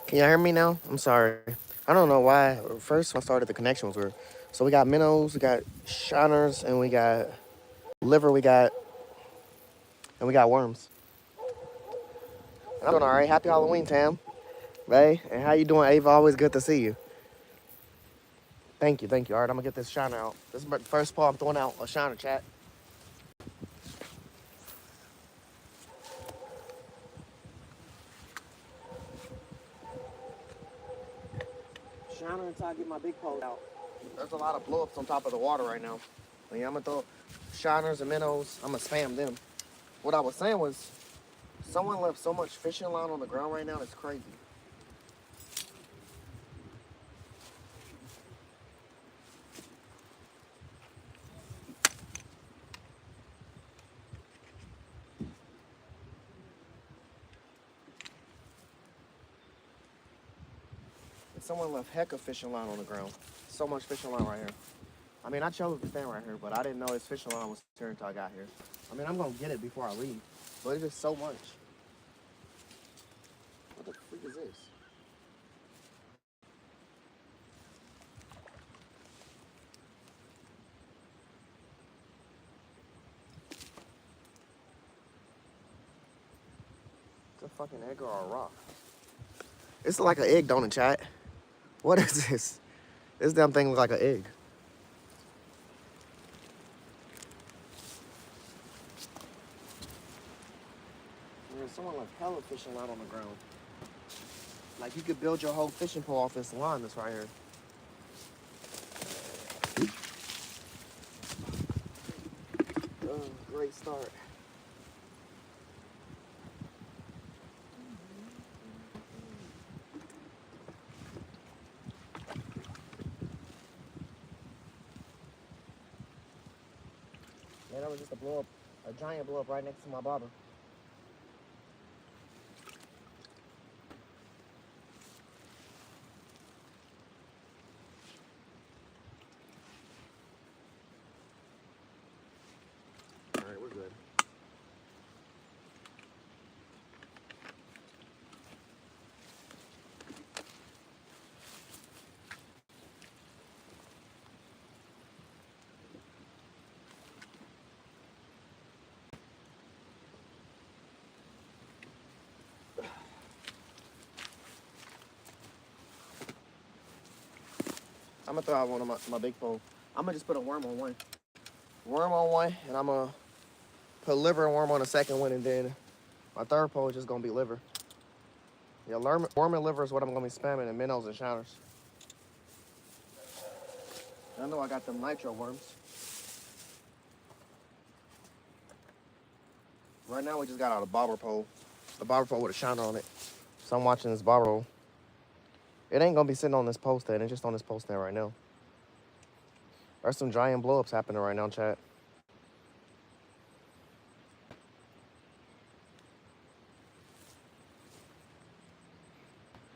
Can y'all hear me now? I'm sorry. I don't know why. First, when I started, the connection was weird. So we got minnows, we got shiners, and we got liver, and we got worms. And I'm doing all right. Happy Halloween, Tam. Ray, and how you doing, Ava? Always good to see you. Thank you, thank you. All right, I'm gonna get this shiner out. This is my first paw I'm throwing out a shiner, chat. Shiner until I get my big pole out. There's a lot of blow-ups on top of the water right now. Yeah, I'm gonna throw shiners and minnows. I'm gonna spam them. What I was saying was, someone left so much fishing line on the ground right now. It's crazy. Someone left heck of fishing line on the ground. So much fishing line right here. I mean, I chose to stand right here, but I didn't know his fishing line was here until I got here. I mean, I'm gonna get it before I leave, but it's just so much. What the freak is this? It's a fucking egg or a rock. It's like an egg, don't it, chat? What is this? This damn thing looks like an egg. Man, someone left hella fishing line on the ground. Like you could build your whole fishing pole off this line that's right here. Great start. Man, that was just a blow up, a giant blow up right next to my bobber. All right, we're good. I'm gonna throw out one of my big pole. I'm gonna just put a worm on one. Worm on one, and I'm gonna put liver and worm on the second one, and then my third pole is just gonna be liver. Yeah, worm and liver is what I'm gonna be spamming, and minnows and shiners. I know I got them nitro worms. Right now we just got out a bobber pole. The bobber pole with a shiner on it. So I'm watching this bobber pole. It ain't gonna be sitting on this post stand, it's just on this post stand right now. There's some giant blow-ups happening right now, chat.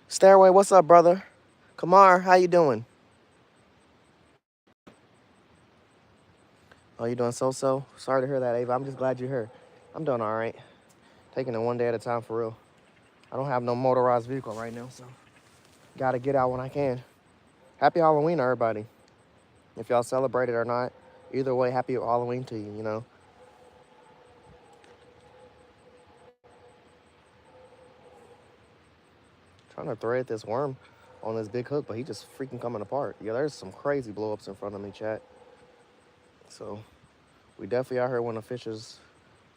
Stairway, what's up, brother? Kamar, how you doing? Oh, you doing so-so? Sorry to hear that, Ava. I'm just glad you're here. I'm doing all right. Taking it one day at a time for real. I don't have no motorized vehicle right now, so gotta get out when I can. Happy Halloween, everybody. If y'all celebrate it or not, either way, happy Halloween to you, you know? Trying to thread this worm on this big hook, but he just freaking coming apart. Yeah, there's some crazy blow-ups in front of me, chat. So we definitely out here when the fish is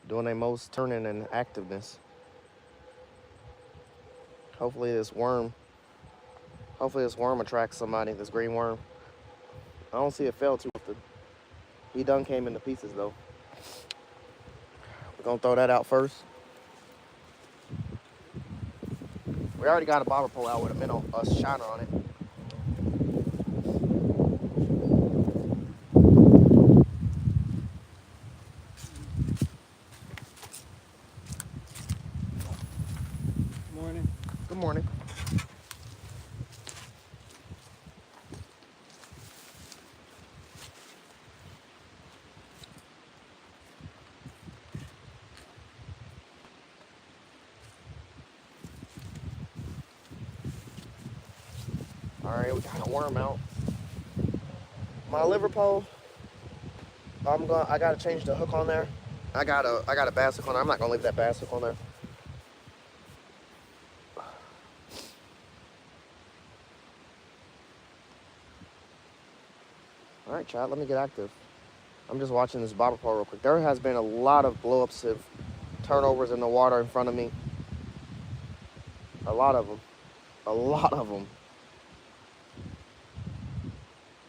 doing their most turning and activeness. Hopefully this worm attracts somebody, this green worm. I don't see it fail too often. He done came into pieces though. We're gonna throw that out first. We already got a bobber pole out with a minnow, a shiner on it. Morning. Good morning. right, we got a worm out. My liver pole, I gotta change the hook on there. I got a bass hook on there. I'm not gonna leave that bass hook on there. All right, Chad, let me get active. I'm just watching this bobber pole real quick. There has been a lot of blow-ups of turnovers in the water in front of me. A lot of them. A lot of them.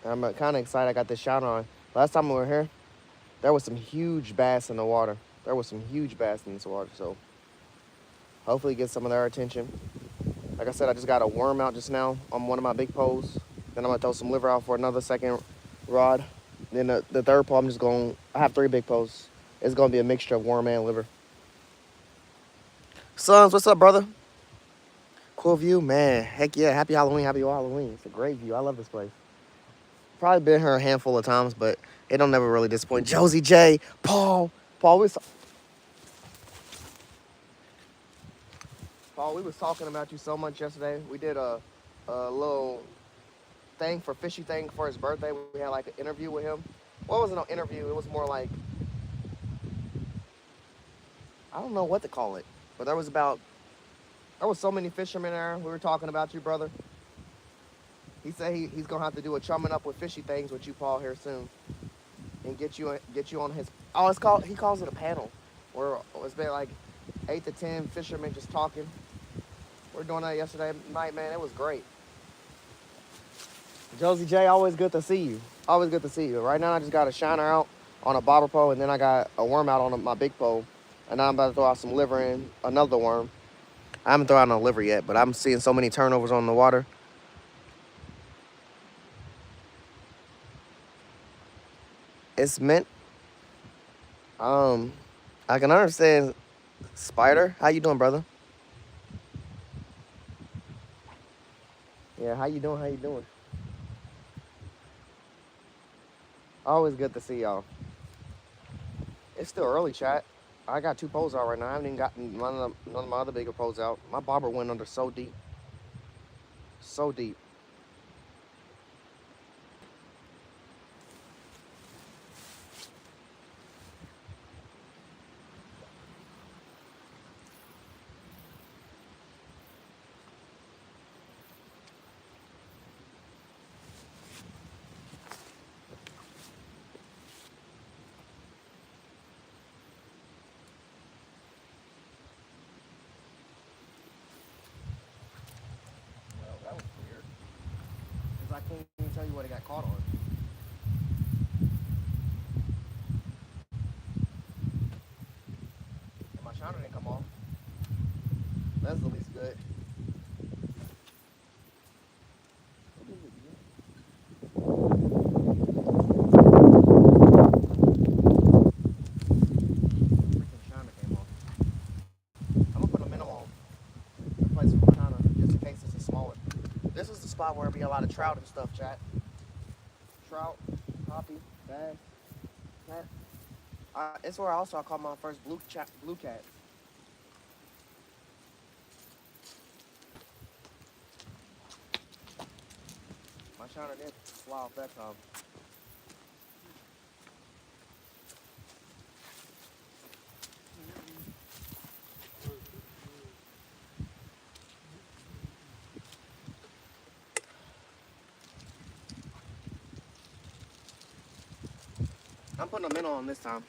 And I'm kind of excited I got this shot on. Last time we were here, there was some huge bass in the water. There was some huge bass in this water, so hopefully get some of their attention. Like I said, I just got a worm out just now on one of my big poles. Then I'm gonna throw some liver out for another second rod. Then the third pole, I have 3 big poles. It's gonna be a mixture of worm and liver. Sons, what's up, brother? Cool view, man. Heck yeah, happy Halloween, happy Halloween. It's a great view. I love this place. Probably been here a handful of times, but it don't never really disappoint. Josie J, Paul, we was talking about you so much yesterday. We did a little thing for Fishy Thing for his birthday. We had like an interview with him. Well, it wasn't an interview. It was more like, I don't know what to call it, but there was so many fishermen there. We were talking about you, brother. He said he's gonna have to do a chumming up with Fishy Things with you, Paul, here soon, and get you on his. He calls it a panel, where it's been like 8 to 10 fishermen just talking. We were doing that yesterday night, man. It was great. Josie J, always good to see you. Always good to see you. Right now, I just got a shiner out on a bobber pole, and then I got a worm out on my big pole, and now I'm about to throw out some liver in another worm. I haven't thrown out no liver yet, but I'm seeing so many turnovers on the water. It's meant. I can understand. Spider, how you doing, brother? Yeah, how you doing? How you doing? Always good to see y'all. It's still early, chat. I got 2 poles out right now. I haven't even gotten none of my other bigger poles out. My bobber went under so deep. So deep. Well, that was weird. Because I can't even tell you what it got caught on. And my shiner didn't come off. That's the least good. Freaking shiner came off. I'm gonna put a minimum place for my shiner just in case this is smaller. This is the spot where there be a lot of trout and stuff, chat. Trout, hoppy, bass, cat. It's where I caught my first blue cat. My shiner did fly off that time. I'm putting a minnow on this time.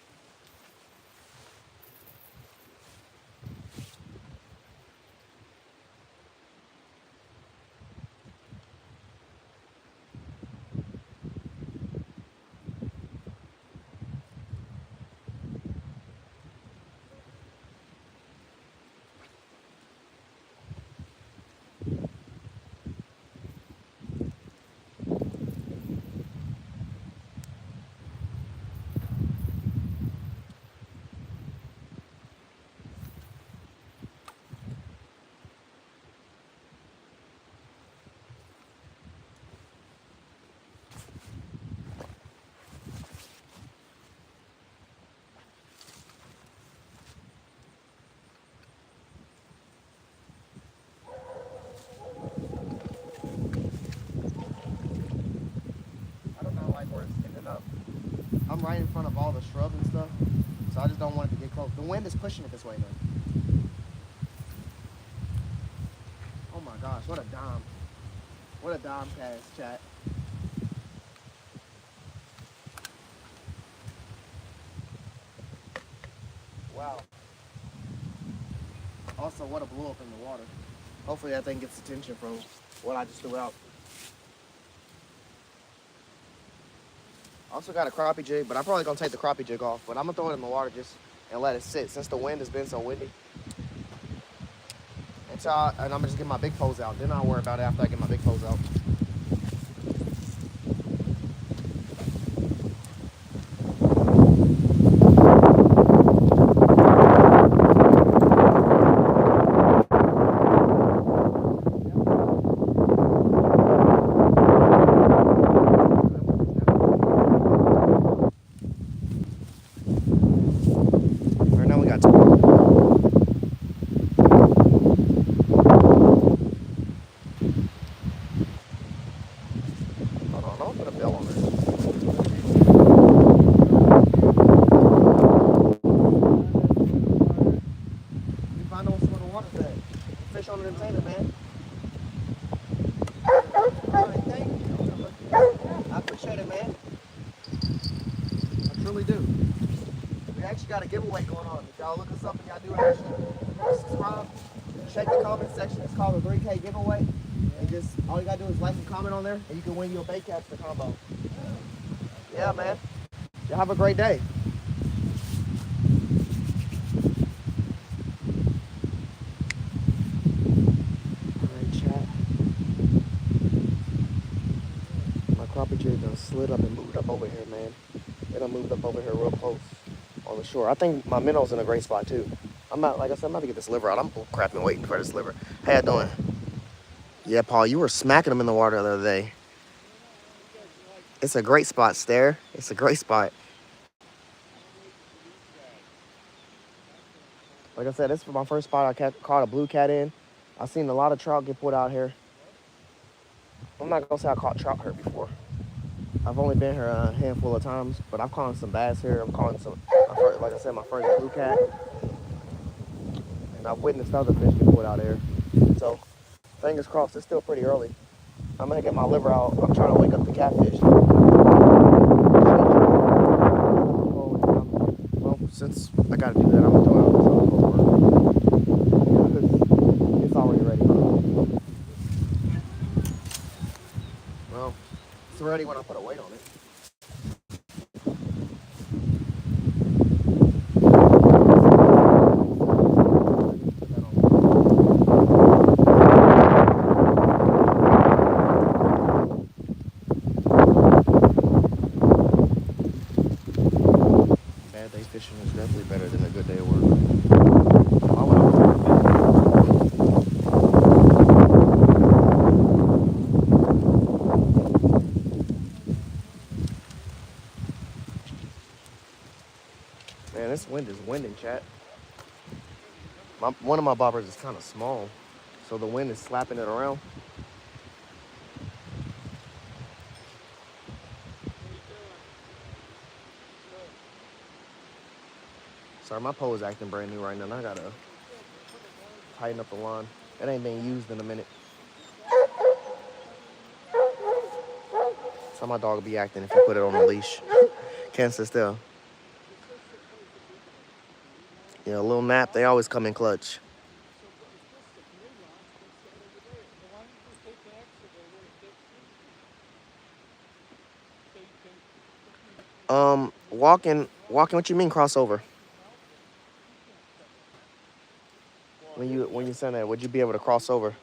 right in front of all the shrubs and stuff, so I just don't want it to get close. The wind is pushing it this way though. Oh my gosh, what a dime. What a dime pass, chat. Wow. Also, what a blow up in the water. Hopefully that thing gets attention from what I just threw out. Also got a crappie jig, but I'm probably gonna take the crappie jig off. But I'm gonna throw it in the water just and let it sit since the wind has been so windy. And I'm gonna just get my big pose out. Then I'll worry about it after I get my big pose out. Right now we got hold on, I'll put a bell on there. You find out some of the water's at. Fish on the container, man. All right, thank you. I appreciate it, man. I truly do. We actually got a giveaway going on. If y'all look us up and y'all do actually subscribe, check the comment section. It's called the 3K giveaway. And just all you gotta do is like and comment on there, and you can win your baitcaster combo. Yeah, man. Y'all have a great day. All right, chat. My crappie jig done slid up and moved up over here, man. It done moved up over here real close on the shore. I think my minnow's in a great spot too. I'm not, like I said, I'm about to get this liver out. I'm crapping waiting for this liver. How you doing? Yeah, Paul, you were smacking them in the water the other day. It's a great spot, Stare. It's a great spot. Like I said, this is my first spot I caught a blue cat in. I've seen a lot of trout get put out here. I'm not gonna say I caught trout here before. I've only been here a handful of times, but I've caught some bass here. I'm calling some, like I said, my first blue cat. And I've witnessed other fish get put out here. So, fingers crossed, it's still pretty early. I'm gonna get my liver out. I'm trying to wake up the catfish. Well, since I gotta do that, I'm gonna throw out this because it's already ready. Well, it's ready when I put a weight on it. Bad day fishing is definitely better than a good day of work. Man, this wind is winding, chat. One of my bobbers is kind of small, so the wind is slapping it around. Sorry, my pole is acting brand new right now, and I gotta tighten up the line. It ain't been used in a minute. So my dog will be acting if you put it on a leash. Can't sit still. Yeah, a little nap, they always come in clutch. Walking, what you mean crossover? When you send that, would you be able to cross over?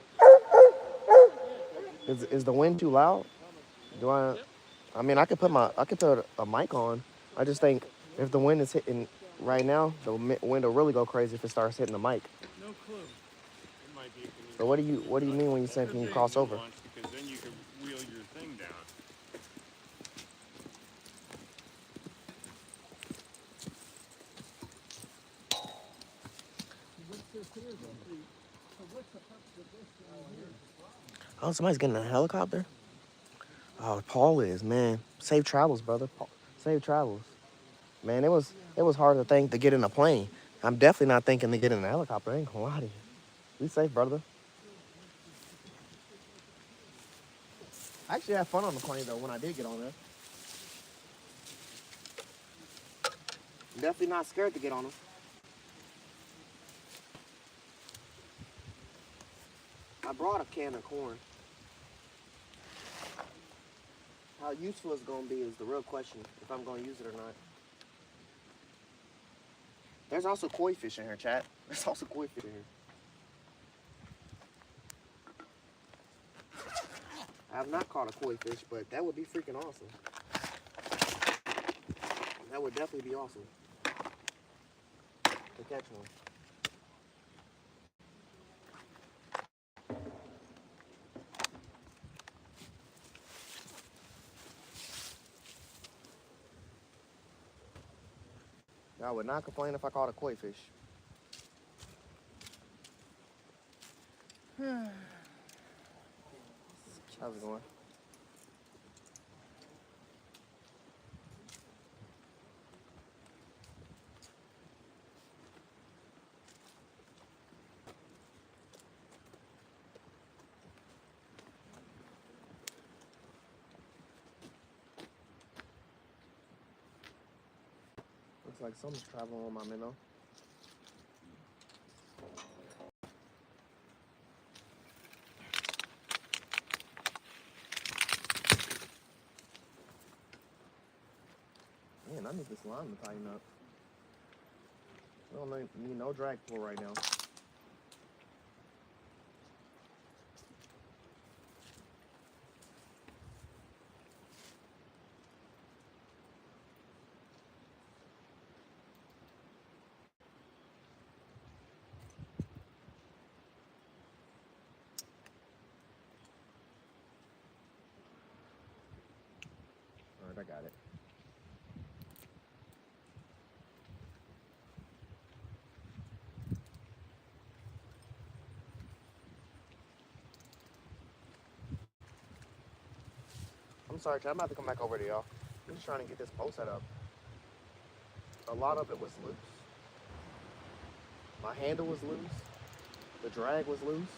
Is the wind too loud? Do I mean, I could put a mic on. I just think if the wind is hitting right now, the wind will really go crazy if it starts hitting the mic. No clue. It might be. So what do you mean when you say can you cross over? Because then you can wheel your thing down. Oh, somebody's getting a helicopter? Oh, Paul is, man. Safe travels, brother. Safe travels. Man, it was hard to think to get in a plane. I'm definitely not thinking to get in a helicopter. I ain't gonna lie to you. Be safe, brother. I actually had fun on the plane though when I did get on there. Definitely not scared to get on them. I brought a can of corn. How useful it's gonna be is the real question. If I'm gonna use it or not. There's also koi fish in here, chat. There's also koi fish in here. I have not caught a koi fish, but that would be freaking awesome. That would definitely be awesome to catch one. I would not complain if I caught a koi fish. How's it going? Looks like something's traveling on my minnow. Man, I need this line to tighten up. I don't need no drag pull right now. All right, I got it. I'm sorry, chat. I'm about to come back over to y'all. I'm just trying to get this pole set up. A lot of it was loose. My handle was loose. The drag was loose.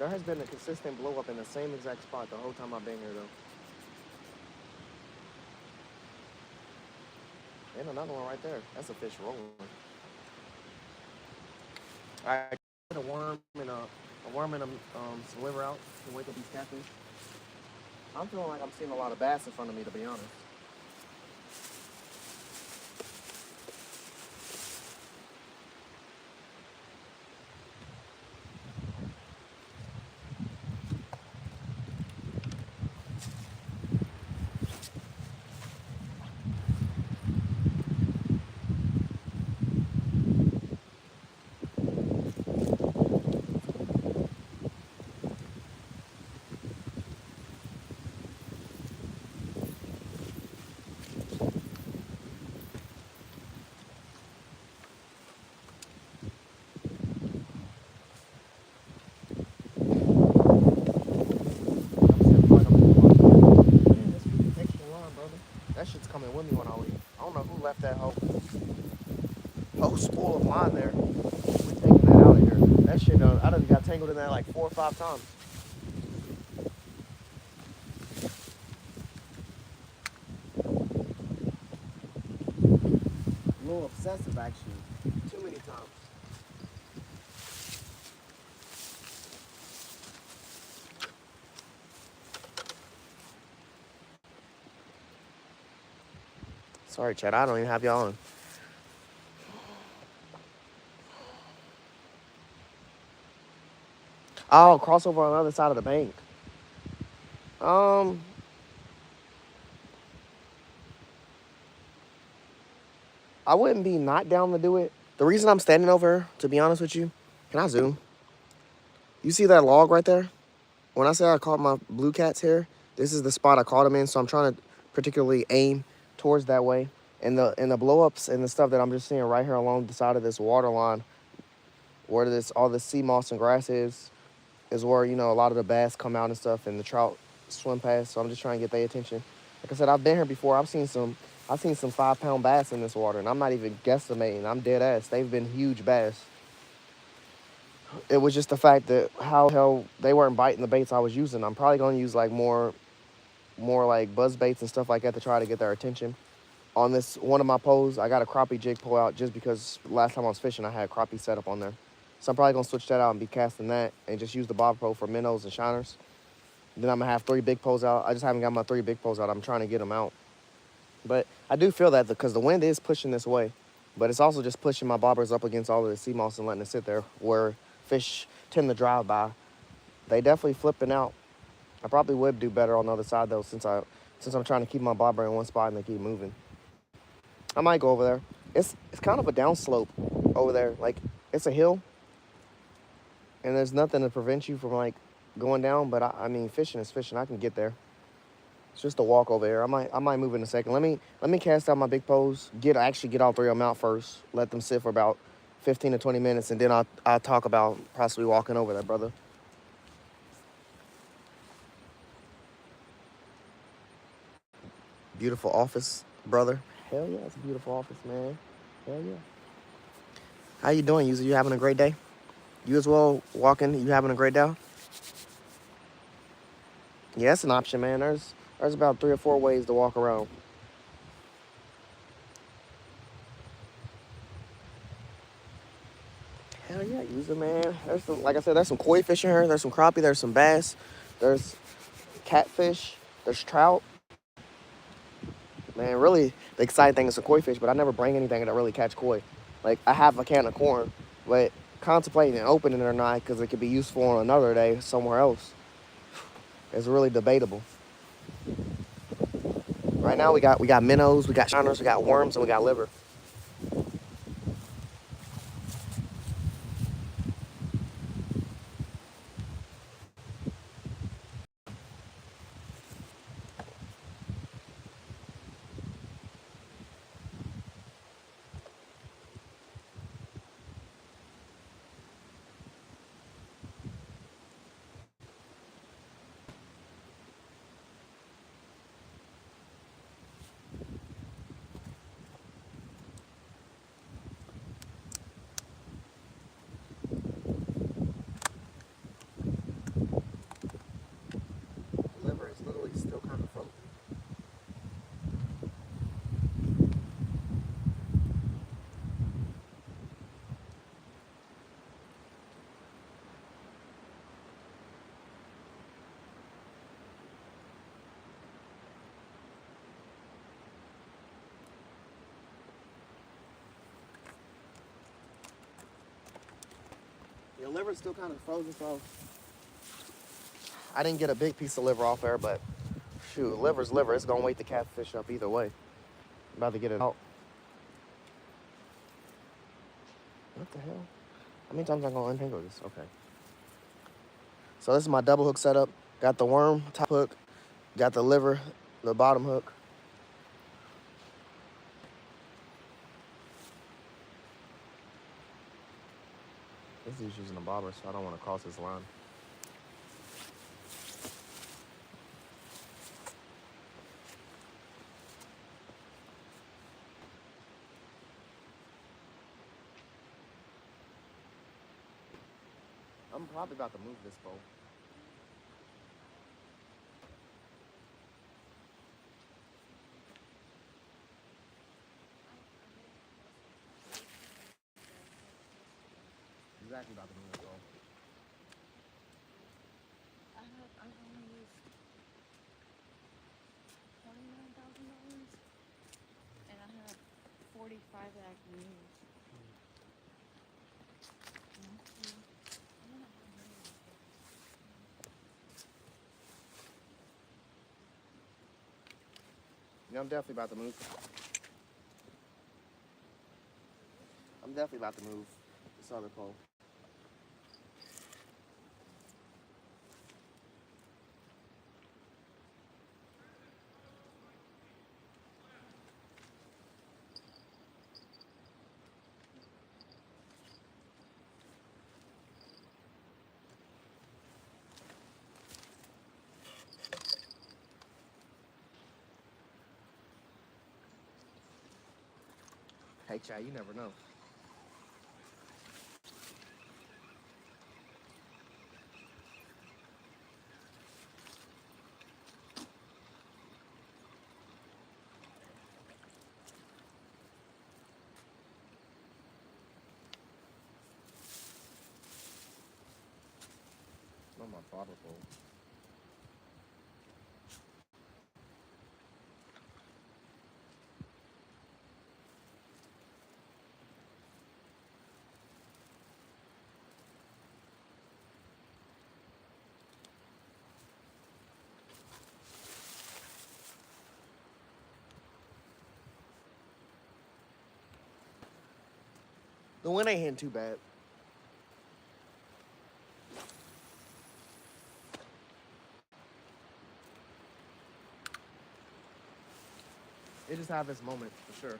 There has been a consistent blow up in the same exact spot the whole time I've been here, though. And another one right there. That's a fish rolling. I put a worm and some liver out to wake up these catfish. I'm feeling like I'm seeing a lot of bass in front of me, to be honest. That shit's coming with me when I leave. I don't know who left that whole spool of line there. We're taking that out of here. That shit I done got tangled in there like 4 or 5 times. A little obsessive actually. Too many times. Sorry, Chad. I don't even have y'all on. Oh, crossover on the other side of the bank. I wouldn't be not down to do it. The reason I'm standing over, to be honest with you, can I zoom? You see that log right there? When I say I caught my blue cats here, this is the spot I caught them in. So I'm trying to particularly aim towards that way. And the blow ups and the stuff that I'm just seeing right here along the side of this water line, where all this sea moss and grass is where, you know, a lot of the bass come out and stuff and the trout swim past. So I'm just trying to get their attention. Like I said, I've been here before. I've I seen some 5-pound bass in this water, and I'm not even guesstimating. I'm dead ass. They've been huge bass. It was just the fact that how hell they weren't biting the baits I was using. I'm probably gonna use like more like buzz baits and stuff like that to try to get their attention. On this one of my poles, I got a crappie jig pull out just because last time I was fishing, I had crappie set up on there. So I'm probably gonna switch that out and be casting that and just use the Bob Pro for minnows and shiners. Then I'm gonna have 3 big poles out. I just haven't got my 3 big poles out. I'm trying to get them out. But I do feel that because the wind is pushing this way, but it's also just pushing my bobbers up against all of the sea moss and letting it sit there where fish tend to drive by. They definitely flipping out. I probably would do better on the other side though, since I'm trying to keep my bobber in one spot and they keep moving. I might go over there. It's kind of a downslope over there. Like it's a hill, and there's nothing to prevent you from like going down. But I mean, fishing is fishing. I can get there. It's just a walk over there. I might move in a second. Let me cast out my big poles. Actually get all 3 of them out first. Let them sit for about 15 to 20 minutes, and then I'll talk about possibly walking over there, brother. Beautiful office, brother. Hell yeah, it's a beautiful office, man. Hell yeah. How you doing, user? You having a great day? You as well, walking? You having a great day? Yeah, that's an option, man. There's about 3 or 4 ways to walk around. Hell yeah, user, man. There's some, like I said, there's some koi fish in here. There's some crappie. There's some bass. There's catfish. There's trout. Man, really, the exciting thing is the koi fish, but I never bring anything that really catch koi. Like, I have a can of corn, but contemplating opening it or not because it could be useful on another day somewhere else is really debatable. Right now, we got minnows, we got shiners, we got worms, and we got liver. The liver is literally still kind of frozen. The liver's still kind of frozen, so I didn't get a big piece of liver off there, but shoot, liver's liver. It's gonna wake the catfish up either way. I'm about to get it out. What the hell? How many times am I gonna untangle this? Okay. So this is my double hook setup. Got the worm top hook, got the liver, the bottom hook. This is using a bobber, so I don't want to cross this line. I'm probably about to move this boat. Exactly about to move this boat. I've only used $29,000, and I have 45 that I can use. Yeah, I'm definitely about to move. I'm definitely about to move this other pole. Hey, Chad, you never know. Not my bottle bowl. The wind ain't hitting too bad. It just have its moment for sure.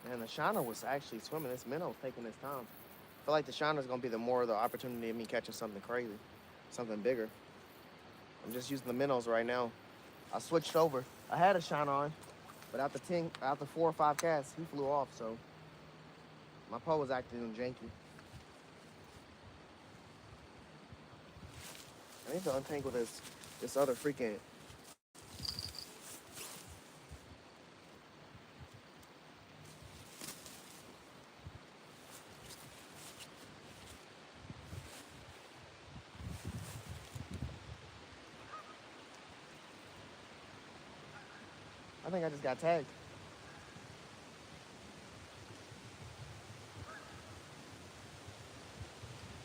Man, the shiner was actually swimming. This minnow's taking its time. I feel like the shiner's gonna be the more the opportunity of me catching something crazy, something bigger. I'm just using the minnows right now. I switched over. I had a shiner on, but after 4 or 5 casts, he flew off. So my pole was acting janky. I need to untangle this other freaking. I think I just got tagged.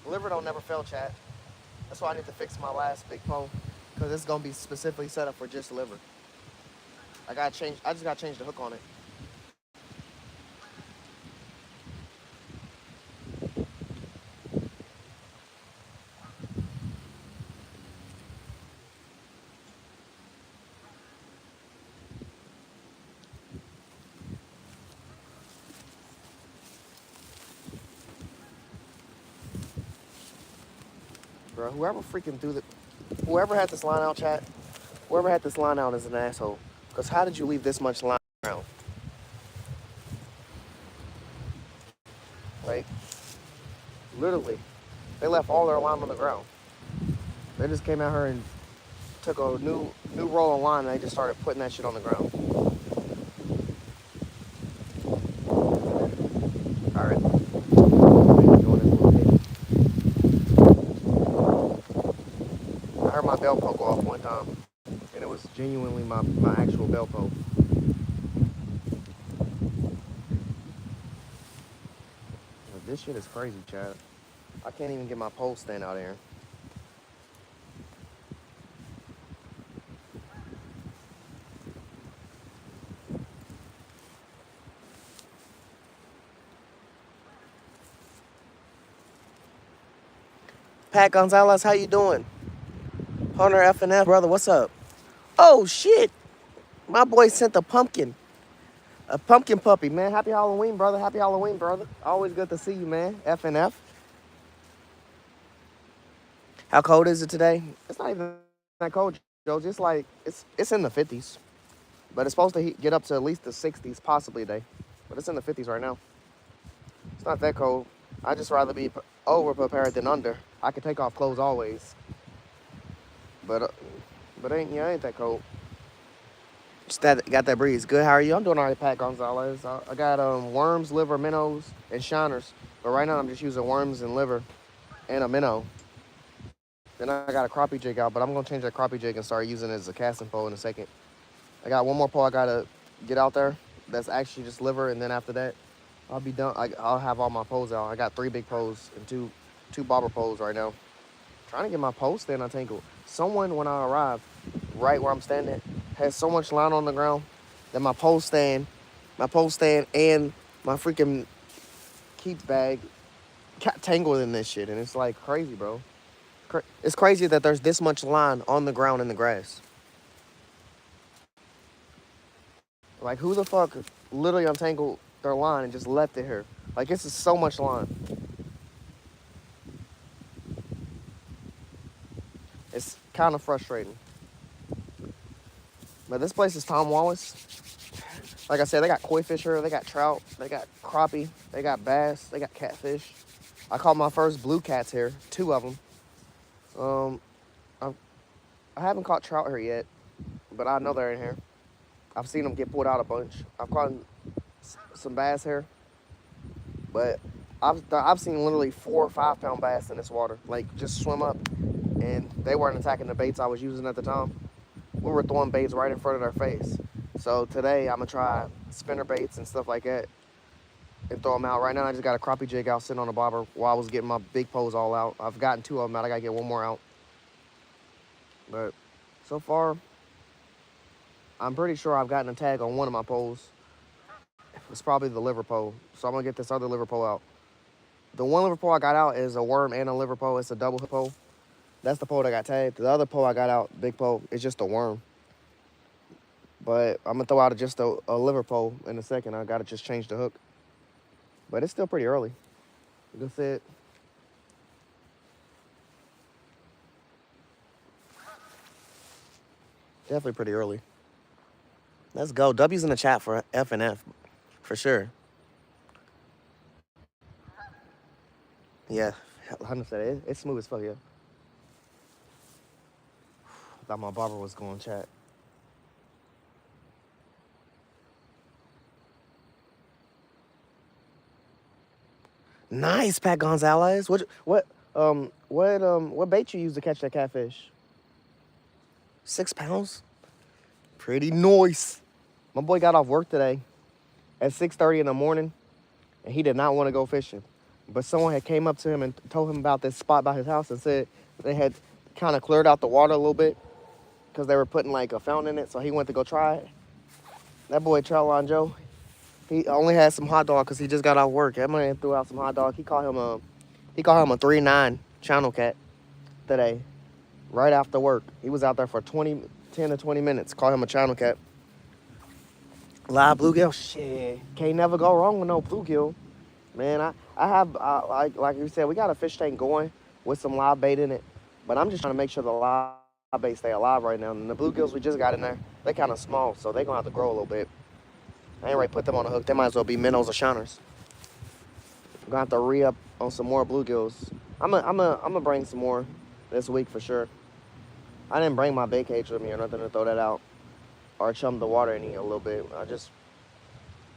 Liver don't never fail, chat. That's why I need to fix my last big pole, because it's gonna be specifically set up for just liver. I just gotta change the hook on it. Bro, whoever had this line out, chat, whoever had this line out is an asshole. Because how did you leave this much line around? Like, literally, they left all their line on the ground. They just came out here and took a new roll of line and they just started putting that shit on the ground. All right. I heard my bell poke off one time, and it was genuinely my actual bell poke. This shit is crazy, Chad. I can't even get my pole stand out here. Pat Gonzalez, how you doing? Hunter F&F, brother, what's up? Oh, shit. My boy sent a pumpkin puppy, man. Happy Halloween, brother. Happy Halloween, brother. Always good to see you, man. F&F. How cold is it today? It's not even that cold, Joe. Just like, it's in the 50s. But it's supposed to get up to at least the 60s, possibly today. But it's in the 50s right now. It's not that cold. I'd just rather be over prepared than under. I can take off clothes always. But ain't that cold. Just got that breeze. Good, how are you? I'm doing all right, Pat Gonzalez. I got worms, liver, minnows, and shiners. But right now I'm just using worms and liver and a minnow. Then I got a crappie jig out, but I'm going to change that crappie jig and start using it as a casting pole in a second. I got one more pole I got to get out there that's actually just liver, and then after that, I'll be done. I'll have all my poles out. I got 3 big poles and two bobber poles right now. Trying to get my pole stand untangled. Someone, when I arrived, right where I'm standing, has so much line on the ground that my pole stand and my freaking keep bag got tangled in this shit. And it's like crazy, bro. It's crazy that there's this much line on the ground in the grass. Like, who the fuck literally untangled their line and just left it here. Like, this is so much line. It's kind of frustrating. But this place is Tom Wallace. Like I said, they got koi fish here, they got trout, they got crappie, they got bass, they got catfish. I caught my first blue cats here, 2 of them. I haven't caught trout here yet, but I know they're in here. I've seen them get pulled out a bunch. I've caught some bass here, but I've seen literally 4 or 5 pound bass in this water, like just swim up, and they weren't attacking the baits I was using at the time. We were throwing baits right in front of their face. So today I'm gonna try spinner baits and stuff like that and throw them out. Right now I just got a crappie jig out sitting on the bobber while I was getting my big poles all out. I've gotten 2 of them out. I gotta get 1 more out. But so far, I'm pretty sure I've gotten a tag on 1 of my poles. It's probably the liver pole. So I'm gonna get this other liver pole out. The 1 liver pole I got out is a worm and a liver pole. It's a double hook pole. That's the pole that got tagged. The other pole I got out, big pole, is just a worm. But I'm gonna throw out just a liver pole in a second. I gotta just change the hook. But it's still pretty early. Like I said, definitely pretty early. Let's go. W's in the chat for F and F, for sure. Yeah, Hunter said it's smooth as fuck, yeah. I thought my barber was going chat. Nice, Pat Gonzalez. What bait you use to catch that catfish? 6 pounds? Pretty nice. My boy got off work today at 6:30 in the morning, and he did not want to go fishing. But someone had came up to him and told him about this spot by his house and said they had kind of cleared out the water a little bit because they were putting like a fountain in it, so he went to go try it. That boy, Troutline Joe, he only had some hot dog because he just got off work. That man threw out some hot dog. He called him a 3.9 channel cat today, right after work. He was out there for 10 to 20 minutes. Call him a channel cat. Live bluegill, shit. Can't never go wrong with no bluegill. Man, I have, like you said, we got a fish tank going with some live bait in it. But I'm just trying to make sure the live bait stay alive right now. And the bluegills we just got in there, they're kind of small, so they're going to have to grow a little bit. I ain't ready to put them on the hook. They might as well be minnows or shiners. I'm going to have to re-up on some more bluegills. I'm gonna bring some more this week for sure. I didn't bring my bait cage with me or nothing to throw that out or chum the water in a little bit. I just,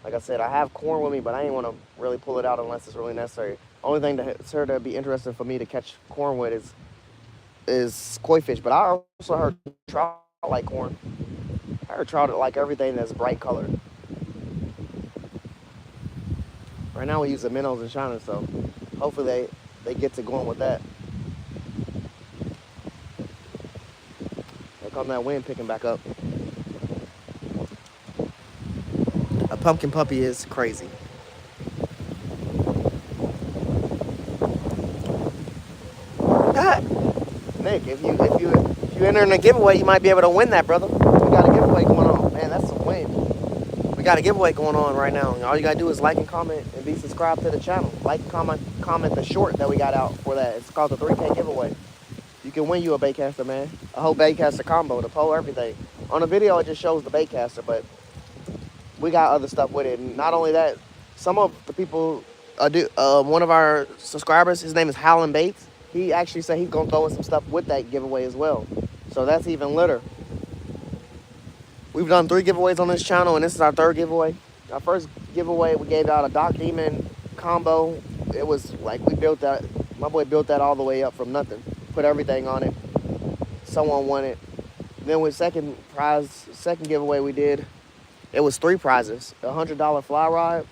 like I said, I have corn with me, but I ain't want to really pull it out unless it's really necessary. Only thing that's here to be interesting for me to catch corn with is koi fish. But I also heard trout like corn. I heard trout like everything that's bright colored. Right now we use the minnows and shiners, so hopefully they get to going with that. Here come that wind picking back up. A pumpkin puppy is crazy. Ah, Nick, if you enter in a giveaway, you might be able to win that, brother. We got a giveaway going on. Man, that's some wind. We got a giveaway going on right now. All you gotta do is like and comment and be subscribed to the channel. Like and comment the short that we got out for that. It's called the 3K giveaway. You can win you a baitcaster, man. A whole baitcaster combo, the pole, everything. On the video, it just shows the baitcaster, but we got other stuff with it. And not only that, some of the people one of our subscribers, his name is Howlin' Baits. He actually said he's gonna throw in some stuff with that giveaway as well. So that's even litter. We've done 3 giveaways on this channel, and this is our 3rd giveaway. Our first giveaway, we gave out a Doc Demon combo. It was like we built that. My boy built that all the way up from nothing. Put everything on it. Someone won it. Then with second giveaway we did, it was 3 prizes. A $100 fly rod.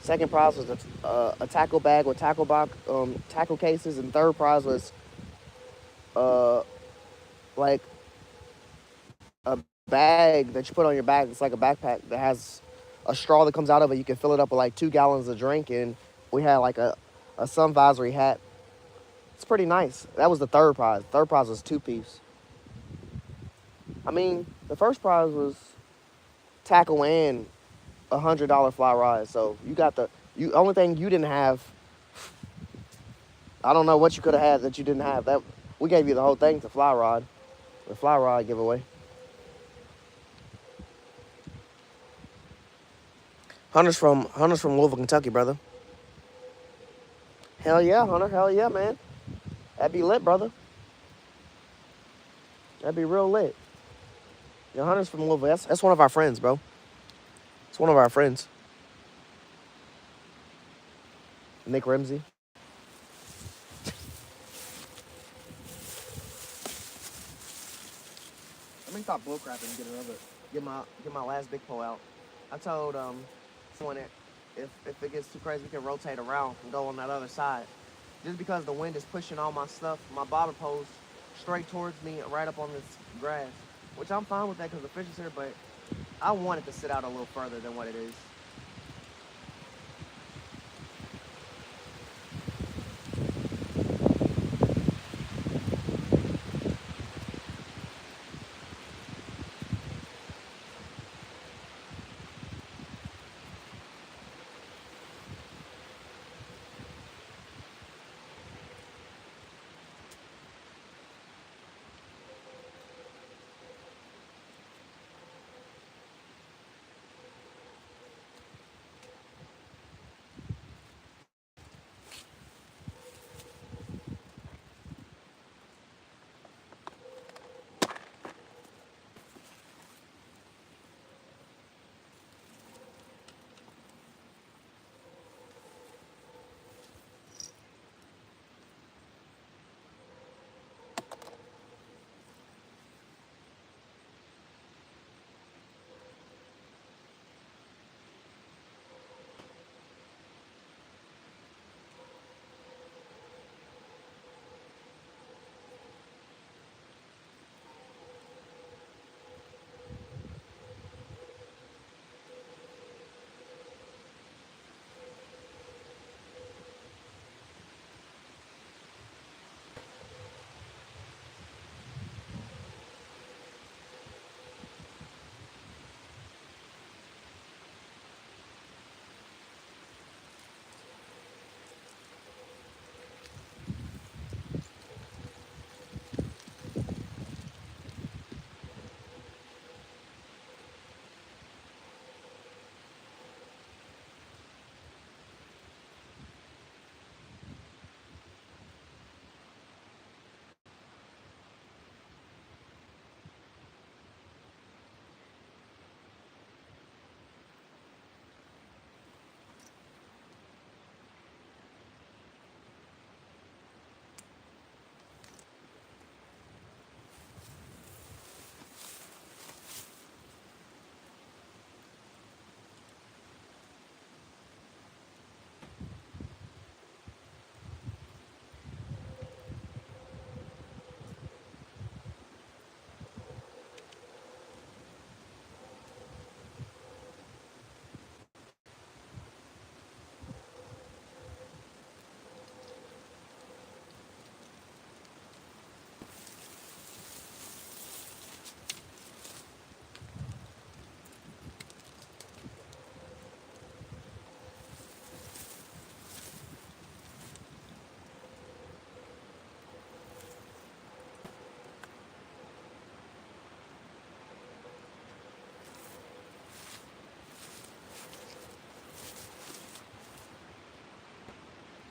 Second prize was a tackle bag with tackle cases, and third prize was like a bag that you put on your back. It's like a backpack that has a straw that comes out of it. You can fill it up with like 2 gallons of drink, and we had like a sun visor hat. It's pretty nice. That was the third prize. Third prize was 2-piece. I mean, the first prize was tackle and $100 fly ride. So you got the only thing you didn't have. I don't know what you could have had that you didn't have. That we gave you the whole thing to fly rod, the fly rod giveaway. Hunter's from Louisville, Kentucky, brother. Hell yeah, Hunter. Hell yeah, man. That'd be lit, brother. That'd be real lit. Yeah, Hunter's from Louisville. That's one of our friends, bro. It's one of our friends. Nick Ramsey. Let me stop bullcrapping and get my last big pole out. I told someone that if it gets too crazy, we can rotate around and go on that other side. Just because the wind is pushing all my stuff, my bobber poles straight towards me, right up on this grass, which I'm fine with that because the fish is here. But I want it to sit out a little further than what it is.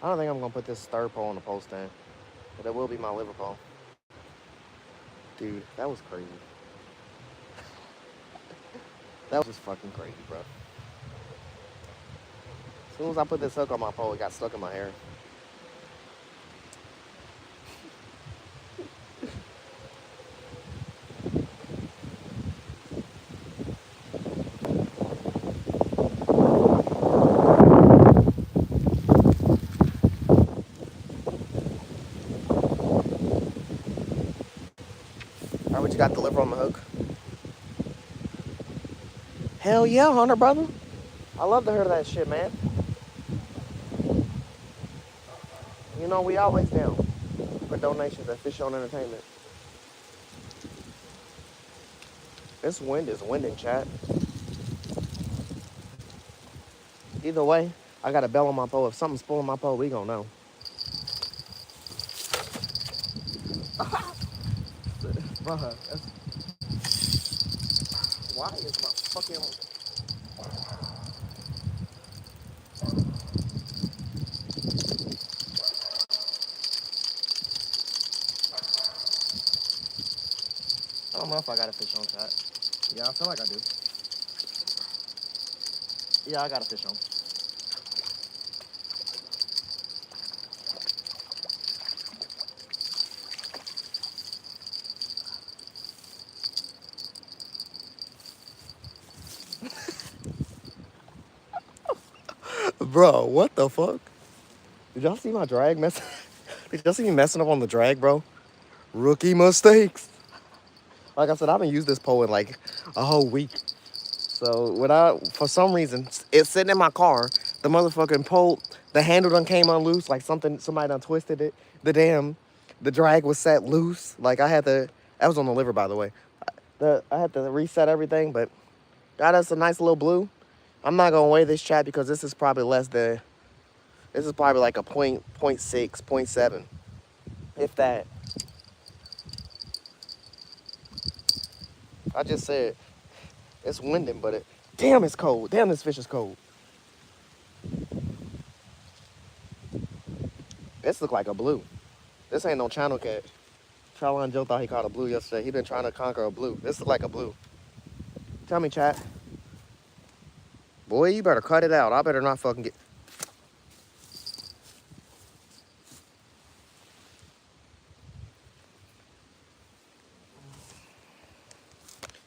I don't think I'm gonna put this third pole on the pole stand, but it will be my liver pole. Dude, that was crazy. That was just fucking crazy, bro. As soon as I put this hook on my pole, it got stuck in my hair. All right, what you got the liver on the hook? Hell yeah, Hunter, brother. I love to hear that shit, man. You know, we always down for donations at Fish On Entertainment. This wind is winding, chat. Either way, I got a bell on my pole. If something's pulling my pole, we gonna know. Bruh, why is my fucking... I don't know if I got a fish on chat. Yeah, I feel like I do. Yeah, I got a fish on. Bro, what the fuck? Did y'all see my drag mess? Did y'all see me messing up on the drag, bro? Rookie mistakes. Like I said, I haven't used this pole in like a whole week. So when for some reason, it's sitting in my car. The motherfucking pole, the handle done came unloose, like somebody done twisted it. The drag was set loose. Like that was on the liver, by the way. I had to reset everything, but got us a nice little blue. I'm not gonna weigh this chat because this is probably like a point 0.6, 0.7, if that. I just said it's winding, but damn, it's cold. Damn, this fish is cold. This look like a blue. This ain't no channel cat. Charlon Joe thought he caught a blue yesterday. He been trying to conquer a blue. This is like a blue. Tell me, chat. Boy, you better cut it out. I better not fucking get...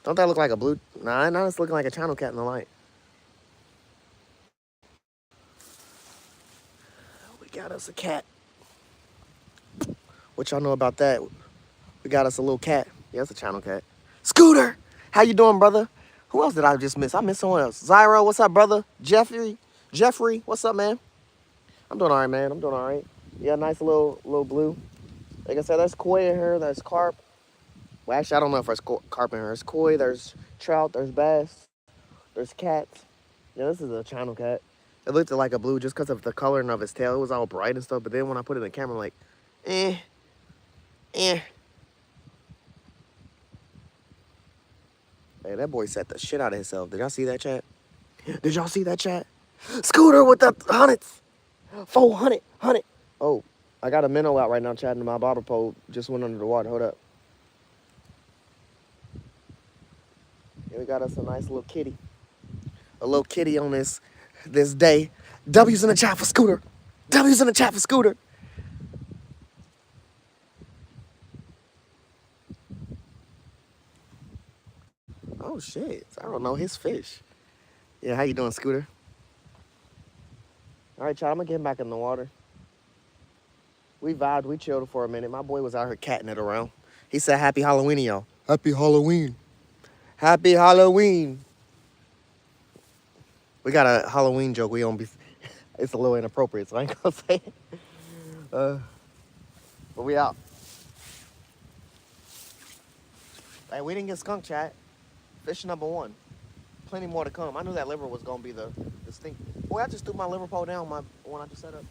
Don't that look like a blue? Nah, now it's looking like a channel cat in the light. We got us a cat. What y'all know about that? We got us a little cat. Yeah, it's a channel cat. Scooter! How you doing, brother? Who else did I just miss? I missed someone else. Zyro, what's up, brother? Jeffrey, what's up, man? I'm doing all right, man. I'm doing all right. Yeah, nice little blue. Like I said, there's koi in here. There's carp. Well, actually, I don't know if there's carp in here. There's koi, there's trout, there's bass, there's cats. Yeah, this is a channel cat. It looked like a blue just because of the coloring of his tail. It was all bright and stuff. But then when I put it in the camera, I'm like, eh. Hey, that boy set the shit out of himself. Did y'all see that, chat? Did y'all see that, chat? Scooter with the hundreds. 400. Oh, I got a minnow out right now, chatting. My bobber pole just went under the water. Hold up. Yeah, we got us a nice little kitty. A little kitty on this day. W's in the chat for Scooter. W's in the chat for Scooter. Oh shit, I don't know his fish. Yeah, how you doing, Scooter? All right, y'all, I'm gonna get him back in the water. We vibed, we chilled for a minute. My boy was out here catting it around. He said, happy Halloween, y'all. Happy Halloween. Happy Halloween. We got a Halloween joke we don't be, it's a little inappropriate, so I ain't gonna say it. But we out. Hey, we didn't get skunk, chat. Fish number 1. Plenty more to come. I knew that liver was gonna be the stink. Boy, I just threw my liver pole down when I just set up.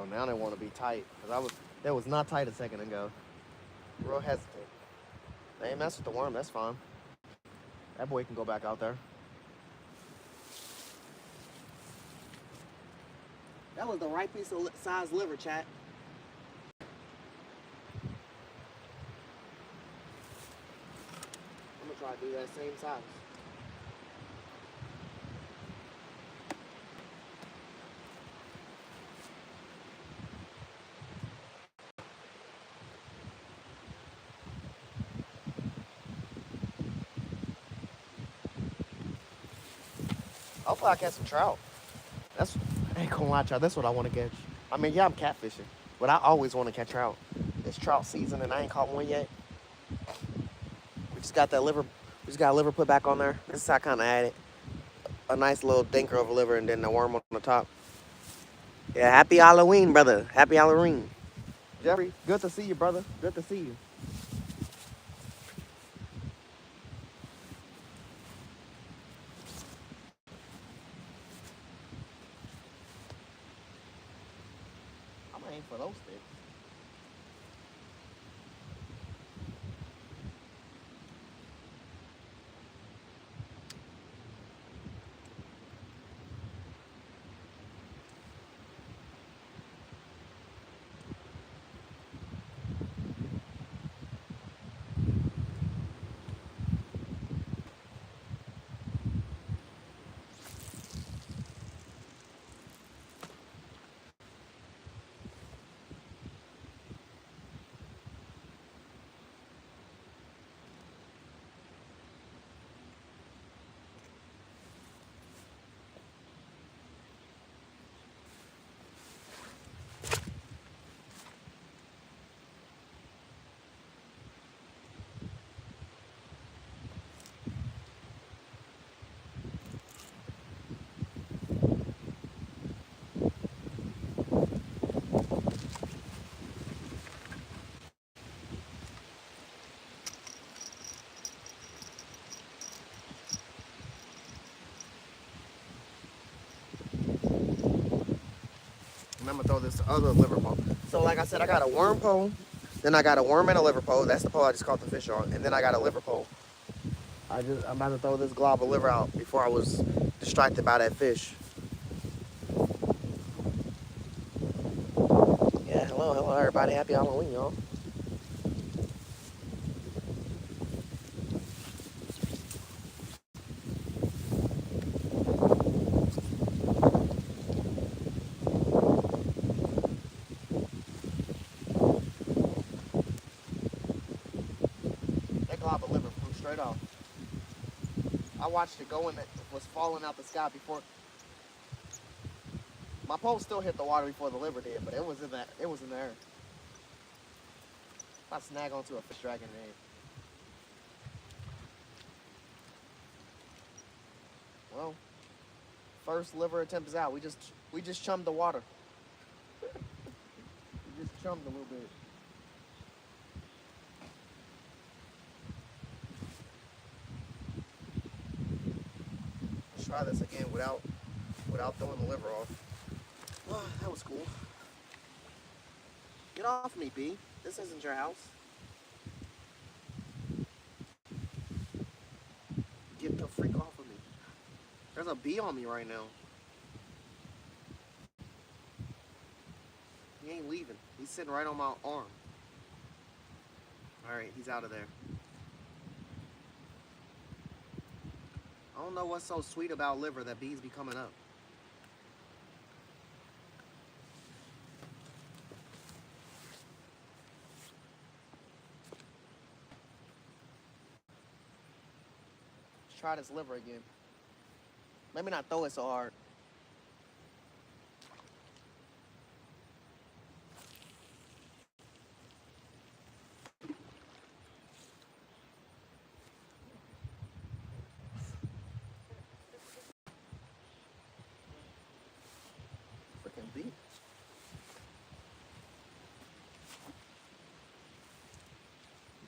Oh, now they want to be tight. Cause that was not tight a second ago. Real hesitant. They ain't mess with the worm, that's fine. That boy can go back out there. That was the right piece of size liver, chat. I'm gonna try to do that same size. Hopefully I catch some trout. I ain't gonna lie, y'all. That's what I want to catch. I mean, yeah, I'm catfishing, but I always want to catch trout. It's trout season, and I ain't caught one yet. We just got that liver. We just got a liver put back on there. This is how I kind of added a nice little dinker of a liver, and then the worm on the top. Yeah, happy Halloween, brother. Happy Halloween. Jeffrey, good to see you, brother. Good to see you. I'm aiming for those sticks. And I'm gonna throw this other liver pole. So like I said, I got a worm pole, then I got a worm and a liver pole. That's the pole I just caught the fish on, and then I got a liver pole. I'm about to throw this glob of liver out before I was distracted by that fish. Yeah, hello everybody. Happy Halloween, y'all. That glob of liver flew straight off. I watched it go and it was falling out the sky before. My pole still hit the water before the liver did, but it was in that. It was in the air. I snag onto a fish dragging it. Well, first liver attempt is out. We just chummed the water. We just chummed a little bit. Let's try this again without throwing the liver off. Oh, that was cool. Get off me, B. This isn't your house. Get the freak off of me. There's a bee on me right now. He ain't leaving. He's sitting right on my arm. Alright, he's out of there. I don't know what's so sweet about liver that bees be coming up. Let's try this liver again. Maybe not throw it so hard. Freaking bee.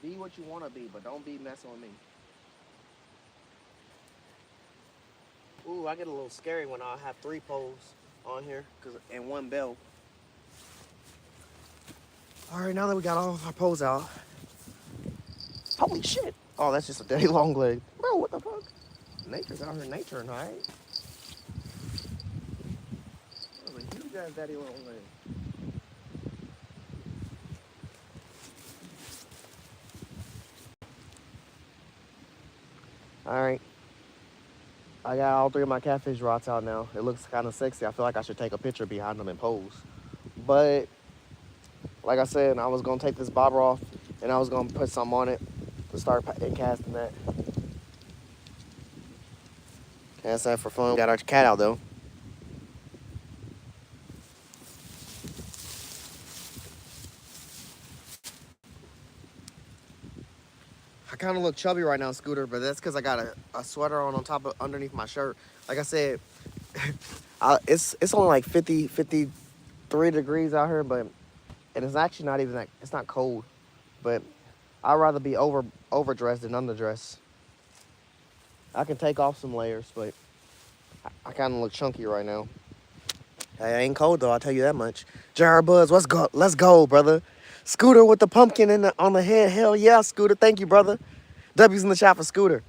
Be what you want to be, but don't be messing with me. Ooh, I get a little scary when I have 3 poles on here and 1 bell. All right, now that we got all our poles out. Holy shit. Oh, that's just a daddy long leg. Bro, what the fuck? Nature's out here naturing, all right? That was a huge ass daddy long leg. All right. I got all 3 of my catfish rods out now. It looks kind of sexy. I feel like I should take a picture behind them and pose. But, like I said, I was going to take this bobber off and I was going to put something on it to start casting that. Cast that for fun. We got our cat out, though. I kind of look chubby right now, Scooter, but that's because I got a sweater on top of underneath my shirt. Like I said, it's only like 53 degrees out here, but and it's actually not even that. It's not cold, but I'd rather be overdressed than underdressed. I can take off some layers, but I kind of look chunky right now. Hey, I ain't cold though. I'll tell you that much. Jar Buzz, let's go. Let's go, brother. Scooter with the pumpkin on the head. Hell yeah, Scooter. Thank you, brother. W's in the shop for Scooter.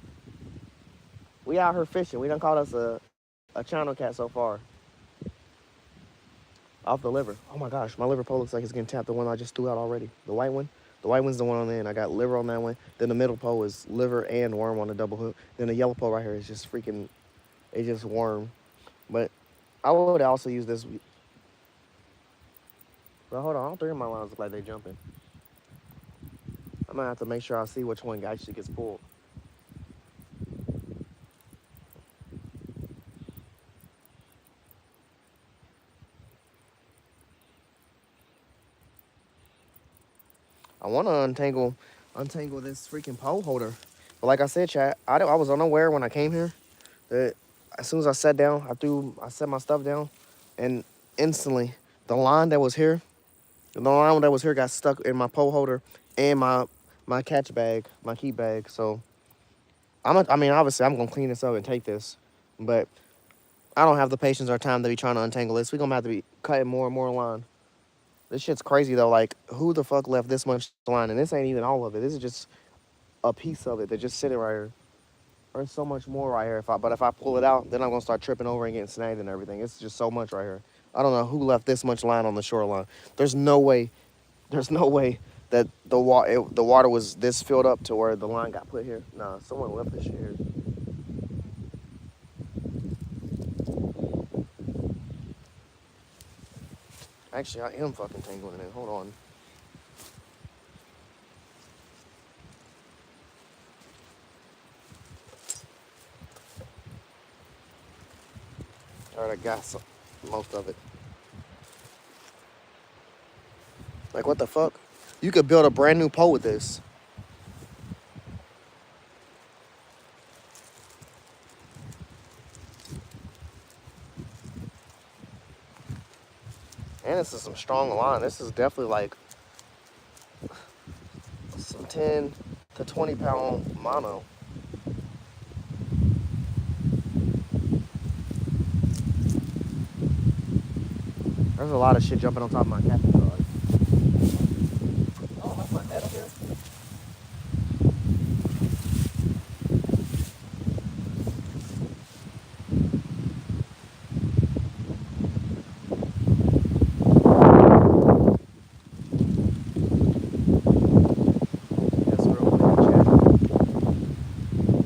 We out here fishing. We done caught us a channel cat so far. Off the liver. Oh my gosh, my liver pole looks like it's getting tapped. The one I just threw out already. The white one. The white one's the one on the end. I got liver on that one. Then the middle pole is liver and worm on the double hook. Then the yellow pole right here is just freaking, it's just worm. But I would also use this. But hold on, all three of my lines look like they jumping. I'm gonna have to make sure I see which one actually gets pulled. I want to untangle this freaking pole holder. But like I said, chat, I was unaware when I came here that as soon as I sat down, I set my stuff down, and instantly the line that was here, got stuck in my pole holder and my catch bag, my key bag. So I mean, obviously I'm gonna clean this up and take this, but I don't have the patience or time to be trying to untangle this. We're gonna have to be cutting more and more line. This shit's crazy though. Like, who the fuck left this much line? And this ain't even all of it. This is just a piece of it that's just sitting right here. There's so much more right here. But if I pull it out, then I'm gonna start tripping over and getting snagged and everything. It's just so much right here. I don't know who left this much line on the shoreline. There's no way that the water was this filled up to where the line got put here. Nah, someone left this shit here. Actually, I am fucking tangling it. Hold on. All right, I got most of it. Like, what the fuck? You could build a brand new pole with this. And this is some strong line. This is definitely like some 10 to 20 pound mono. There's a lot of shit jumping on top of my captain rod. Oh, that's my net up here. That's real quick, chat.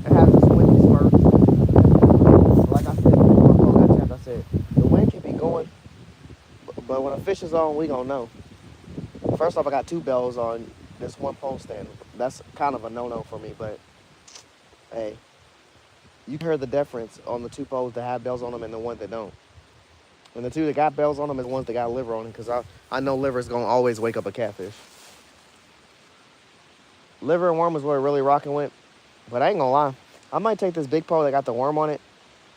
It has this windy spurt. Like I said before I got tapped, I said the wind can be going, but when a fish is on, we gonna know. First off, I got two bells on this one pole stand. That's kind of a no-no for me, but hey, you heard the difference on the two poles that have bells on them and the one that don't. And the two that got bells on them is the ones that got liver on them, because I know liver is gonna always wake up a catfish. Liver and worm is where it really rocking with, but I ain't gonna lie. I might take this big pole that got the worm on it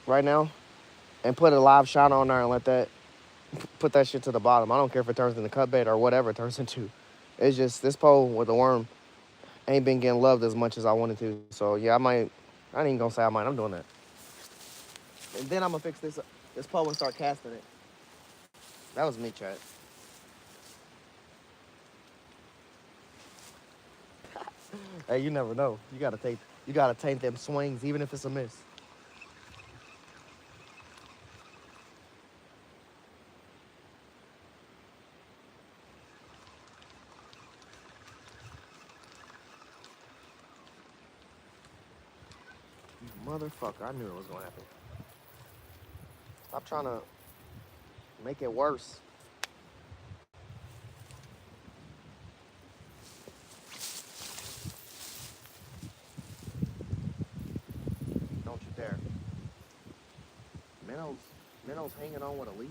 right now and put a live shot on there and put that shit to the bottom. I don't care if it turns into cut bait or whatever it turns into. It's just this pole with the worm ain't been getting loved as much as I wanted to. So yeah, I ain't even gonna say I might. I'm doing that. And then I'm gonna fix this pole and start casting it. That was me, chat. Hey, you never know. You gotta take them swings even if it's a miss. Motherfucker, I knew it was gonna happen. Stop trying to make it worse. Don't you dare. Minnows hanging on with a leaf.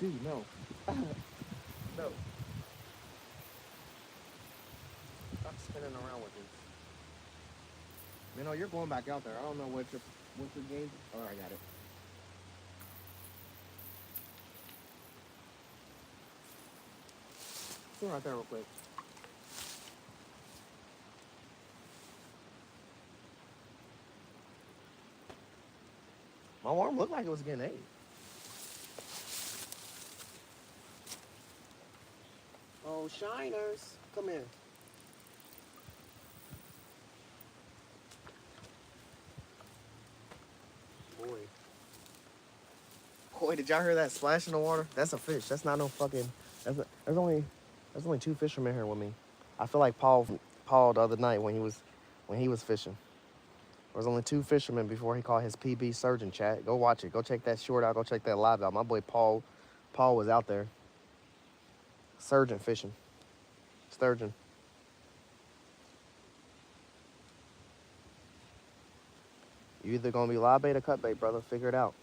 Dude, no. No. Stop spinning around with this. You know, you're going back out there. I don't know what's your game. Oh, I got it. Sit right there real quick. My arm looked like it was getting ate. Oh, shiners. Come here. Boy. Boy, did y'all hear that splash in the water? That's a fish. That's not no fucking. There's only 2 fishermen here with me. I feel like Paul the other night when he was fishing. There was only 2 fishermen before he caught his PB surgeon. Chat. Go watch it. Go check that short out. Go check that live out. My boy Paul was out there. Surgeon fishing. Sturgeon. You either gonna be live bait or cut bait, brother. Figure it out.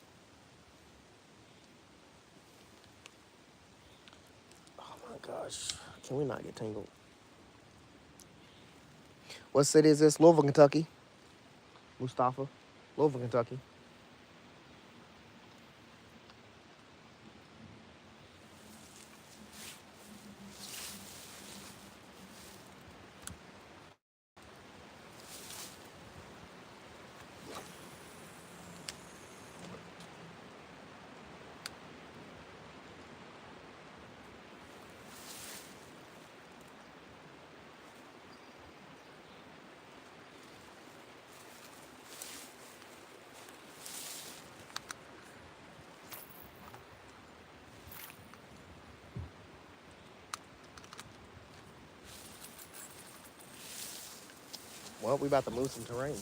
Oh my gosh. Can we not get tangled? What city is this? Louisville, Kentucky. Mustafa. Louisville, Kentucky. Well, we about to move some terrain.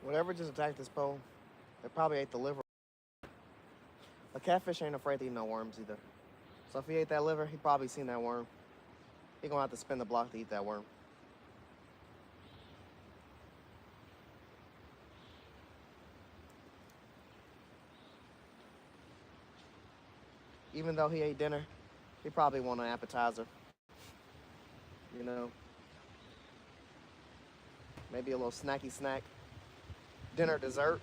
Whatever just attacked this pole, they probably ate the liver. A catfish ain't afraid to eat no worms either. So if he ate that liver, he probably seen that worm. He gonna have to spin the block to eat that worm. Even though he ate dinner, he probably want an appetizer. You know, maybe a little snacky snack. Dinner dessert.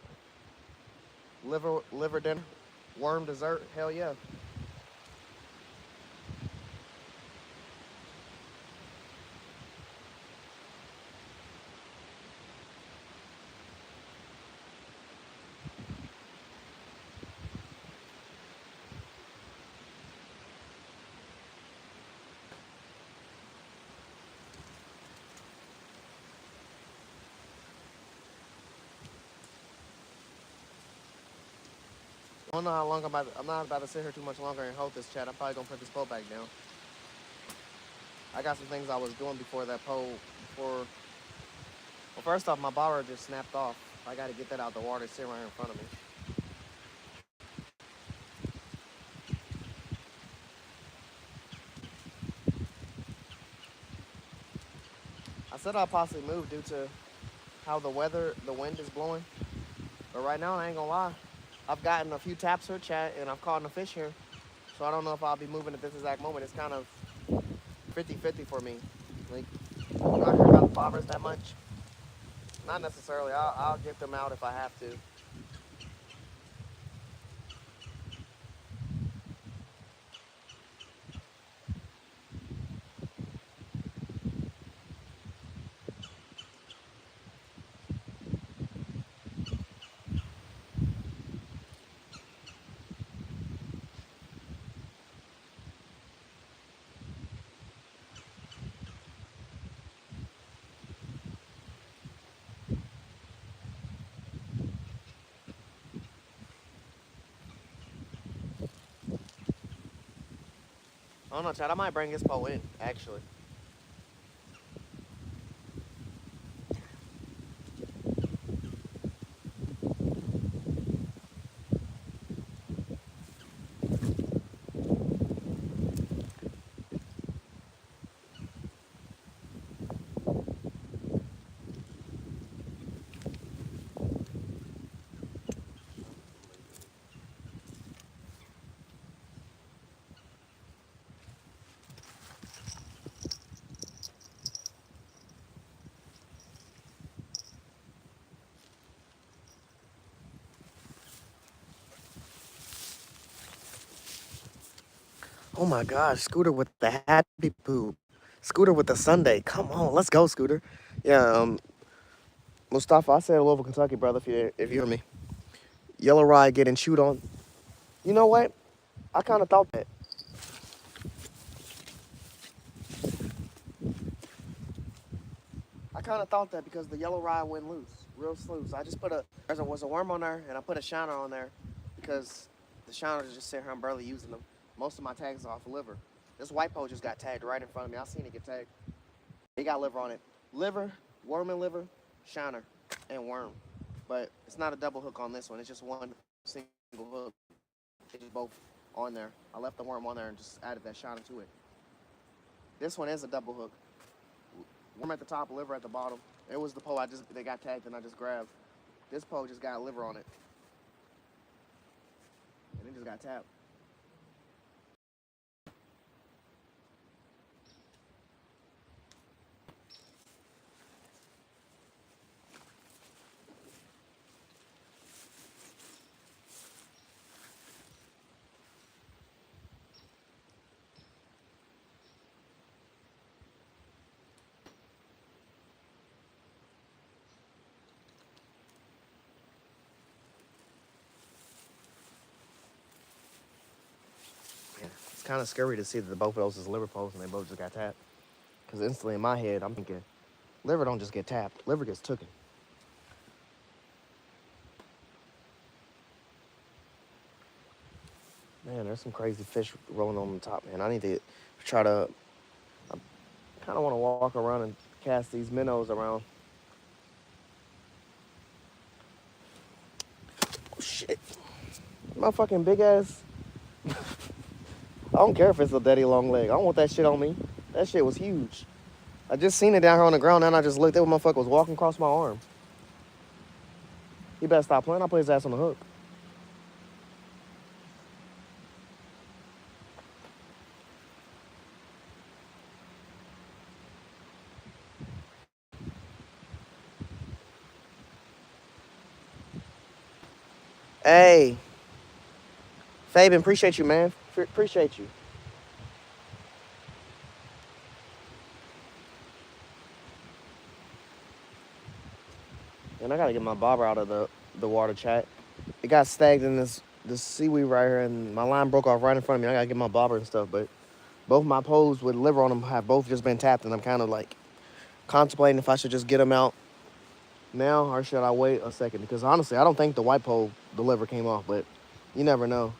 Liver dinner. Worm dessert. Hell yeah. I don't know how long I'm not about to sit here too much longer and hold this chat. I'm probably gonna put this pole back down. I got some things I was doing before that pole. Well, first off, my bobber just snapped off. I got to get that out the water. It's sitting right here in front of me. I said I'll possibly move due to how the wind is blowing. But right now, I ain't gonna lie. I've gotten a few taps here, chat, and I've caught a fish here. So I don't know if I'll be moving at this exact moment. It's kind of 50-50 for me. Like, I'm not hear about the bobbers that much. Not necessarily. I'll get them out if I have to. I don't know, Chad. I might bring this pole in, actually. Oh my gosh, Scooter with the happy poop. Scooter with the Sunday. Come on, let's go, Scooter. Yeah, Mustafa, I said Louisville, Kentucky, brother, if you hear me. Yellow Rye getting chewed on. You know what? I kind of thought that. I kind of thought that because the Yellow Rye went loose, real loose. I just there was a worm on there, and I put a shiner on there because the shiners just sit here, I'm barely using them. Most of my tags are off liver. This white pole just got tagged right in front of me. I seen it get tagged. It got liver on it. Liver, worm and liver, shiner, and worm. But it's not a double hook on this one. It's just one single hook. It's just both on there. I left the worm on there and just added that shiner to it. This one is a double hook. Worm at the top, liver at the bottom. It was the pole they got tagged and I just grabbed. This pole just got liver on it. And it just got tapped. Yeah, it's kind of scary to see that both of those is liver poles and they both just got tapped. Because instantly in my head, I'm thinking, liver don't just get tapped. Liver gets tooken. Man, there's some crazy fish rolling on the top, man. I need to try to, I kind of want to walk around and cast these minnows around. My fucking big ass. I don't care if it's a daddy long leg. I don't want that shit on me. That shit was huge. I just seen it down here on the ground, and I just looked at what motherfucker was walking across my arm. He better stop playing. I'll put his ass on the hook. Hey, Fabian, appreciate you, man. Appreciate you. And I gotta get my bobber out of the water, chat. It got snagged in this seaweed right here, and my line broke off right in front of me. I gotta get my bobber and stuff, but both my poles with liver on them have both just been tapped, and I'm kind of like contemplating if I should just get them out now or should I wait a second? Because honestly, I don't think the white pole, the liver came off, but you never know.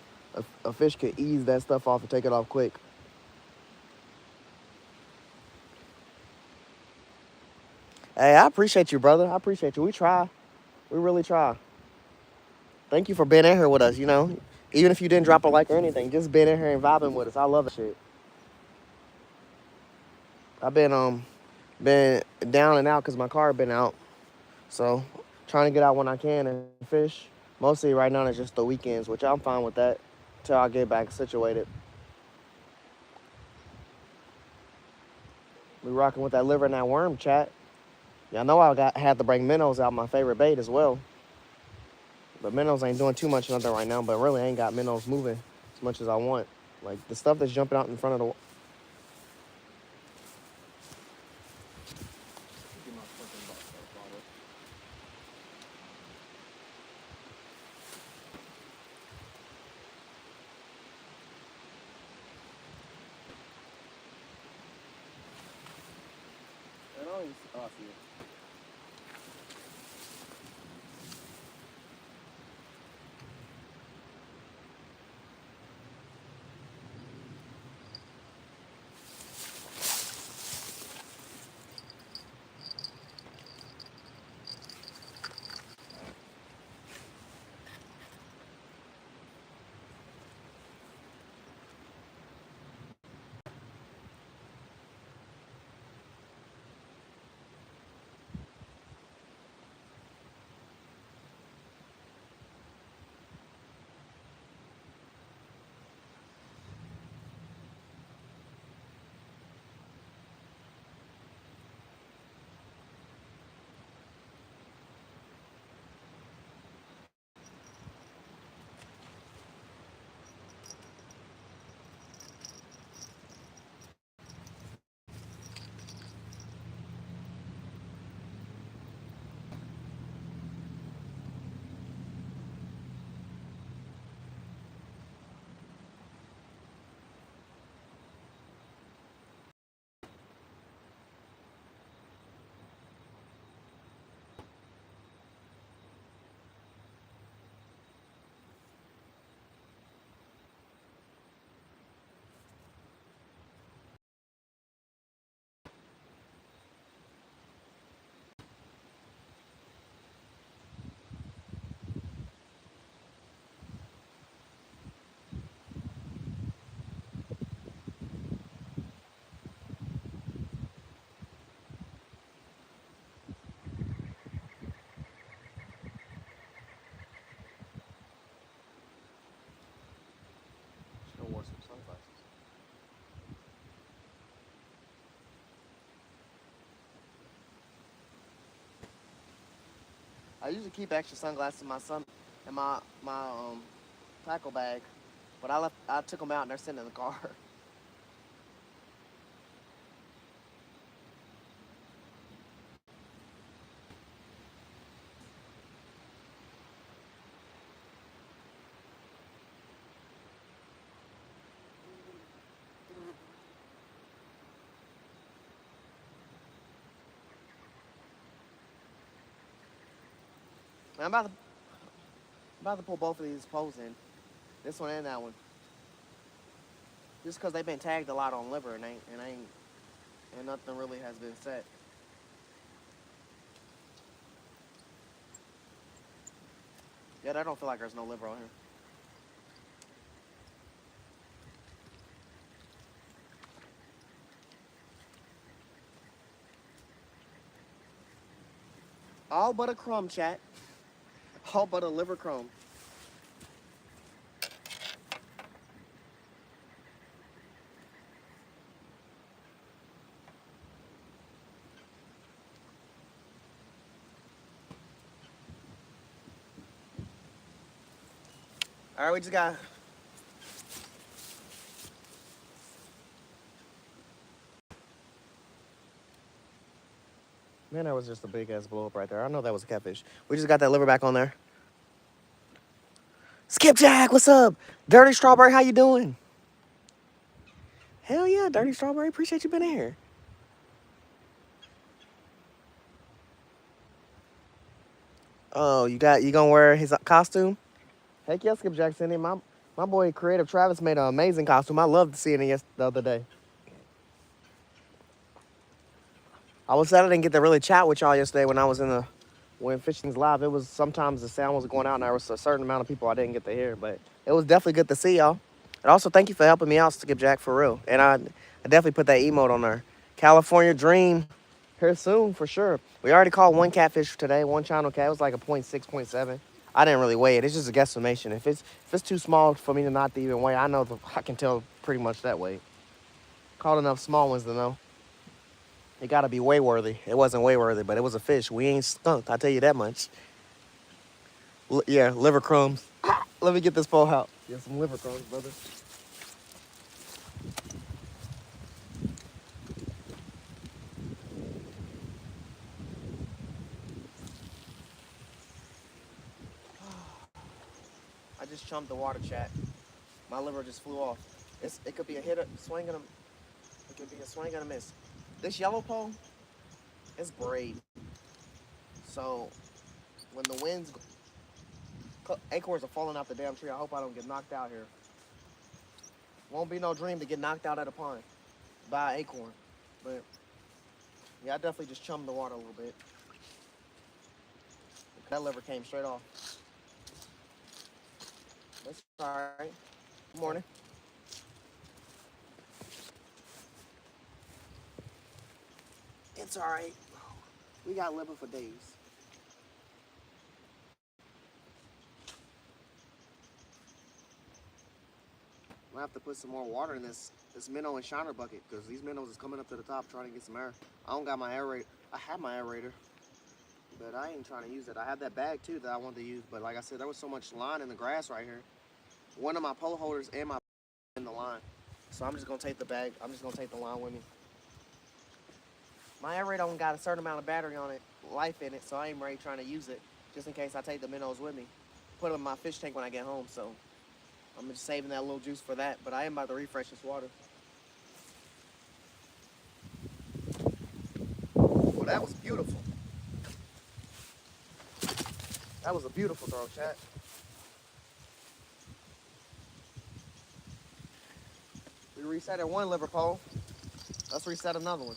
A fish could ease that stuff off and take it off quick. Hey, I appreciate you, brother. I appreciate you. We try. We really try. Thank you for being in here with us, you know. Even if you didn't drop a like or anything, just being in here and vibing with us. I love that shit. I've been down and out because my car been out. So trying to get out when I can and fish. Mostly right now it's just the weekends, which I'm fine with that till I get back situated. We rocking with that liver and that worm, chat. Y'all know had to bring minnows out, my favorite bait as well. But minnows ain't doing too much nothing right now, but really I ain't got minnows moving as much as I want. Like the stuff that's jumping out in front of the wore some sunglasses. I usually keep extra sunglasses in my tackle bag, but I took them out and they're sitting in the car. I'm about to pull both of these poles in, this one and that one, just because they've been tagged a lot on liver and nothing really has been set. Yeah, I don't feel like there's no liver on here. All but a crumb, chat. All but a liver crumb. All right, we just got. Man, that was just a big ass blow up right there. I know that was a catfish. We just got that liver back on there. Skipjack, what's up? Dirty Strawberry, how you doing? Hell yeah, Dirty Strawberry. Appreciate you being here. Oh, you gonna wear his costume? Heck yeah, Skipjack, Cindy. My boy Creative Travis made an amazing costume. I loved seeing it the other day. I was sad I didn't get to really chat with y'all yesterday when Fishing's live. It was sometimes the sound was going out and there was a certain amount of people I didn't get to hear, but it was definitely good to see y'all. And also thank you for helping me out, Skipjack, for real. And I definitely put that emote on there. California Dream here soon for sure. We already caught one catfish today, one channel cat. It was like a 0.6, 0.7. I didn't really weigh it. It's just a guesstimation. If it's too small for me to not to even weigh, I can tell pretty much that weight. Caught enough small ones to know. It gotta be way worthy. It wasn't way worthy, but it was a fish. We ain't skunked, I tell you that much. Yeah, liver crumbs. Let me get this pole out. Yeah, some liver crumbs, brother. I just chumped the water, chat. My liver just flew off. It could be a hit, a swing, and it could be a swing and a miss. This yellow pole is braid. So when the winds, acorns are falling out the damn tree. I hope I don't get knocked out here. Won't be no dream to get knocked out at a pond by an acorn. But yeah, I definitely just chummed the water a little bit. That liver came straight off. That's all right. Good morning. It's all right. We got liver for days. I'm gonna have to put some more water in this minnow and shiner bucket because these minnows is coming up to the top trying to get some air. I don't got my aerator. I have my aerator, but I ain't trying to use it. I have that bag too that I wanted to use, but like I said, there was so much line in the grass right here. One of my pole holders and my in the line. So I'm just gonna take the bag. I'm just gonna take the line with me. My aerator only got a certain amount of battery on it, life in it, so I ain't really trying to use it just in case I take the minnows with me. Put them in my fish tank when I get home, so I'm just saving that little juice for that, but I am about to refresh this water. Well, that was beautiful. That was a beautiful throw, chat. We reset one liver pole. Let's reset another one.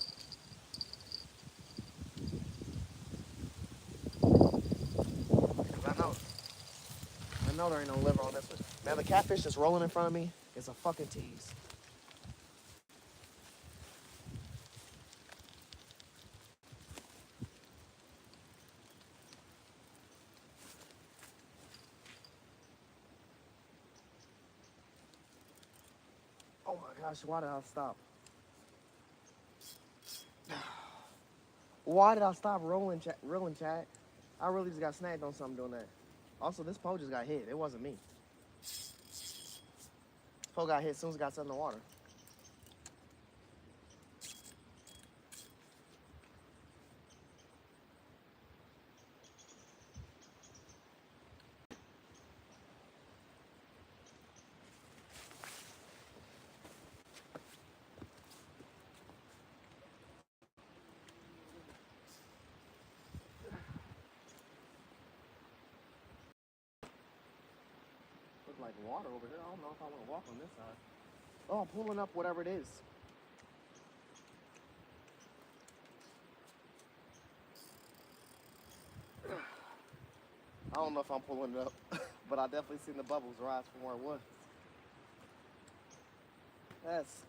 I know there ain't no liver on this one. Man, the catfish that's rolling in front of me is a fucking tease. Oh my gosh, why did I stop? Why did I stop rolling, chat? I really just got snagged on something doing that. Also, this pole just got hit. It wasn't me. This pole got hit as soon as it got set in the water. Looks like water over here. I don't know if I want to walk on this side. Oh, I'm pulling up whatever it is. I don't know if I'm pulling it up, but I definitely seen the bubbles rise from where it was. That's...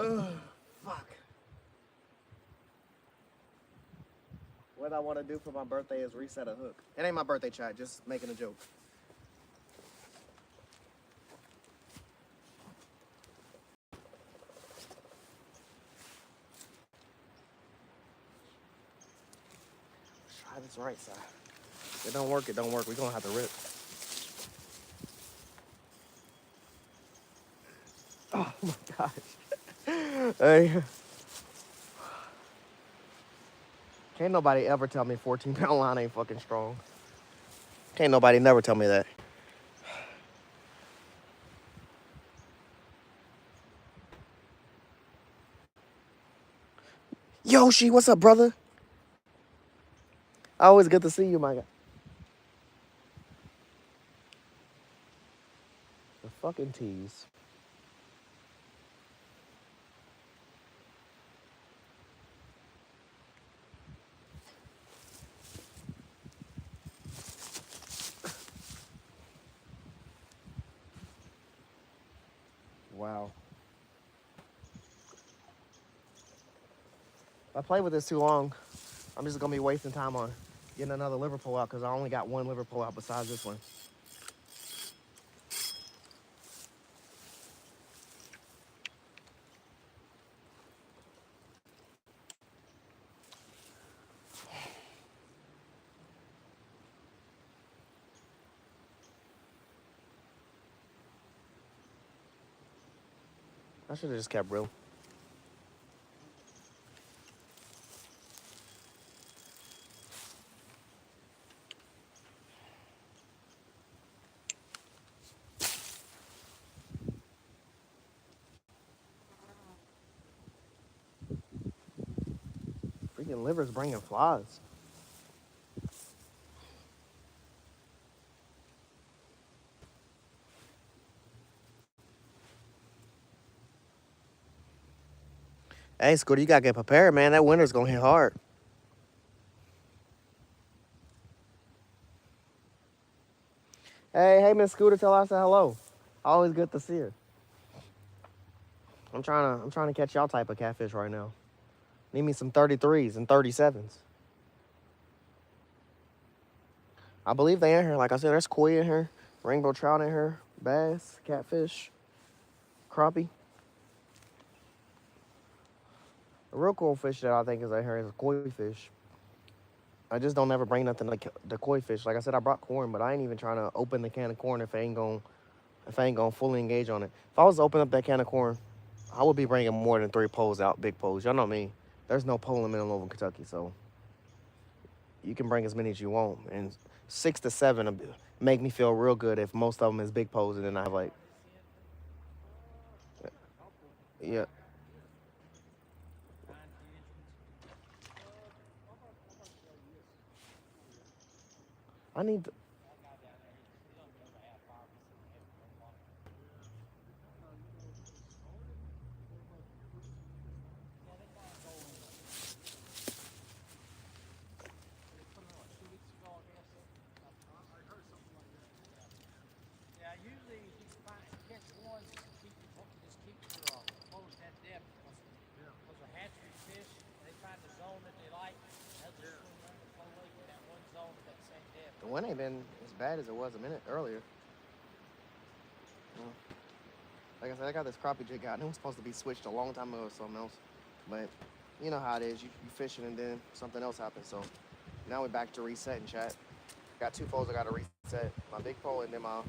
Ugh, fuck. What I want to do for my birthday is reset a hook. It ain't my birthday, chat. Just making a joke. Try this right side. If it don't work, it don't work. We're gonna have to rip. Oh my gosh. Hey. Can't nobody ever tell me 14-pound line ain't fucking strong. Can't nobody never tell me that. Yoshi, what's up, brother? Always good to see you, my guy. The fucking tease. Wow. If I play with this too long, I'm just gonna be wasting time on getting another liver pull out because I only got one liver pull out besides this one. I should have just kept real. Freaking liver's bringing flies. Hey, Scooter, you gotta get prepared, man. That winter's gonna hit hard. Hey, Miss Scooter, tell her I said hello. Always good to see her. I'm trying to catch y'all type of catfish right now. Need me some 33s and 37s. I believe they in here. Like I said, there's koi in here, rainbow trout in here, bass, catfish, crappie. The real cool fish that I think is in here is a koi fish. I just don't ever bring nothing like the koi fish. Like I said, I brought corn, but I ain't even trying to open the can of corn if I ain't gonna fully engage on it. If I was to open up that can of corn, I would be bringing more than 3 poles out, big poles. Y'all know me. There's no pole limit in Louisville, Kentucky, so you can bring as many as you want. And 6 to 7 make me feel real good if most of them is big poles, and then I have like, yeah. I need to, Yeah, usually if you catch one, just keep your close that depth because a hatchery fish, they find the zone that they like. They'll just swim under the flow in that one zone at that same depth. the wind ain't been as bad as it was a minute earlier. Well, like I said, I got this crappie jig out, and it was supposed to be switched a long time ago or something else. But you know how it is. You fishing, and then something else happens. So now we're back to resetting, chat. Got 2 poles I got to reset. My big pole and then my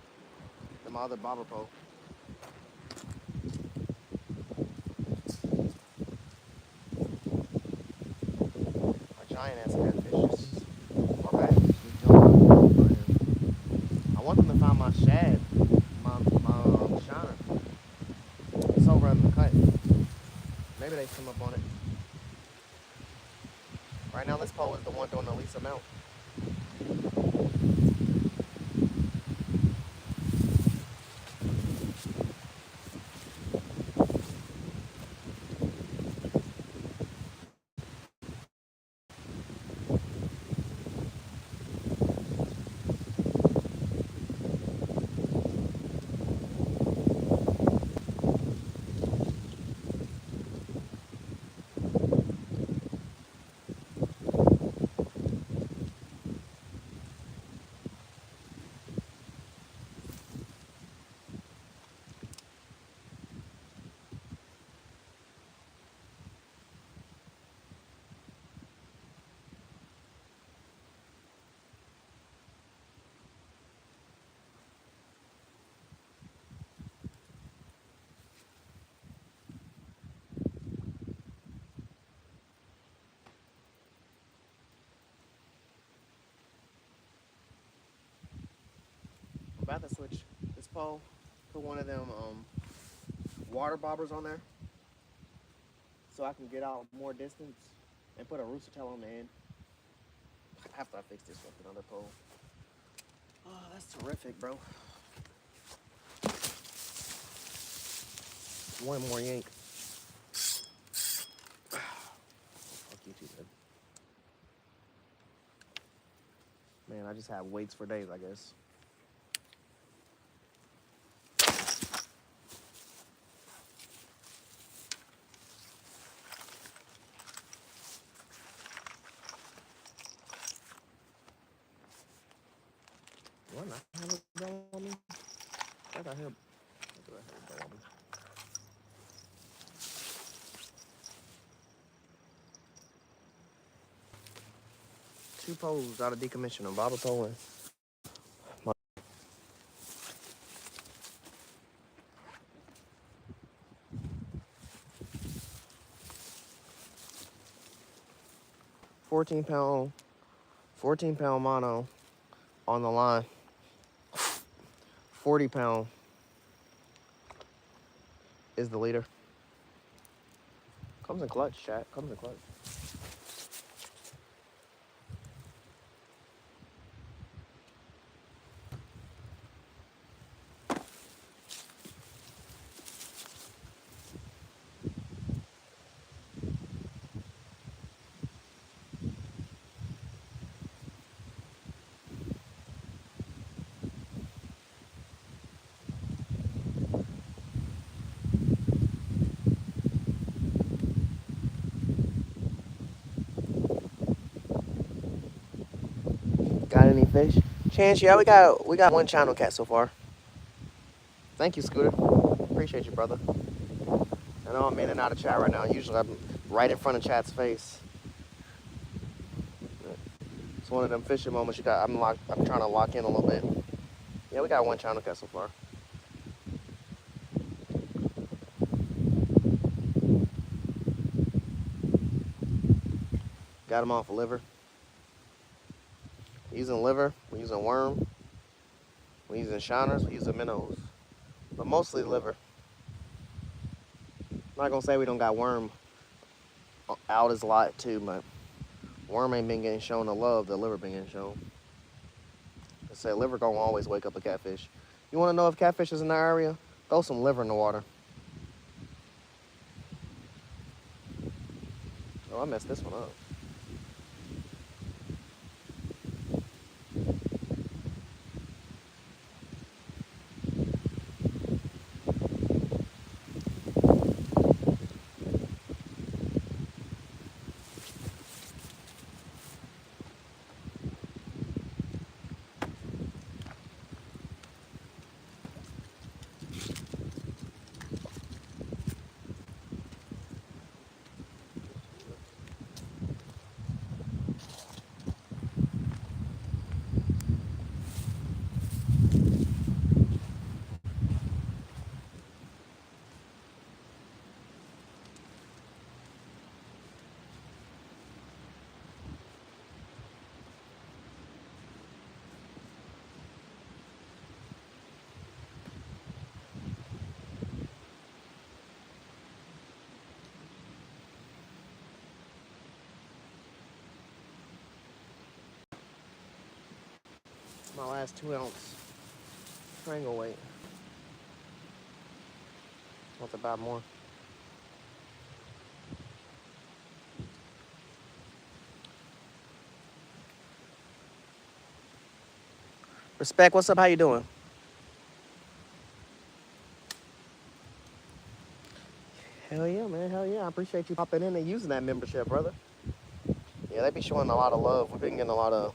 other bobber pole. A giant ass catfish. Or bass. I want them to find my shad, my shiner. It's over in the cut. Maybe they come up on it. Right now, this pole is the one doing the least amount. I have to switch this pole, put one of them water bobbers on there so I can get out more distance and put a rooster tail on the end after I fix this with another pole. Oh, that's terrific, bro. One more yank. Fuck you too, man. I just have weights for days, I guess. What? I have it go on me? I got him. I have it go on me. Two poles out of decommission, a bobber pole and 14-pound mono on the line. 40-pound is the leader. Comes in clutch, chat. Comes in clutch. Got any fish? Chance, yeah, we got one channel cat so far. Thank you, Scooter. Appreciate you, brother. I know I'm in and out of chat right now. Usually I'm right in front of chat's face. It's one of them fishing moments you got. I'm trying to lock in a little bit. Yeah, we got one channel cat so far. Got him off a liver. We're using liver, we're using worm, we're using shiners, we're using minnows. But mostly liver. I'm not gonna say we don't got worm out as a lot too, but worm ain't been getting shown the love that liver been getting shown. I say liver gonna always wake up a catfish. You wanna know if catfish is in the area? Throw some liver in the water. Oh, I messed this one up. My last 2-ounce triangle weight. That's about more. Respect, what's up? How you doing? Hell yeah, man. Hell yeah. I appreciate you popping in and using that membership, brother. Yeah, they be showing a lot of love. We've been getting a lot of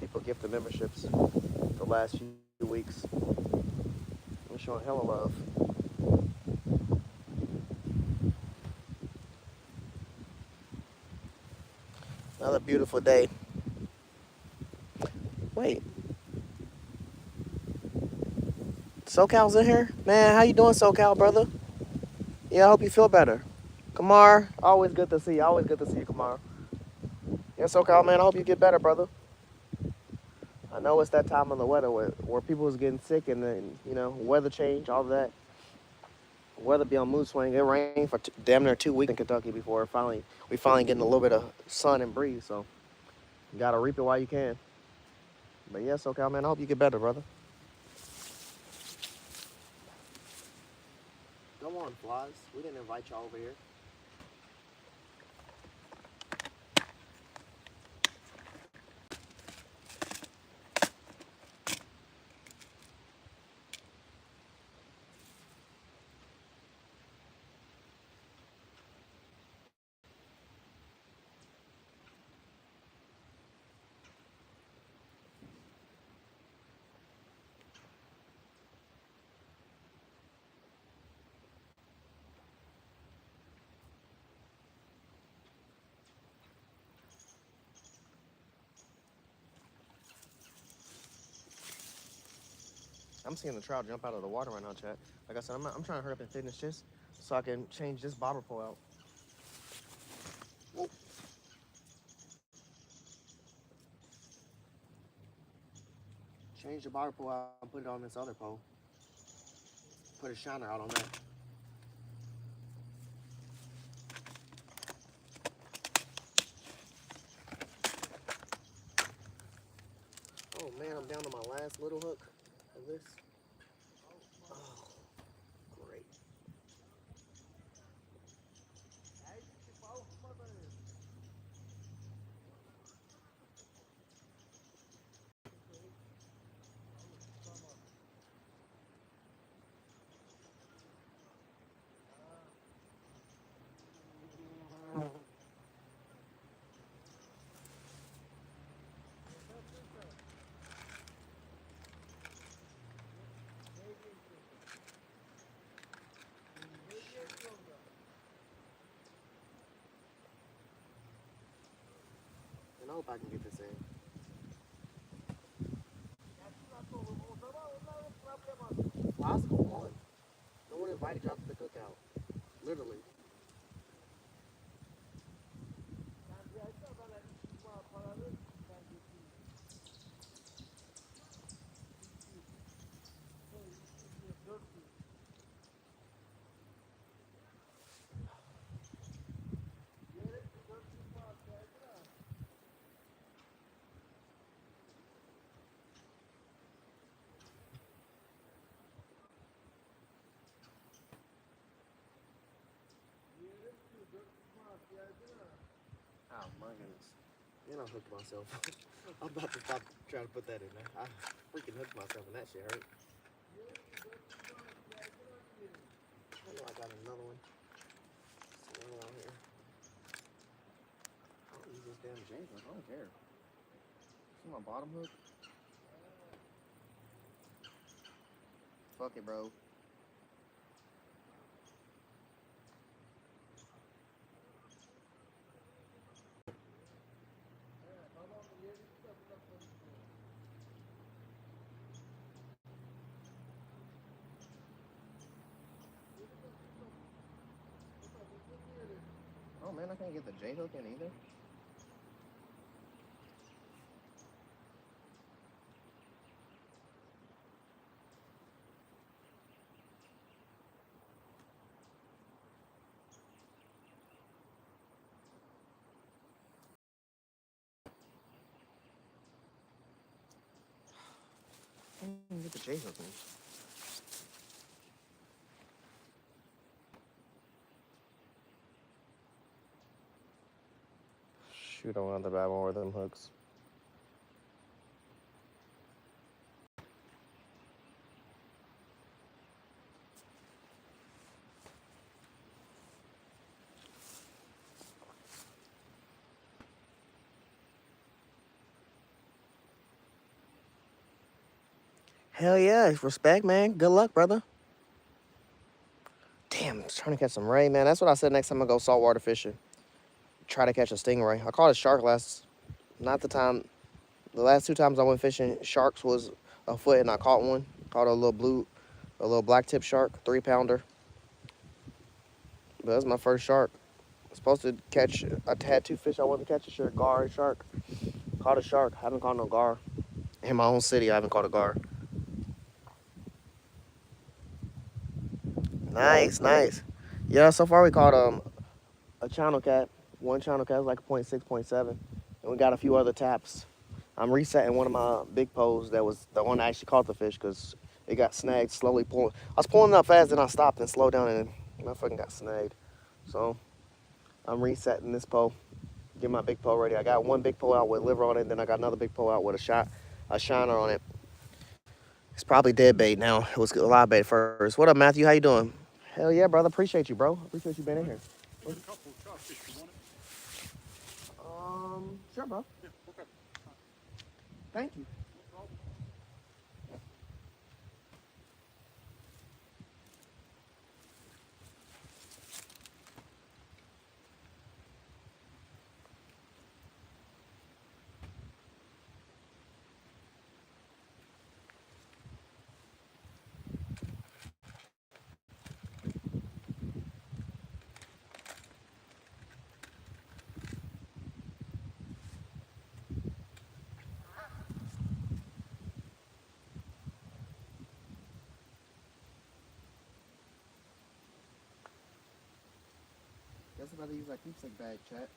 people gifted memberships the last few weeks. We're showing hella love. Another beautiful day. Wait. SoCal's in here? Man, how you doing, SoCal, brother? Yeah, I hope you feel better. Kamar, always good to see you. Always good to see you, Kamar. Yeah, SoCal, man, I hope you get better, brother. I know it's that time of the weather where people is getting sick and then, you know, weather change, all of that. Weather be on mood swing. It rained for damn near 2 weeks in Kentucky before we finally getting a little bit of sun and breeze. So you gotta reap it while you can. But yes, okay, man. I hope you get better, brother. Go on, flies. We didn't invite y'all over here. I'm seeing the trout jump out of the water right now, chat. Like I said, I'm trying to hurry up and finish this so I can change this bobber pole out. Whoa. Change the bobber pole out and put it on this other pole. Put a shiner out on that. Oh man, I'm down to my last little hook of this. Oh, great. And I hope I can get this in. Flies go on. No one invited y'all to the cookout. Literally. Oh my goodness. And I hooked myself. I'm about to stop trying to put that in there. I freaking hooked myself and that shit hurt. I know I got another one. Somewhere around here. I'll use this damn J hook. I don't care. See my bottom hook? Fuck it, bro. Oh man, I can't get the J hook in either. I can't even get the J hook in. Shoot, I want to buy more of them hooks. Hell yeah, respect, man. Good luck, brother. Damn, I was trying to catch some ray, man. That's what I said next time I go saltwater fishing. Try to catch a stingray. I caught a shark the last 2 times I went fishing, sharks was a foot and I caught one. Caught a little black tip shark, 3-pounder. But that's my first shark. I'm supposed to I had 2 fish I wanted to catch, a gar shark. Caught a shark, haven't caught no gar. In my own city, I haven't caught a gar. Nice, nice. Yeah, so far we caught a channel cat. One channel cat was like a point 6, point 7. And we got a few other taps. I'm resetting one of my big poles that was the one that actually caught the fish because it got snagged slowly pulling. I was pulling up fast and I stopped and slowed down and my fucking got snagged. So I'm resetting this pole, get my big pole ready. I got one big pole out with liver on it, then I got another big pole out with a shiner on it. It's probably dead bait now. It was a live bait first. What up, Matthew? How you doing? Hell yeah, brother. Appreciate you, bro. Appreciate you being in here. There's a couple of trout fish. You want it? Sure, bro. Yeah, okay. Thank you. No problem. Guess about to use that keepsake bag, chat.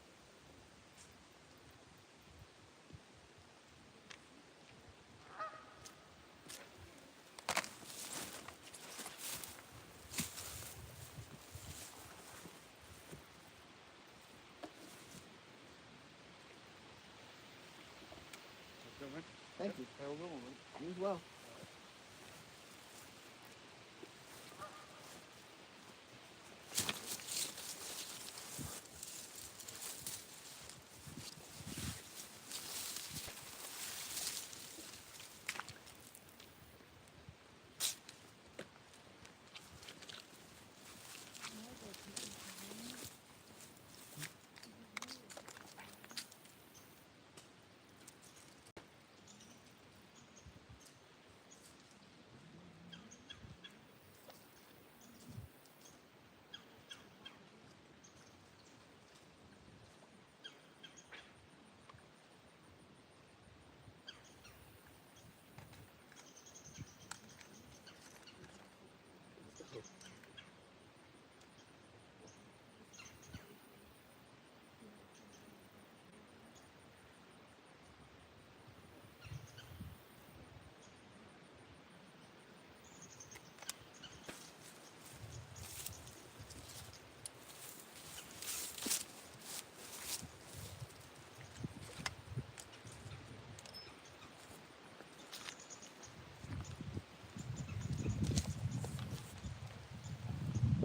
Okay, man. Thank you. Have a good one, man. You as well.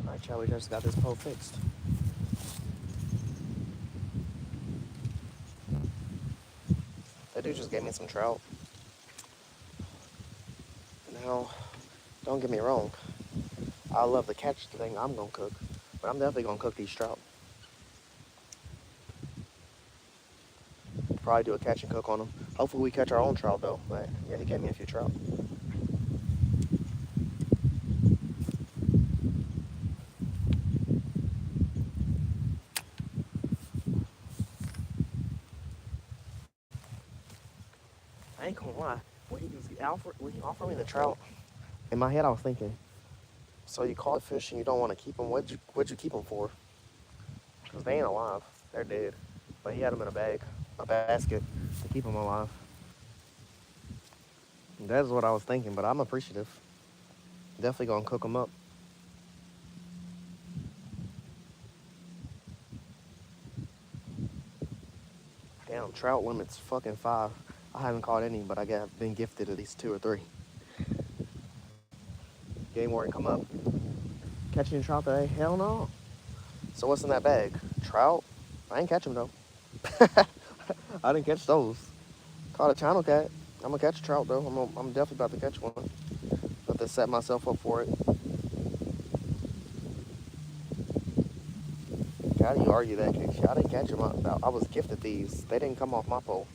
All right, chat. We just got this pole fixed. That dude just gave me some trout. Now, don't get me wrong. I love the catch thing I'm gonna cook, but I'm definitely gonna cook these trout. Probably do a catch and cook on them. Hopefully we catch our own trout though. But yeah, he gave me a few trout. I ain't gonna lie. When he offered me the trout, in my head I was thinking, so you caught fish and you don't want to keep them. What'd you keep them for? Because they ain't alive. They're dead. But he had them in a basket to keep them alive. That's what I was thinking, but I'm appreciative. Definitely gonna cook them up. Damn, trout limit's fucking 5. I haven't caught any, but I got been gifted at least 2 or 3. Game warden come up. Catching a trout today? Hell no. So what's in that bag? Trout? I ain't catch them though. I didn't catch those. Caught a channel cat. I'm gonna catch a trout though. I'm definitely about to catch one. About to set myself up for it. How do you argue that, Casey? I didn't catch them. I was gifted these. They didn't come off my pole.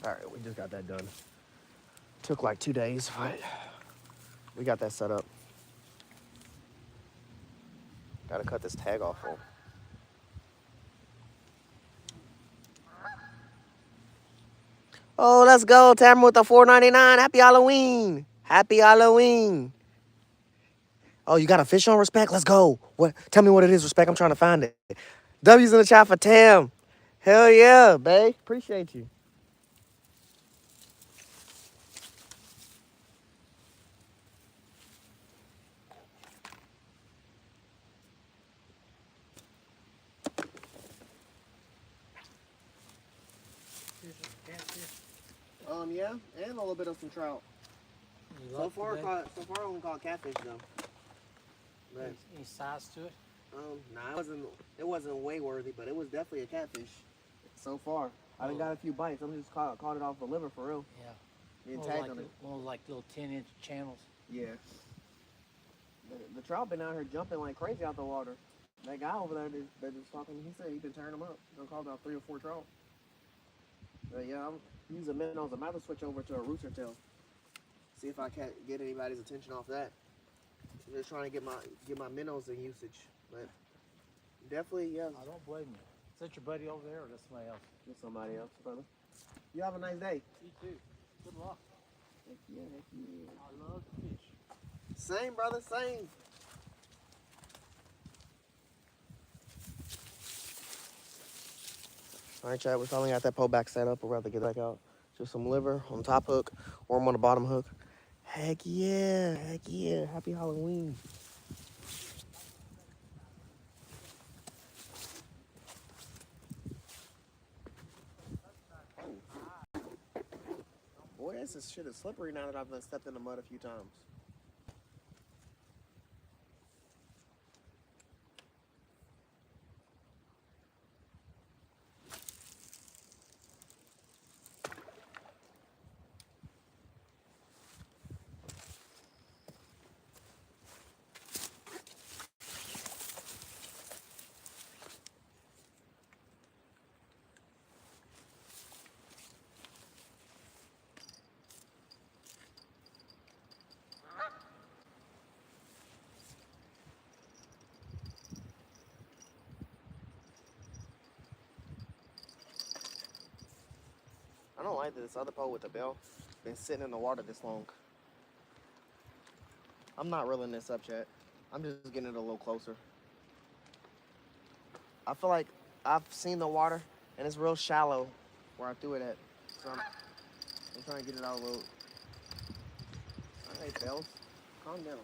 All right, we just got that done. Took like 2 days, but we got that set up. Gotta cut this tag off though. Oh, let's go, Tamara with the $4.99. Happy Halloween. Happy Halloween. Oh, you got a fish on, Respect? Let's go. What? Tell me what it is, Respect. I'm trying to find it. W's in the chat for Tam. Hell yeah, babe. Appreciate you. Here's some catfish. Yeah, and a little bit of some trout. You So luck far, today? I only caught catfish though. But Any size to it? nah, it wasn't way worthy, but it was definitely a catfish. So far, I done got a few bites. I'm just caught it off the liver for real. Yeah. Being More tagged like, on it. more like little 10-inch channels. Yeah. The trout been out here jumping like crazy out the water. That guy over there that is talking, he said he been tearing them up. He caught about 3 or 4 trout. But yeah, I'm using minnows. I'm about to switch over to a rooster tail. See if I can't get anybody's attention off that. I'm just trying to get my minnows in usage. But definitely, yeah. I don't blame you. Is that your buddy over there or is that somebody else? Get somebody else, brother. You have a nice day. You too. Good luck. Heck yeah, heck yeah. I love to fish. Same, brother, same. All right, Chad, we finally got that pole back set up. We're about to get back out. Just some liver on top hook, worm on the bottom hook. Heck yeah, heck yeah. Happy Halloween. Boy, this shit is slippery now that I've been stepped in the mud a few times. I don't like that this other pole with the bell been sitting in the water this long. I'm not reeling this up yet. I'm just getting it a little closer. I feel like I've seen the water and it's real shallow where I threw it at. So I'm trying to get it out a little. All right, bells, calm down.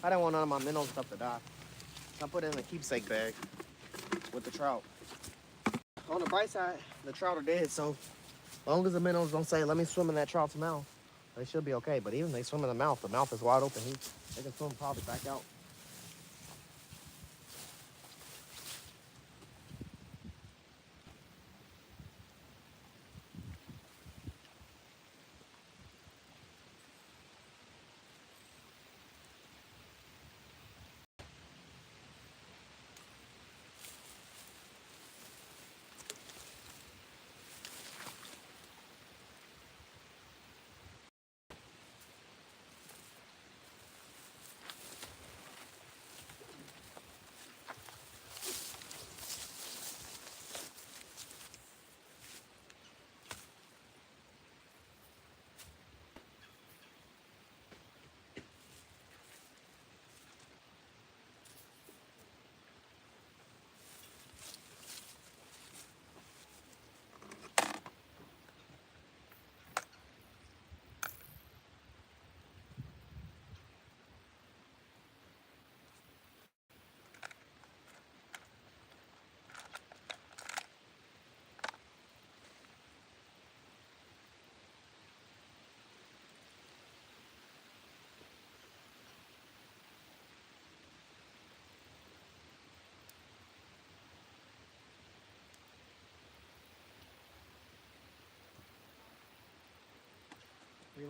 I didn't want none of my minnow stuff to die. So I put it in a keepsake bag with the trout. On the bright side, the trout are dead, so as long as the minnows don't say, let me swim in that trout's mouth, they should be okay. But even if they swim in the mouth is wide open. They can swim probably back out.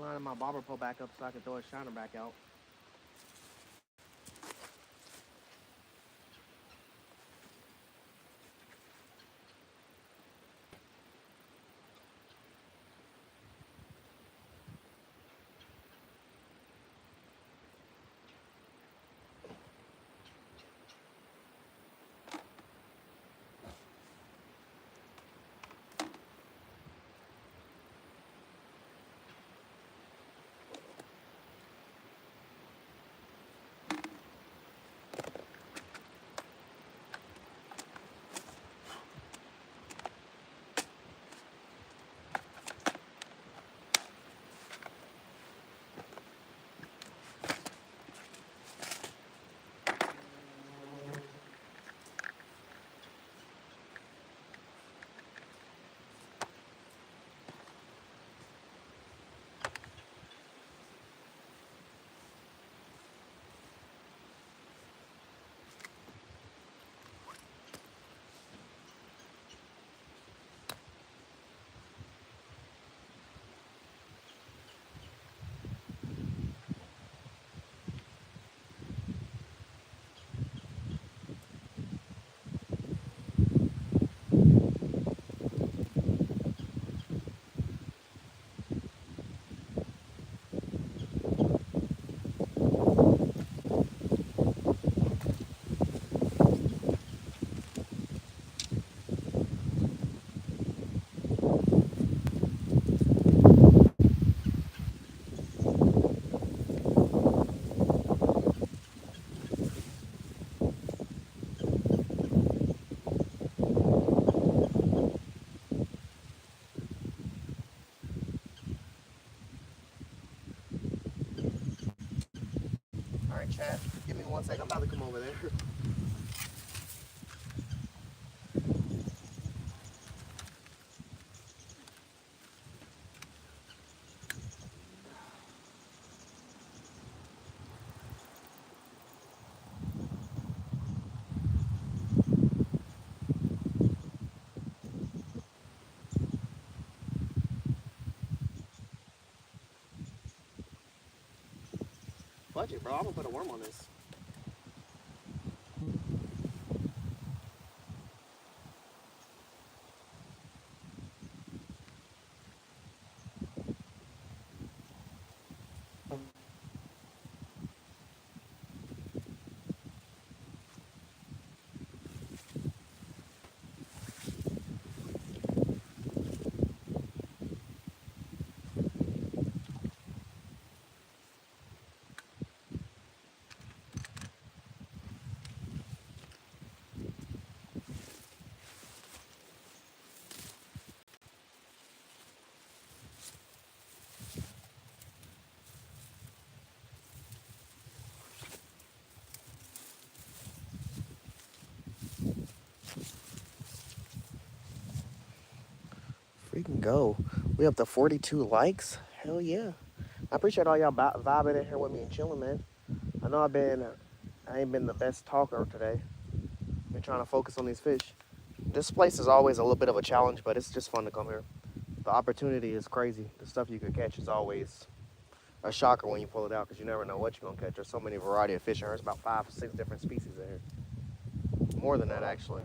lining my bobber pole back up so I can throw a shiner back out. All right, Chad, give me 1 second. I'm about to come over there. Budget, bro. I'm gonna put a worm on this. Freaking go. We up to 42 likes. Hell yeah. I appreciate all y'all vibing in here with me and chilling, man. I know I ain't been the best talker today. Been trying to focus on these fish. This place is always a little bit of a challenge, but it's just fun to come here. The opportunity is crazy. The stuff you could catch is always a shocker when you pull it out because you never know what you're gonna catch. There's so many variety of fish. There's about 5 or 6 different species in here. More than that, actually.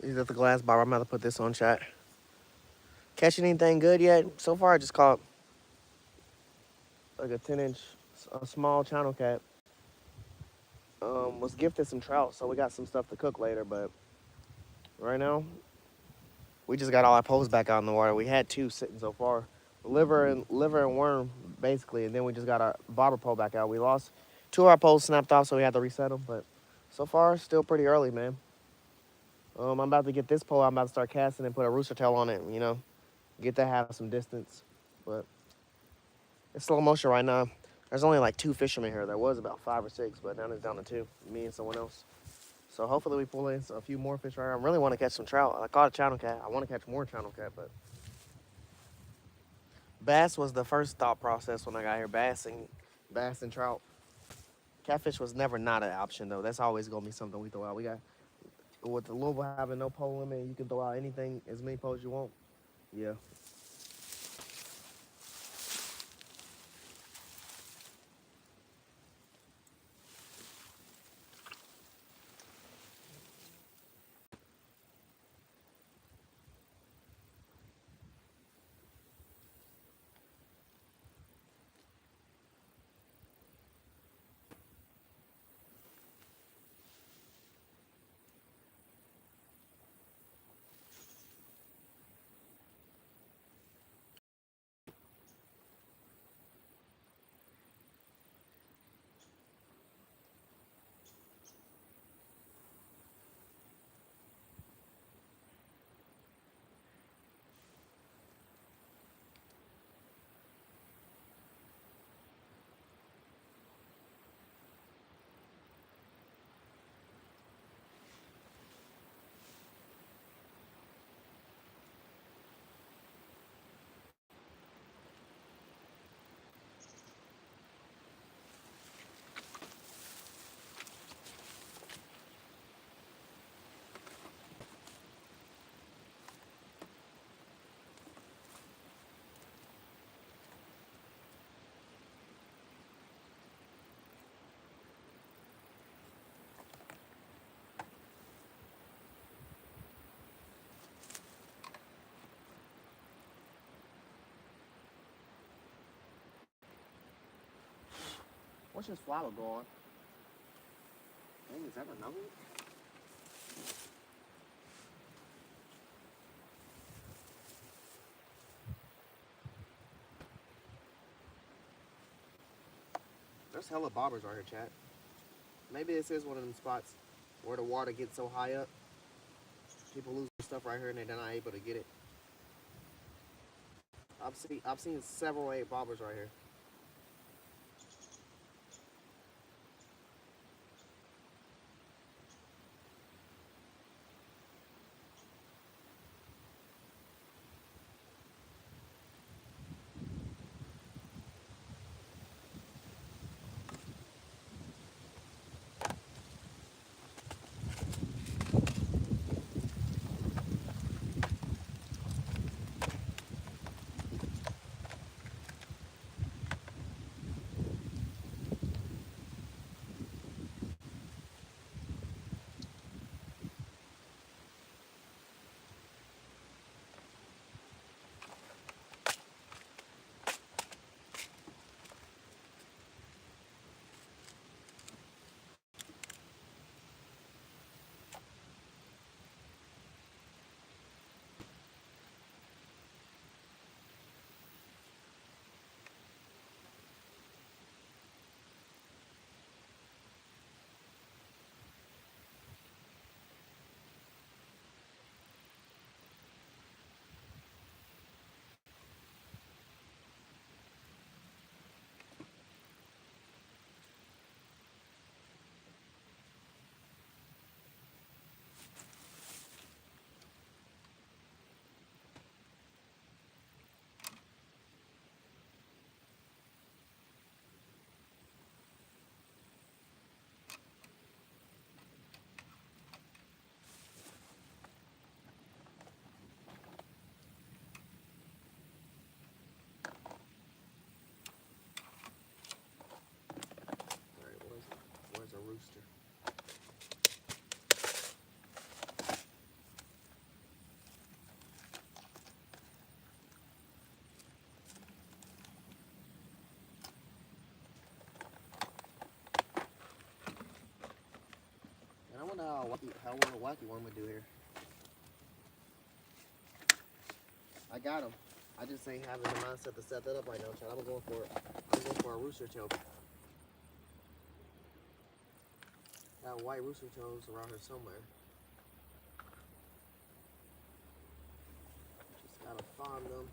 These are the glass bar. I'm about to put this on, chat. Catching anything good yet? So far, I just caught like a 10-inch, a small channel cat. Was gifted some trout, so we got some stuff to cook later. But right now, we just got all our poles back out in the water. We had 2 sitting so far, liver and worm, basically, and then we just got our bobber pole back out. We lost 2 of our poles snapped off, so we had to reset them. But so far, still pretty early, man. I'm about to get this pole. I'm about to start casting and put a rooster tail on it. Get to have some distance, but it's slow motion right now. There's only like 2 fishermen here. There was about 5 or 6, but now it's down to 2, me and someone else. So hopefully we pull in a few more fish right here. I really want to catch some trout. I caught a channel cat. I want to catch more channel cat, but bass was the first thought process when I got here. Bass and trout. Catfish was never not an option though. That's always gonna be something we throw out. We got with the Louisville having no pole limit, you can throw out anything, as many poles you want. Yeah. What's this flower go on? Dang, is that another one? There's hella bobbers right here, chat. Maybe this is one of them spots where the water gets so high up, people lose their stuff right here and they're not able to get it. I've seen several 8 bobbers right here. Where's a rooster? And I wonder how a wacky worm would do here. I got him. I just ain't having the mindset to set that up right now, chat. I'm going for a rooster tail. Got white rooster tails around here somewhere. Just gotta find them.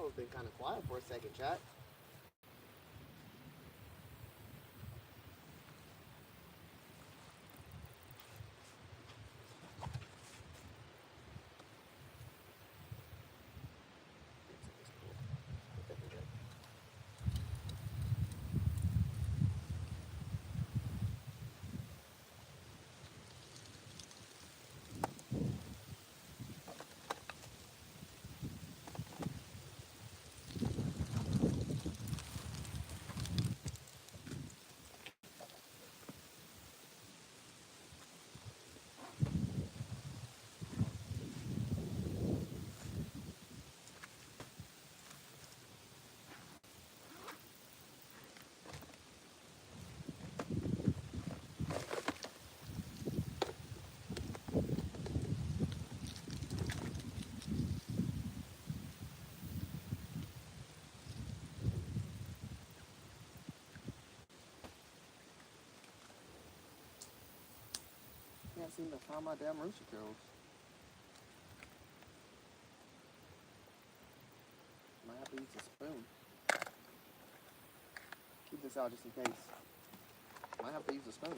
phone's been kind of quiet for a second, chat. Can't seem to find my damn rooster tails. Might have to use a spoon. Keep this out just in case. Might have to use a spoon.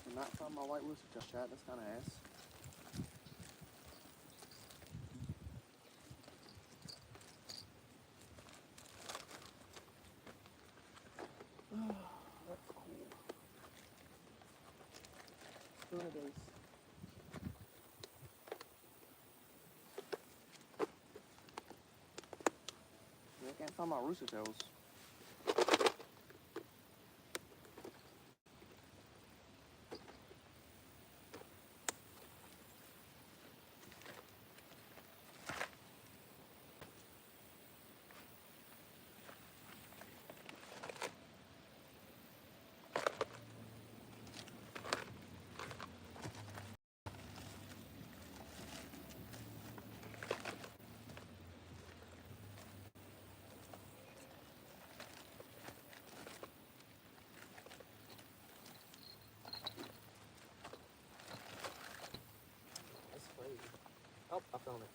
Cannot find my white rooster tail, chat. That's kind of ass. That's cool. Spoon of days. I can't find my rooster tails. Oh, I found it.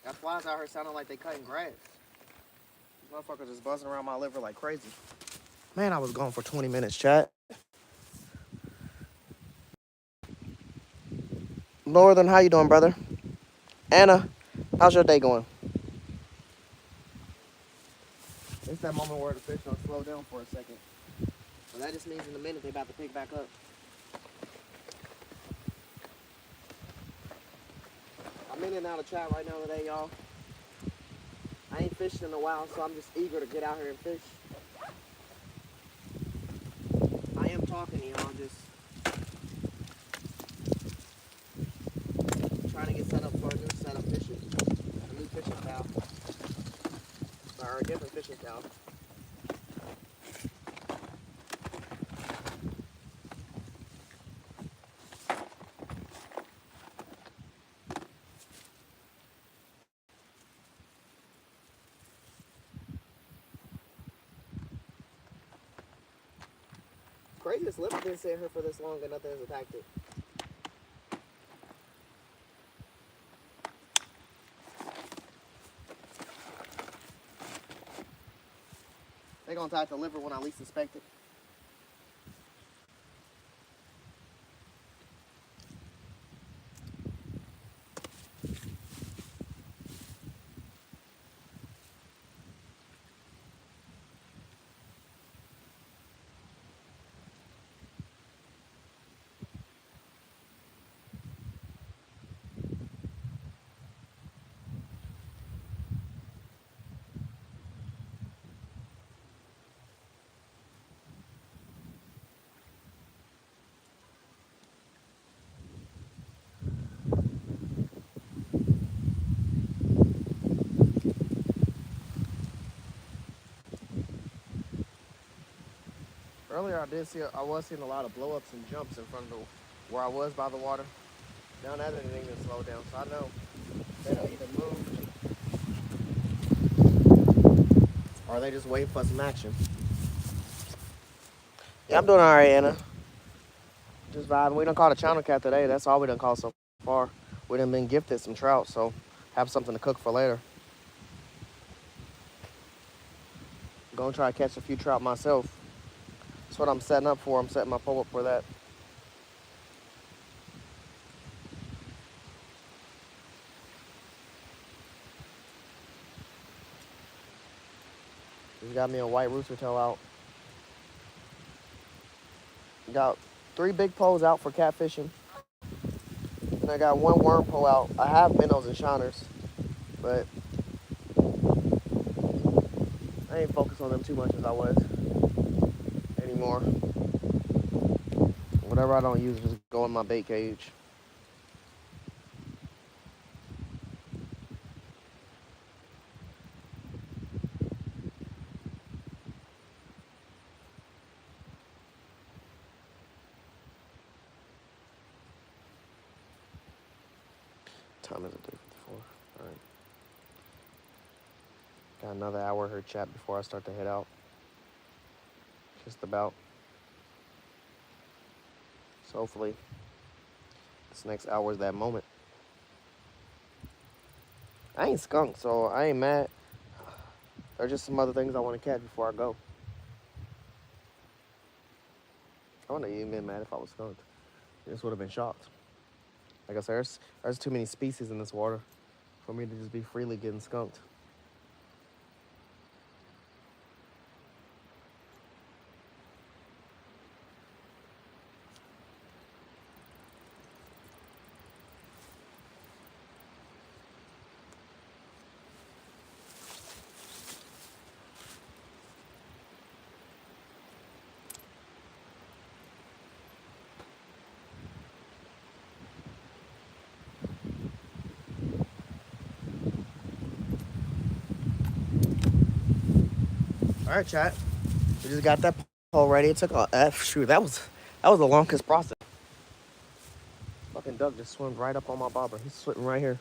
Got flies out here sounding like they cutting grass. These motherfuckers just buzzing around my liver like crazy. Man, I was gone for 20 minutes, chat. Northern, how you doing, brother? Anna, how's your day going? It's that moment where the fish don't slow down for a second. So that just means in a minute they about to pick back up. I'm in and out of chat right now today, y'all. I ain't fished in a while, so I'm just eager to get out here and fish. I am talking to y'all, just trying to get set up for a new setup fishing. A new fishing cow. Or a different fishing cow. Crazy this liver been sitting here for this long and nothing has attacked it. They gonna attack the liver when I least suspect it. Earlier I was seeing a lot of blow ups and jumps in front of where I was by the water. Now that didn't even slow down, so I know they don't either move or they just wait for some action. Yeah, I'm doing all right, Anna. Just vibing. We done caught a channel cat today. That's all we done caught so far. We done been gifted some trout, so have something to cook for later. Gonna try to catch a few trout myself. That's what I'm setting up for. I'm setting my pole up for that. Just got me a white rooster tail out. Got 3 big poles out for catfishing. And I got 1 worm pole out. I have minnows and shiners, but I ain't focused on them too much as I was anymore. Whatever I don't use just go in my bait cage. Time is it 3:54? All right. Got another hour here chat before I start to head out. Just about. So hopefully this next hour is that moment. I ain't skunked, so I ain't mad. There's just some other things I want to catch before I go. I wouldn't have even been mad if I was skunked. I just would have been shocked. Like I said, there's too many species in this water for me to just be freely getting skunked. All right, chat. We just got that pole ready. It took shoot. That was the longest process. Fucking Doug just swam right up on my bobber. He's sitting right here.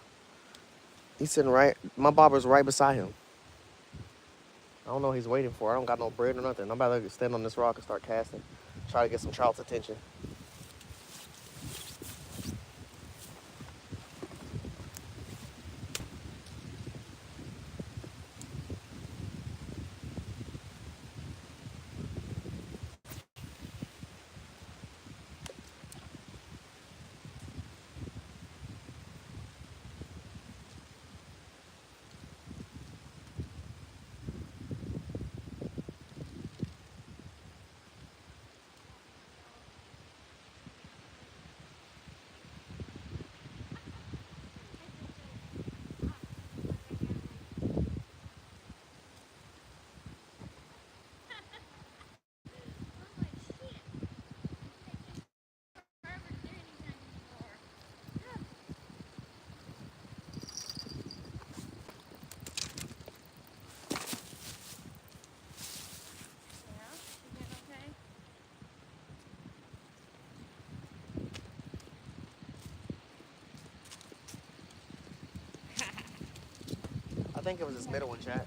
He's sitting right. My bobber's right beside him. I don't know what he's waiting for. I don't got no bread or nothing. I'm about to stand on this rock and start casting. Try to get some trout's attention. I think it was this middle one, chat.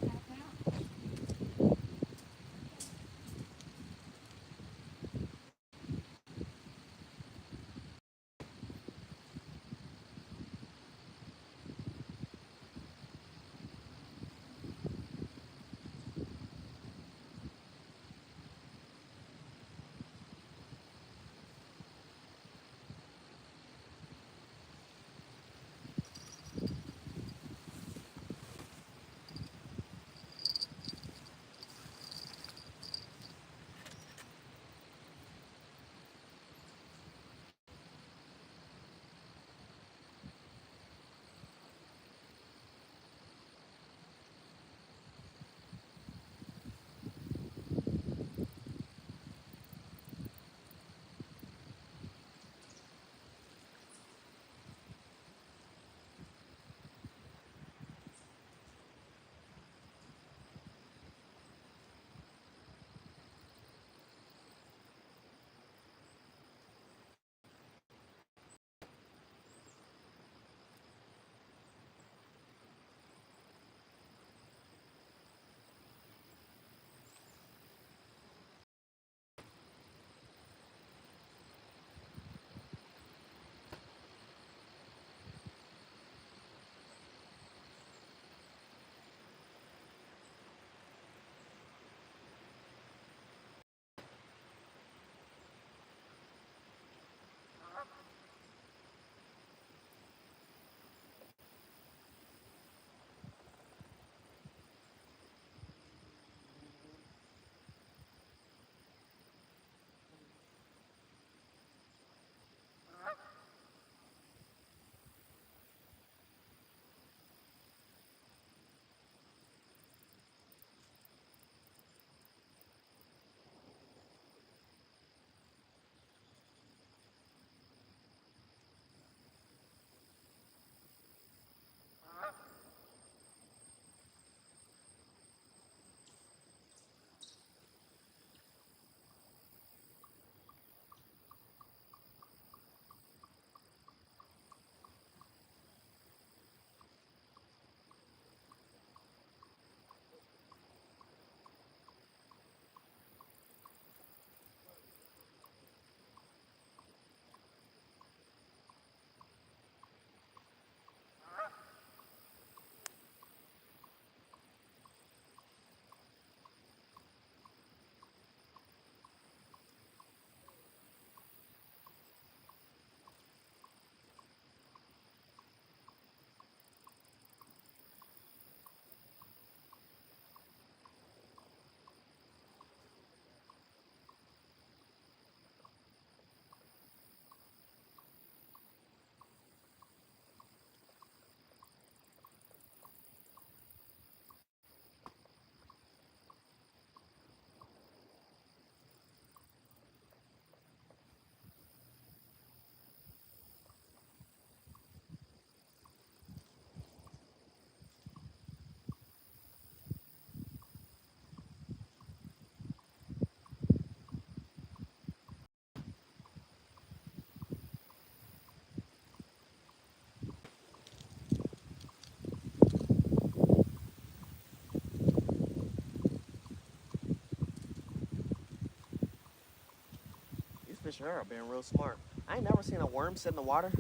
fish here are being real smart. I ain't never seen a worm sit in the water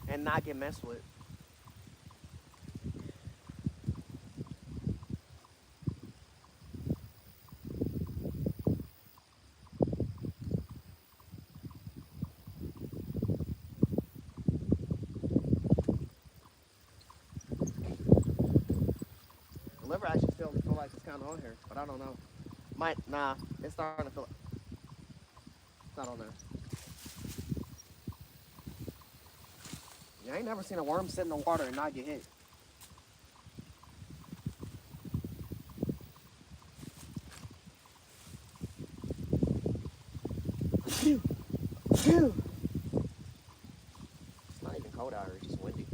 and not get messed with. The liver actually still feel like it's kind of on here, but I don't know. Nah, it's starting to feel. It's not on there. Yeah, I ain't never seen a worm sit in the water and not get hit. Phew. Phew. It's not even cold out here, it's just windy.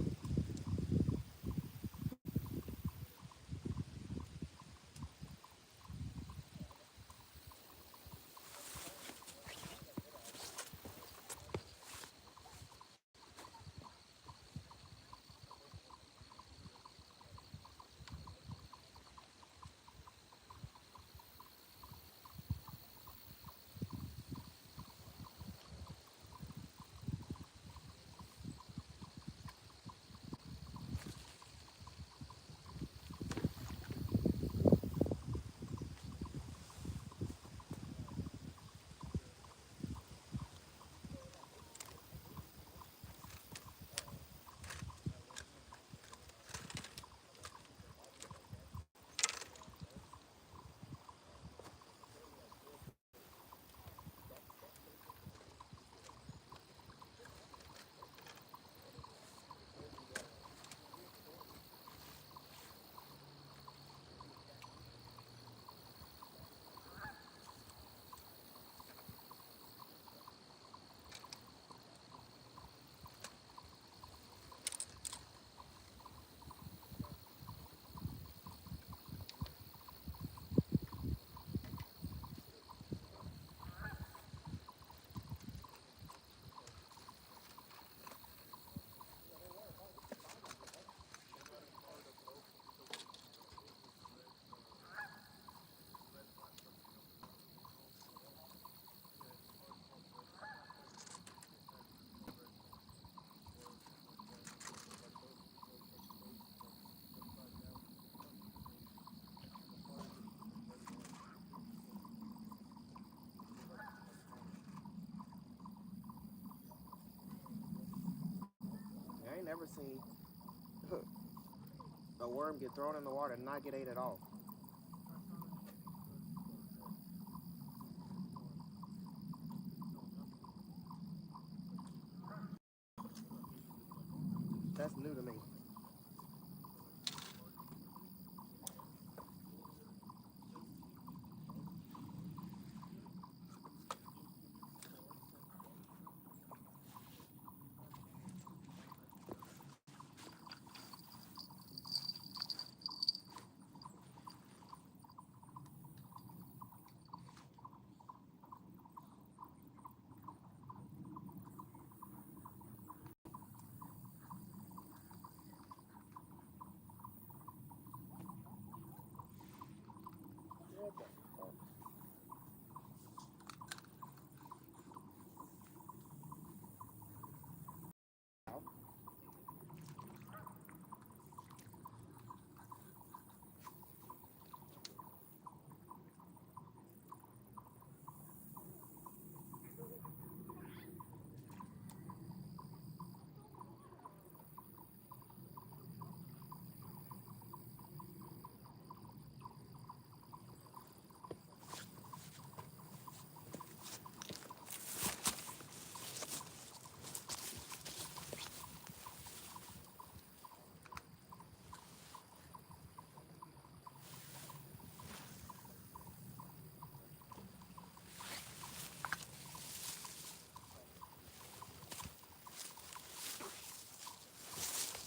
I ain't never seen a worm get thrown in the water and not get ate at all. That's new to me.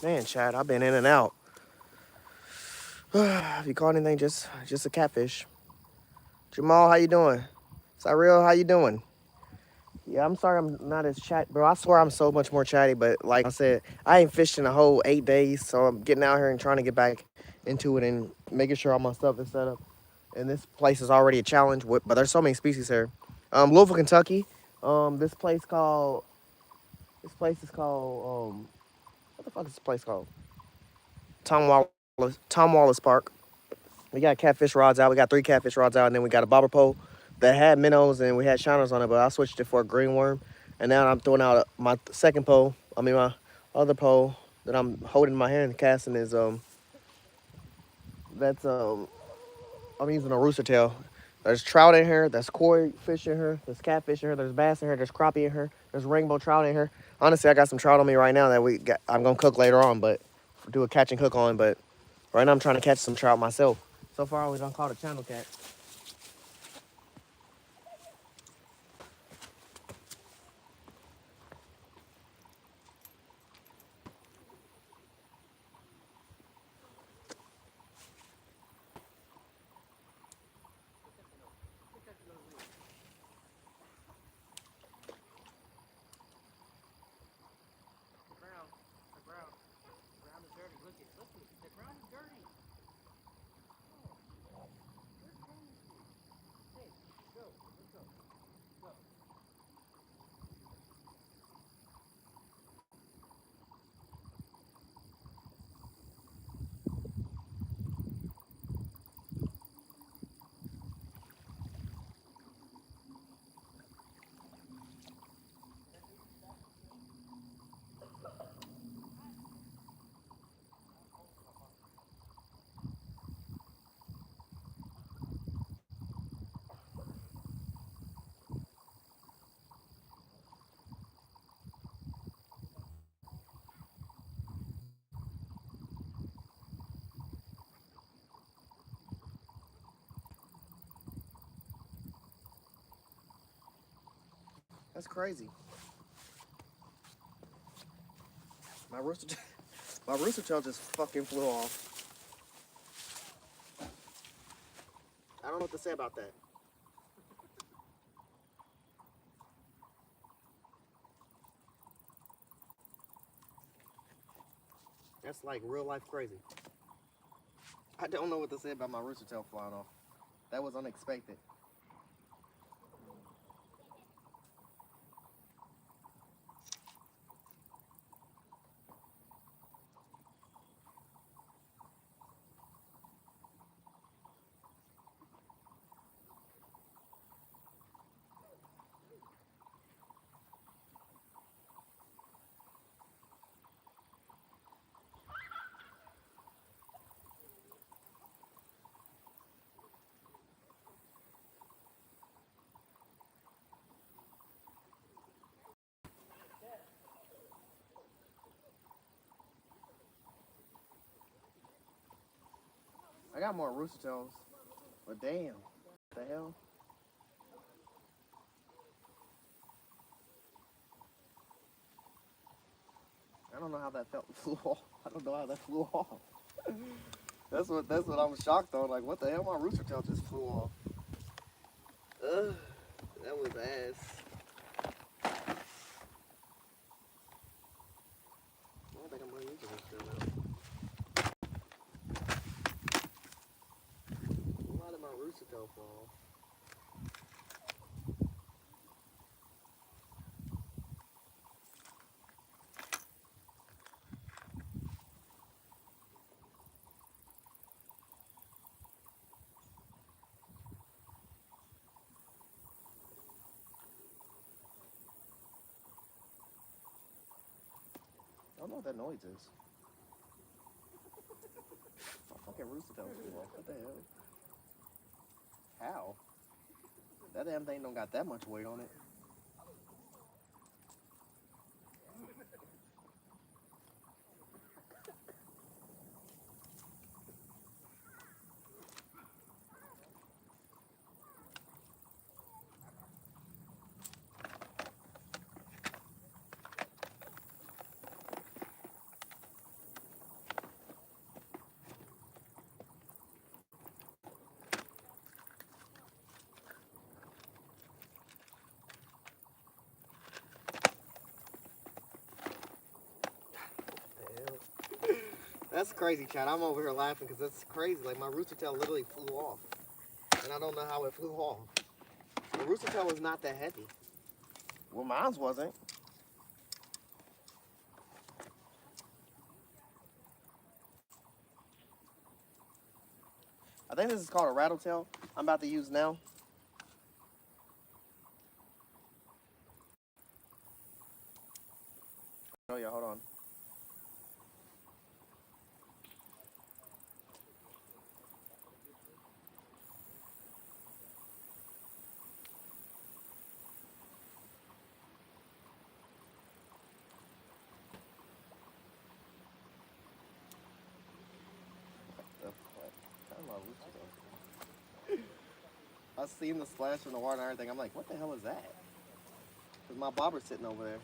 Man, Chad, I've been in and out. Have you caught anything? Just a catfish. Jamal, how you doing? Cyril, how you doing? Yeah, I'm sorry I'm not as chat, bro. I swear I'm so much more chatty, but like I said, I ain't fished in a whole 8 days, so I'm getting out here and trying to get back into it and making sure all my stuff is set up. And this place is already a challenge, but there's so many species here. Louisville, Kentucky. This place called. This place is called. What the fuck is this place called? Tom Wallace Park. We got catfish rods out. We got 3 catfish rods out, and then we got a bobber pole that had minnows and we had shiners on it, but I switched it for a green worm. And now I'm throwing out my second pole. I mean my other pole that I'm holding in my hand casting is that's I'm using a rooster tail. There's trout in here. There's koi fish in here. There's catfish in here. There's bass in here. There's crappie in here. There's rainbow trout in here. Honestly, I got some trout on me right now that I'm gonna cook later on, but do a catch and cook on. But right now I'm trying to catch some trout myself. So far, we done caught a channel cat. Brown is dirty. Look at the brown is dirty. Hey, go, let's go. Go. That's crazy. My rooster, my rooster tail just fucking flew off. I don't know what to say about that. That's like real life crazy. I don't know what to say about my rooster tail flying off. That was unexpected. I got more rooster tails, but damn, what the hell? I don't know how that flew off. I don't know how that flew off. That's what I'm shocked on. Like, what the hell? My rooster tail just flew off. Ugh, that was ass. I don't think I'm gonna use the rooster tail now. Why did my rooster tail fall? I don't know what that noise is. My fucking rooster tail flew off. What the hell? How? That damn thing don't got that much weight on it. That's crazy, Chad. I'm over here laughing because that's crazy. Like, my rooster tail literally flew off. And I don't know how it flew off. The rooster tail is not that heavy. Well, mine wasn't. I think this is called a rattle tail I'm about to use now. Oh yeah, hold on. I seen the splash in the water and everything. I'm like, what the hell is that? Cause my bobber's sitting over there.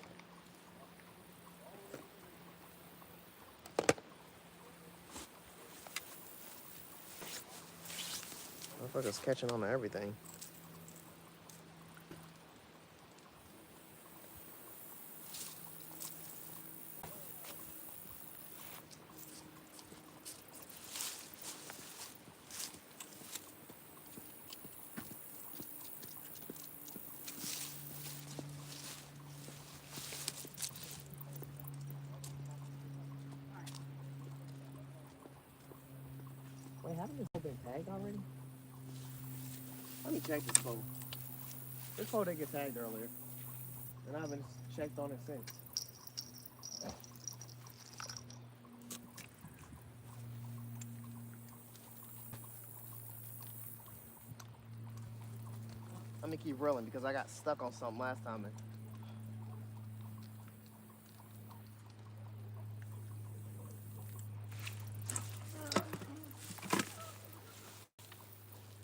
Motherfucker's catching on to everything. Wait, haven't this pole been tagged already? Let me check this pole. This pole didn't get tagged earlier. And I haven't checked on it since. Let me keep reeling because I got stuck on something last time.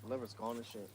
Liver's gone and shit.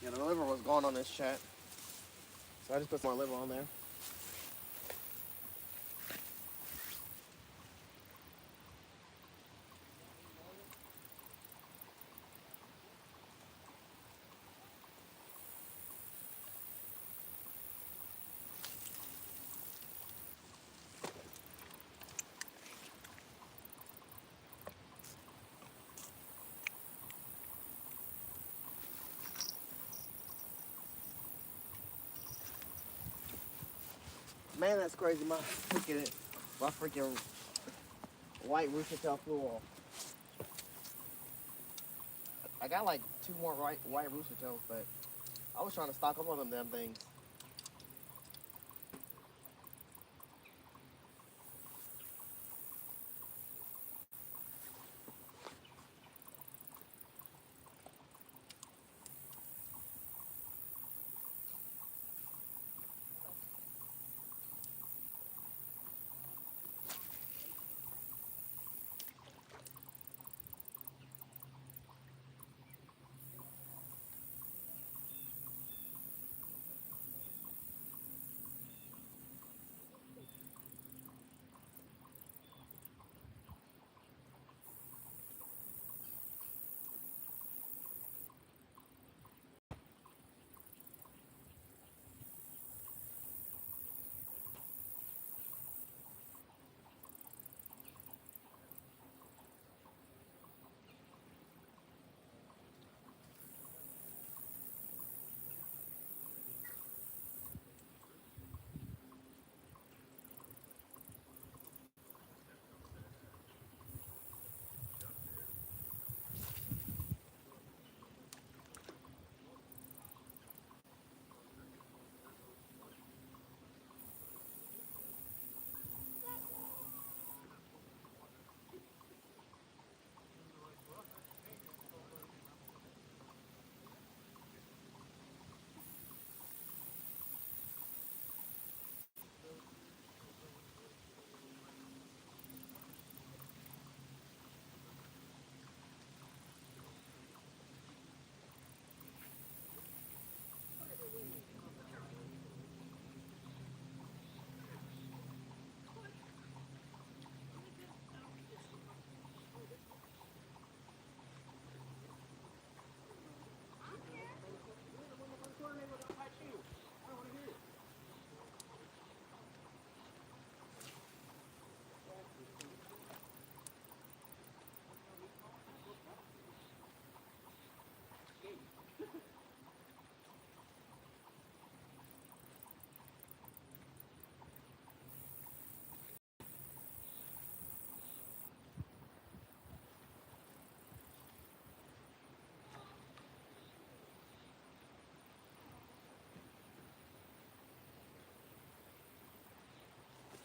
Yeah, the liver was gone on this chat. So I just put more liver on there. Man, that's crazy. My freaking white rooster tail flew off. I got like 2 more white rooster tails, but I was trying to stock up on them damn things.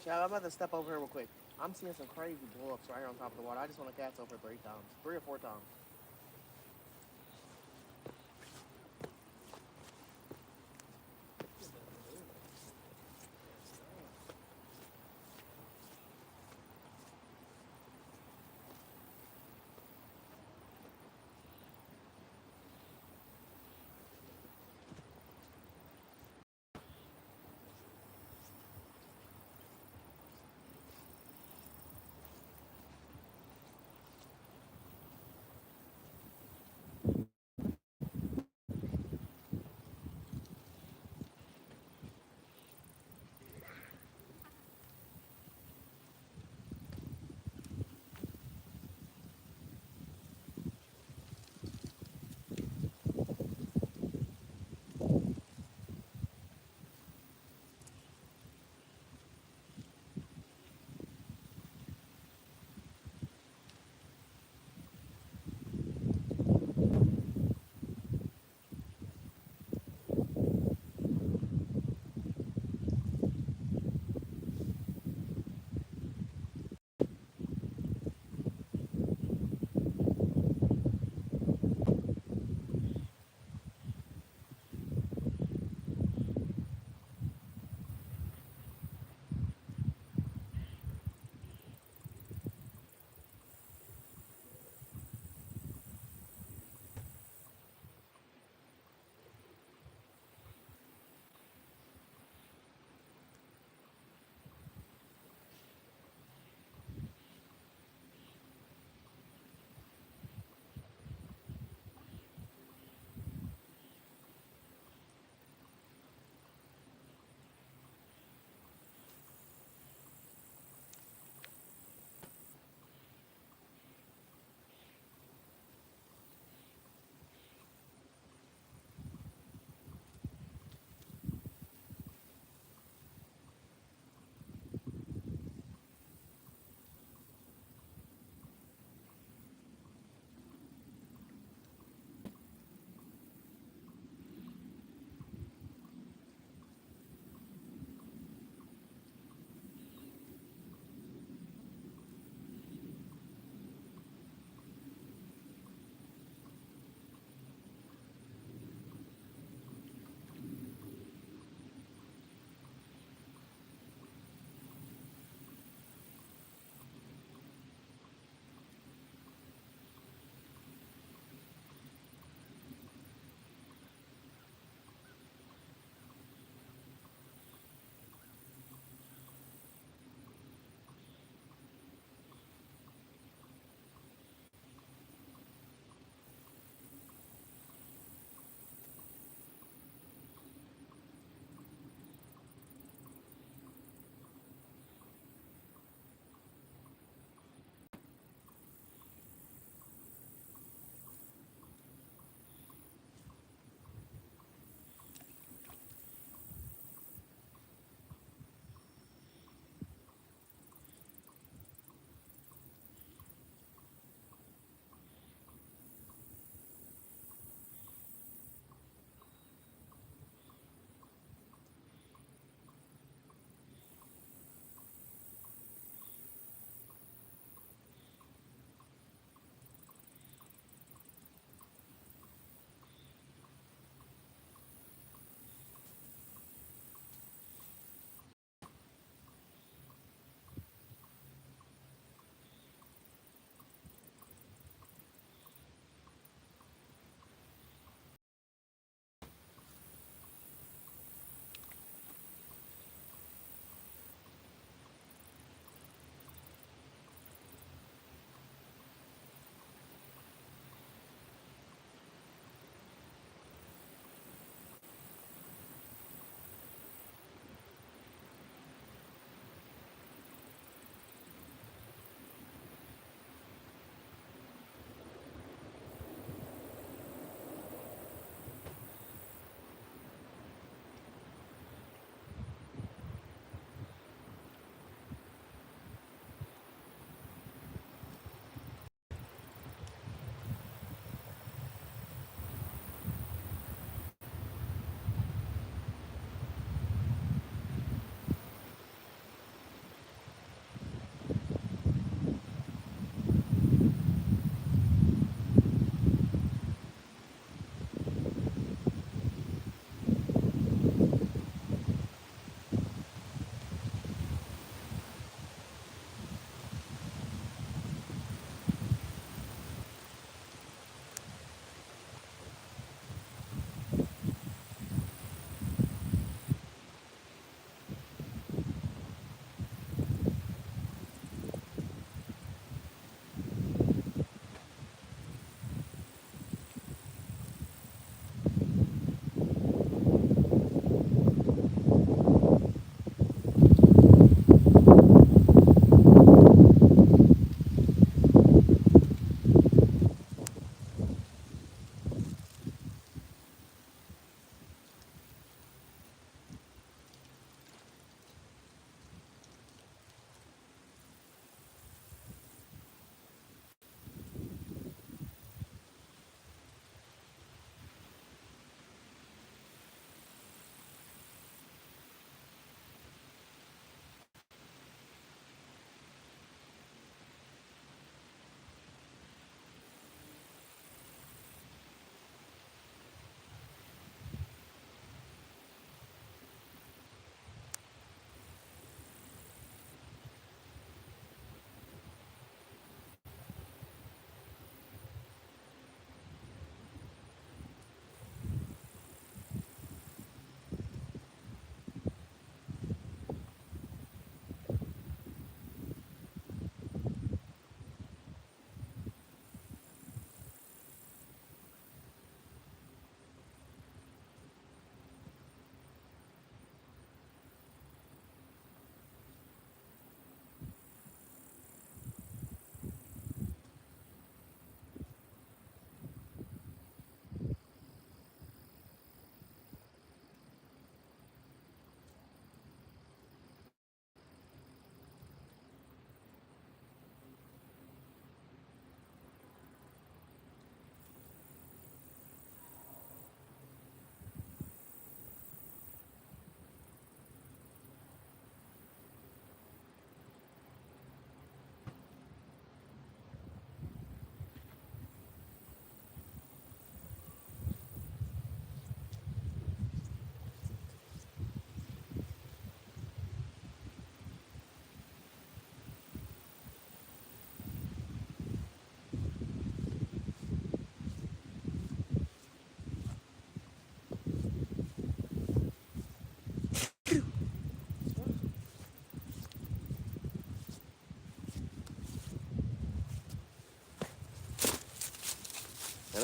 Chad, I'm about to step over here real quick. I'm seeing some crazy blow-ups right here on top of the water. I just want to cast over 3 times. 3 or 4 times.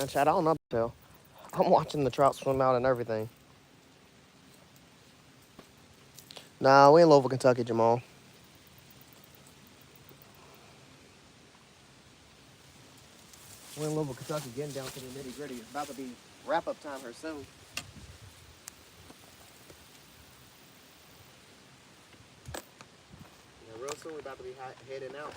Man, Chad, I don't know. Tell. I'm watching the trout swim out and everything. Nah, we in Louisville, Kentucky, Jamal. We're in Louisville, Kentucky, getting down to the nitty gritty. It's about to be wrap up time here soon. Yeah, real soon we're about to be heading out.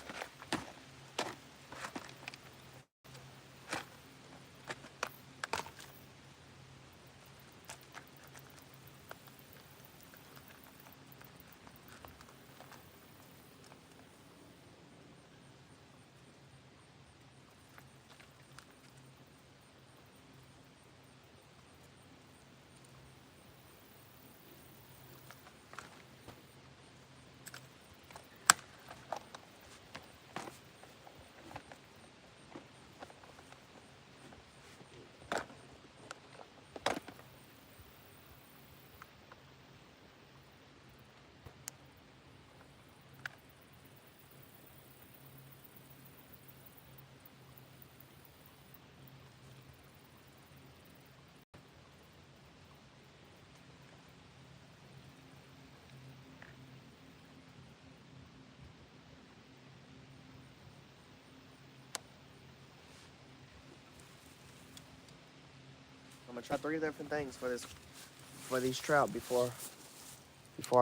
I'm gonna try 3 different things for these trout before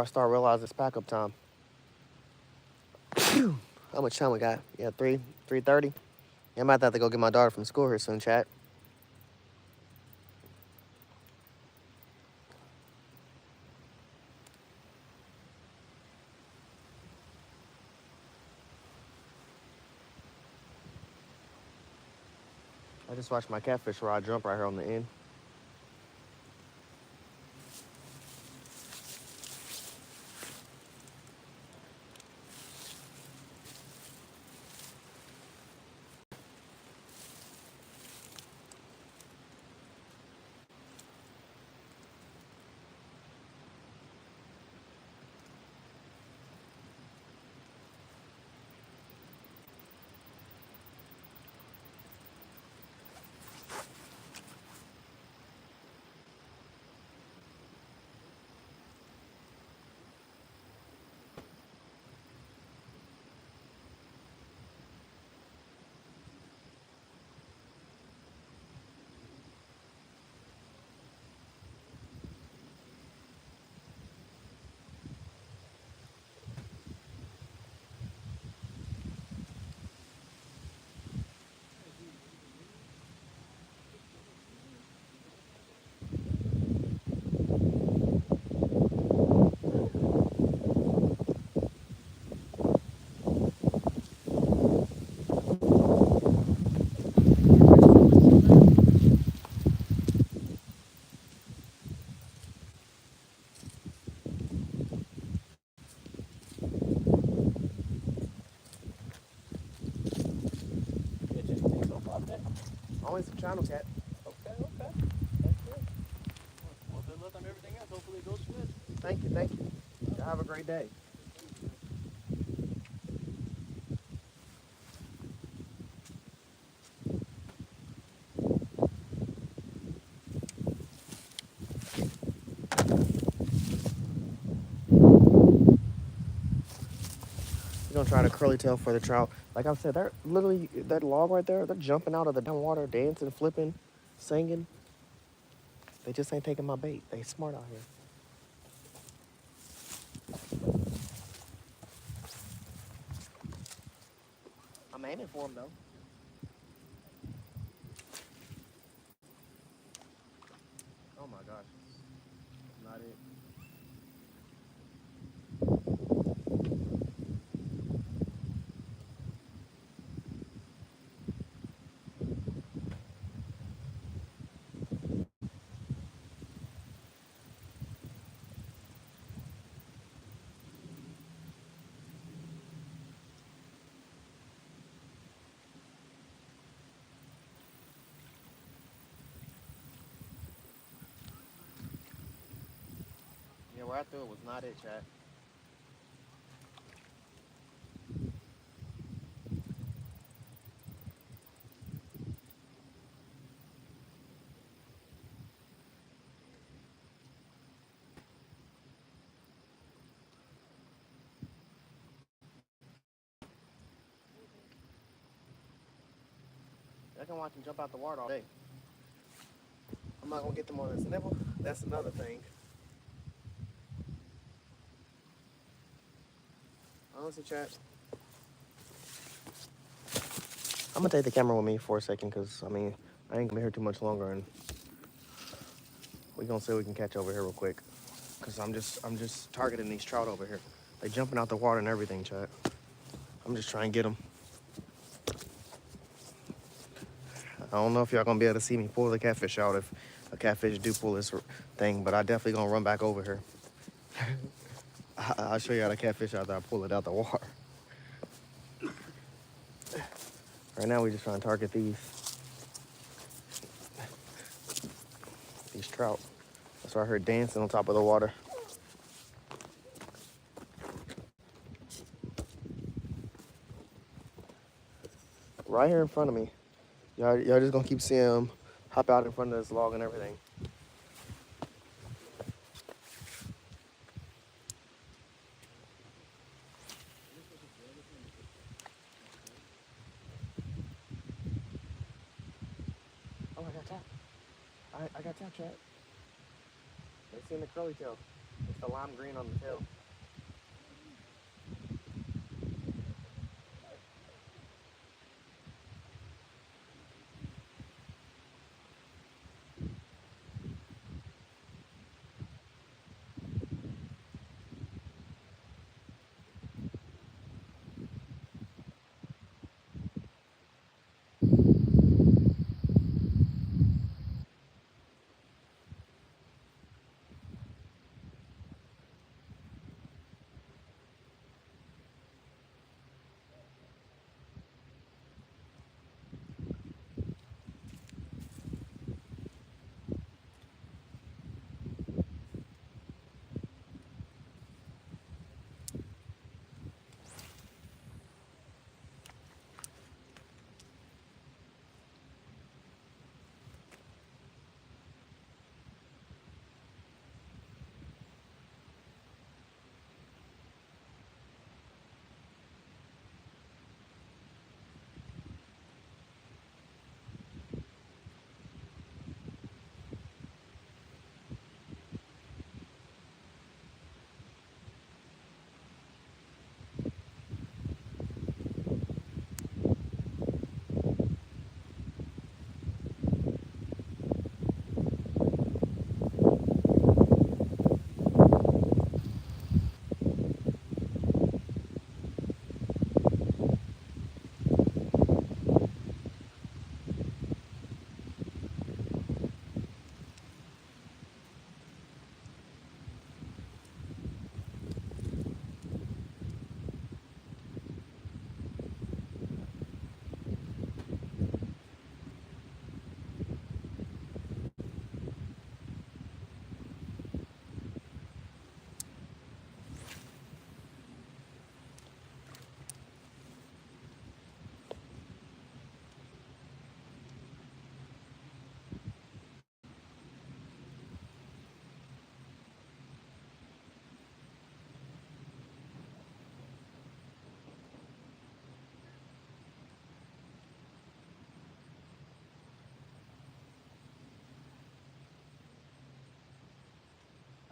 I start realizing it's pack up time. How much time we got? Yeah, 3:30. Yeah, I might have to go get my daughter from school here soon, chat. I just watched my catfish rod jump right here on the end. Always some channel cat. Okay, okay. That's good. Well, good luck on everything else. Hopefully it goes smooth. Thank you, thank you. Y'all have a great day. We're gonna try to curly tail for the trout. Like I said, they're literally that log right there. They're jumping out of the damn water, dancing, flipping, singing. They just ain't taking my bait. They smart out here. I'm aiming for them though. Oh my gosh, that's not it. Yeah, where I threw it was not it, chat. I can watch them jump out the water all day. I'm not gonna get them on this nibble. That's another thing. Honestly, chat, I'm gonna take the camera with me for a second, cause I mean, I ain't gonna be here too much longer, and we gonna see what we can catch over here real quick. Cause I'm just targeting these trout over here. They jumping out the water and everything, chat. I'm just trying to get them. I don't know if y'all gonna be able to see me pull the catfish out if a catfish do pull this thing, but I definitely gonna run back over here. I'll show you how to catfish after I pull it out the water. Right now, we just trying to target these trout. That's why I heard dancing on top of the water. Right here in front of me. Y'all just gonna keep seeing them hop out in front of this log and everything. Oh, I got tap. I got tap, chat. They seen the curly tail. It's the lime green on the tail.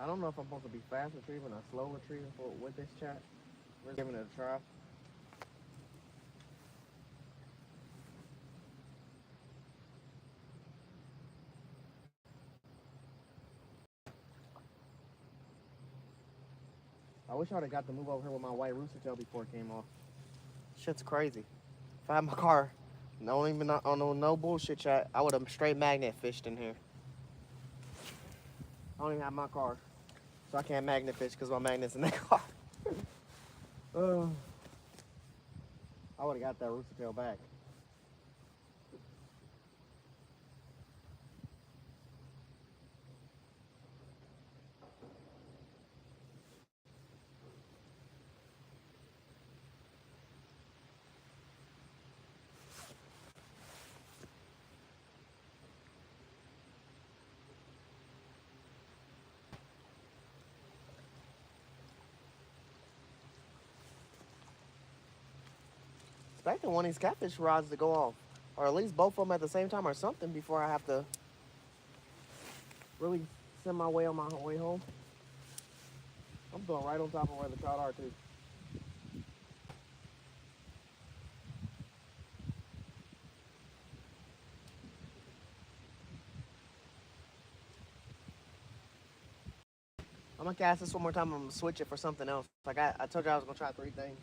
I don't know if I'm supposed to be fast retrieving or slow retrieving with this chat. We're giving it a try. I wish I would have got to move over here with my white rooster tail before it came off. Shit's crazy. If I had my car, no bullshit chat, I would have straight magnet fished in here. I don't even have my car, so I can't magnet fish because my magnet's in that car. I would have got that rooster tail back. Expecting one of these catfish rods to go off. or at least both of them at the same time or something before I have to really send my way on my way home. I'm throwing right on top of where the trout are too. I'm gonna cast this one more time. I'm gonna switch it for something else. I told you I was gonna try 3 things.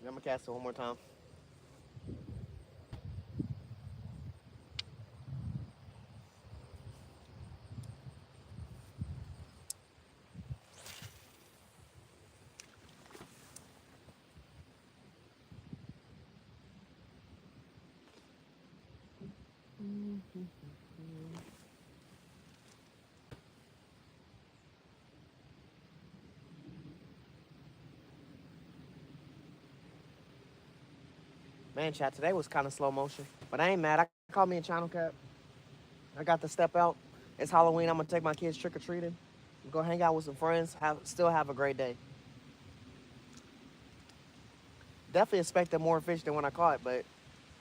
I'm gonna cast it one more time. Man, chat, today was kind of slow motion, but I ain't mad. I called me a channel cat. I got to step out. It's Halloween. I'm gonna take my kids trick or treating. Go hang out with some friends. Still have a great day. Definitely expected more fish than when I caught, but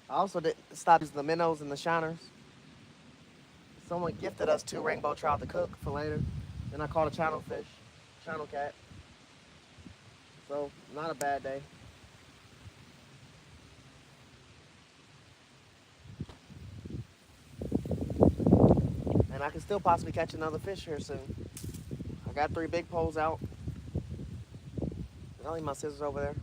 I also didn't stop using the minnows and the shiners. Someone gifted us 2 rainbow trout to cook for later. Then I caught a channel fish, channel cat. So not a bad day. And I can still possibly catch another fish here soon. I got 3 big poles out. And I'll leave my scissors over there.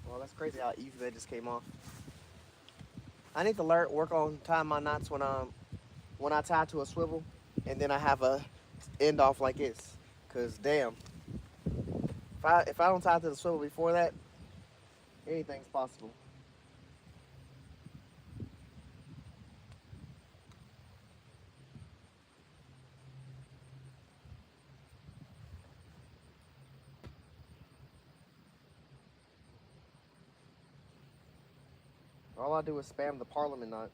Well, that's crazy how easy they just came off. I need to work on tying my knots when I tie to a swivel, and then I have a end off like this. Cause damn, if I don't tie to the swivel before that, anything's possible. All I do is spam the Parliament knot.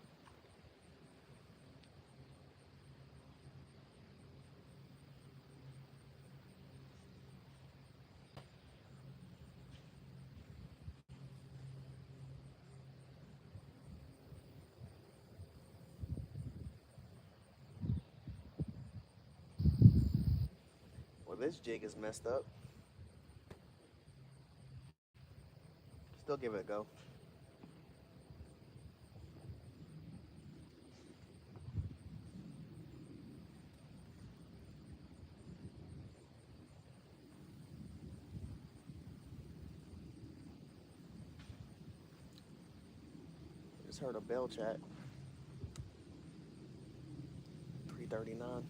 Well, this jig is messed up. Still give it a go. Just heard a bell chat. 3:39.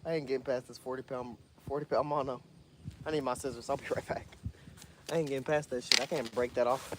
I ain't getting past this 40 pound mono. I need my scissors. I'll be right back. I ain't getting past that shit. I can't break that off.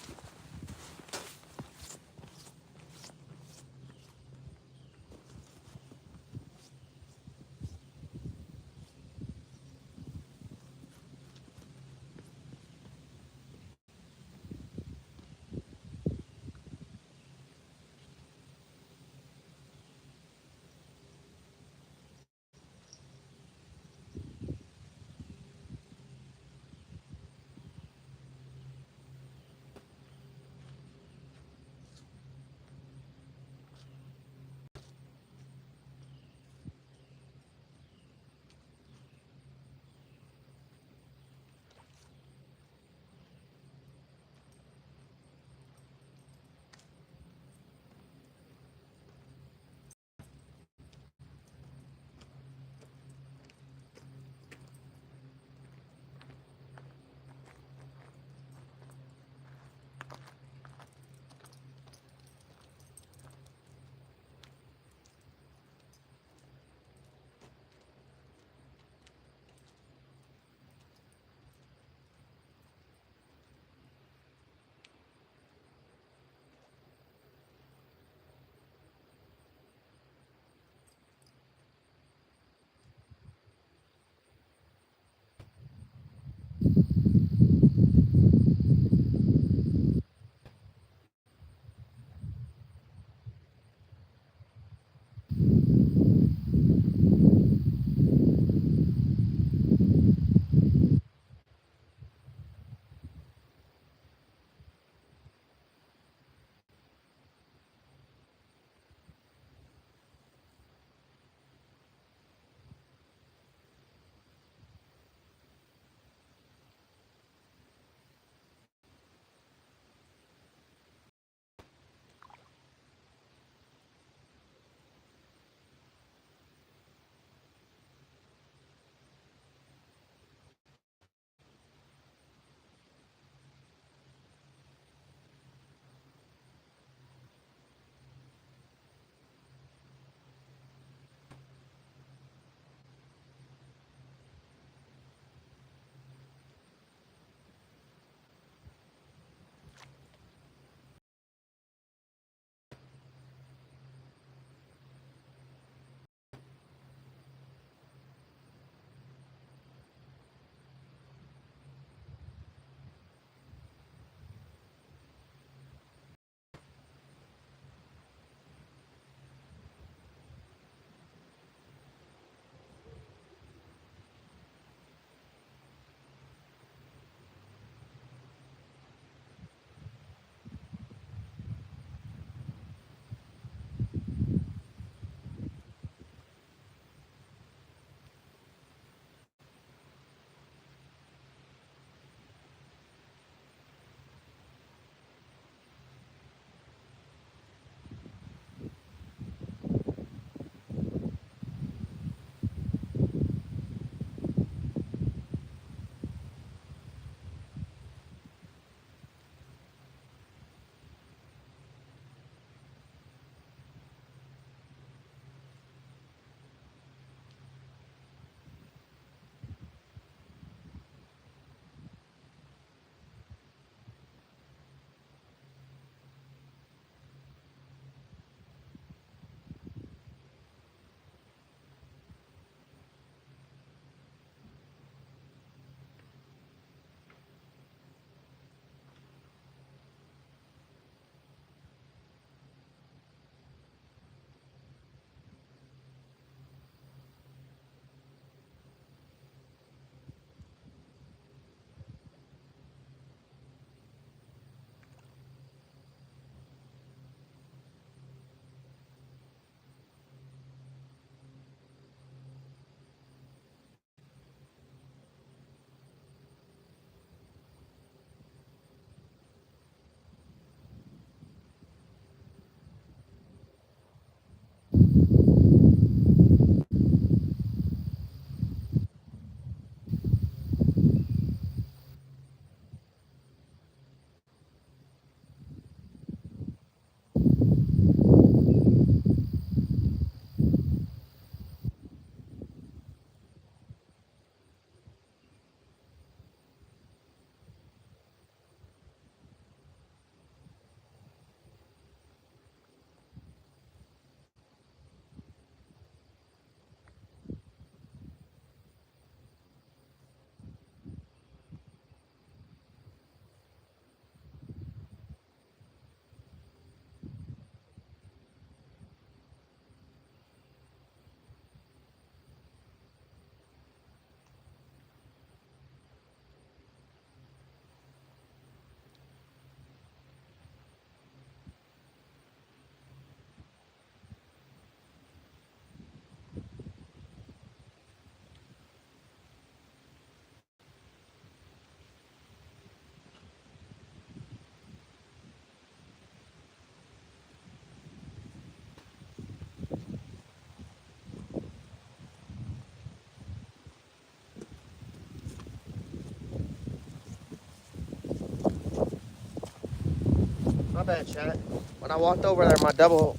bad, chat. When I walked over there, my double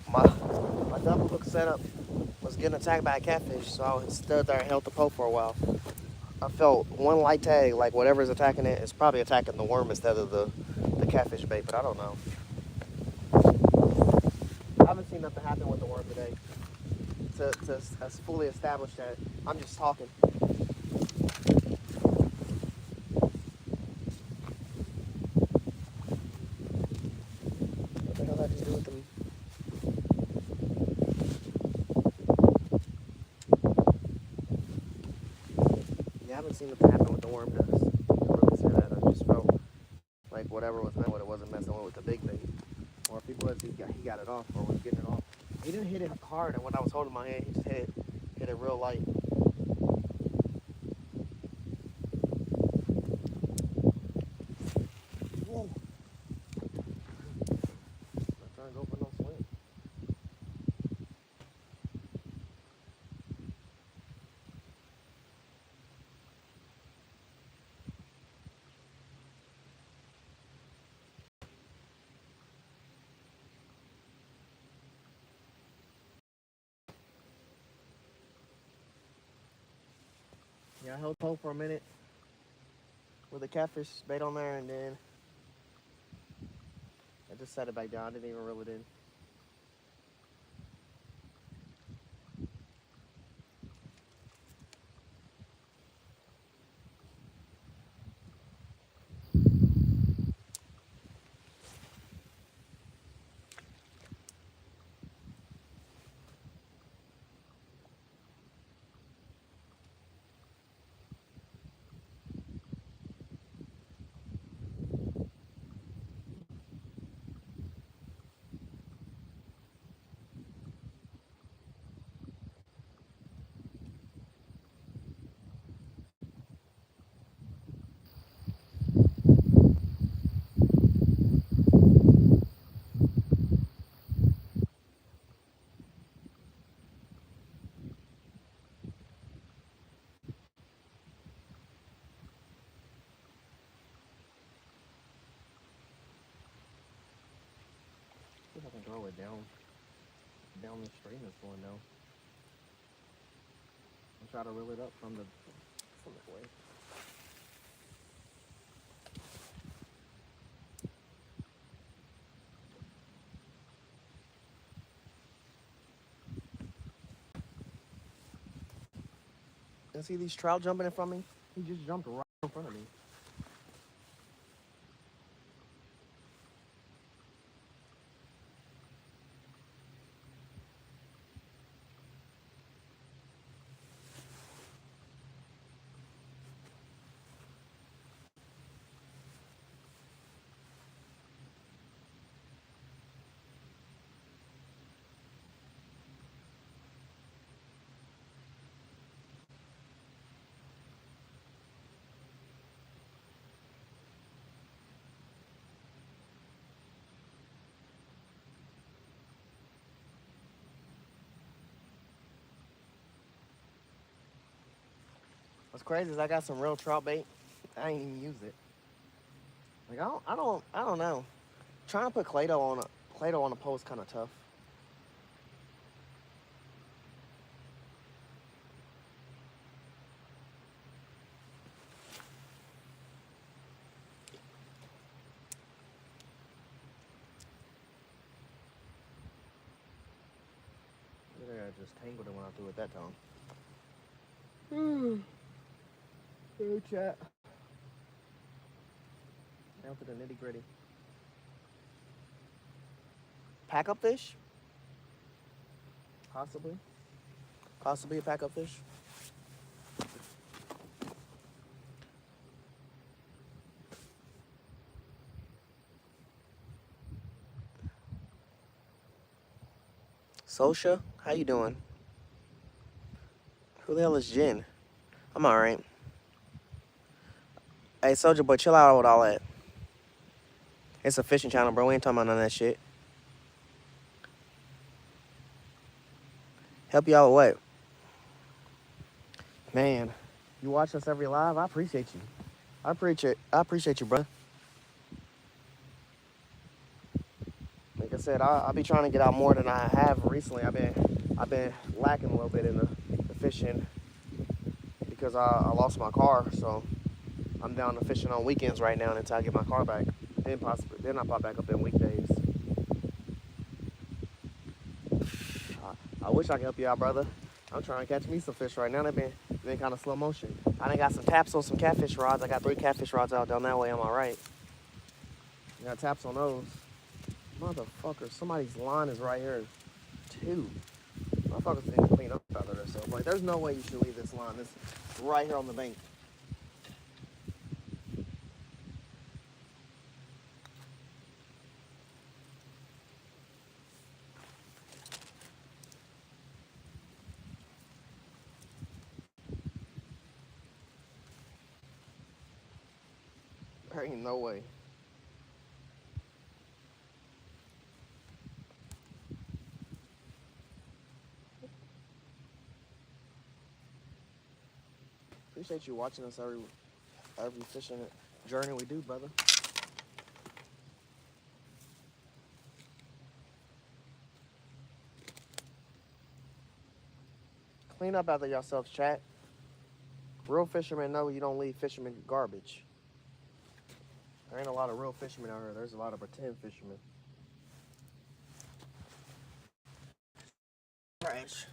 hook setup was getting attacked by a catfish, so I stood there and held the pole for a while. I felt one light tag, like whatever's attacking it is probably attacking the worm instead of the catfish bait, but I don't know. I haven't seen nothing happen with the worm today to fully establish that. I'm just talking. What the hell did I just do with them? Yeah, I haven't seen nothing happen with the worm does. I really say that. I just felt like whatever was meant with it wasn't messing with the big bait. Or if he was, he got it off or was getting it off. He didn't hit it hard, and when I was holding my hand, he just hit it real light. Whoa. I'm trying to go for no swing. Yeah, I held pole for a minute with a catfish bait on there, and then I just set it back down. I didn't even reel it in. See if I can throw it down the stream it's going down. I'll try to reel it up from the way. You see these trout jumping in front of me? He just jumped right in front of me. What's crazy is I got some real trout bait. I ain't even used it. Like I don't know. Trying to put Clado on a pole is kind of tough. I just tangled it when I threw it that time. Hey, chat. Down to the nitty gritty. Pack up fish? Possibly. Possibly a pack up fish. Sosha, how you doing? Who the hell is Jen? I'm alright. Hey, Soldier Boy, chill out with all that. It's a fishing channel, bro. We ain't talking about none of that shit. Help you out with what? Man, you watch us every live. I appreciate you. I appreciate you, bro. said, I'll be trying to get out more than I have recently. I've been lacking a little bit in the fishing because I lost my car, so I'm down to fishing on weekends right now until I get my car back. Then I pop back up in weekdays. I wish I could help you out, brother. I'm trying to catch me some fish right now. They've been kind of slow motion. I done got some taps on some catfish rods. I got 3 catfish rods out down that way on my right. Got taps on those. Motherfucker, somebody's line is right here. 2. Motherfuckers need to clean up after themselves. Like, there's no way you should leave this line. It's right here on the bank. There ain't no way. Appreciate you watching us every fishing journey we do, brother. Clean up after yourselves, chat. Real fishermen know you don't leave fishermen garbage. There ain't a lot of real fishermen out here. There's a lot of pretend fishermen. Trash.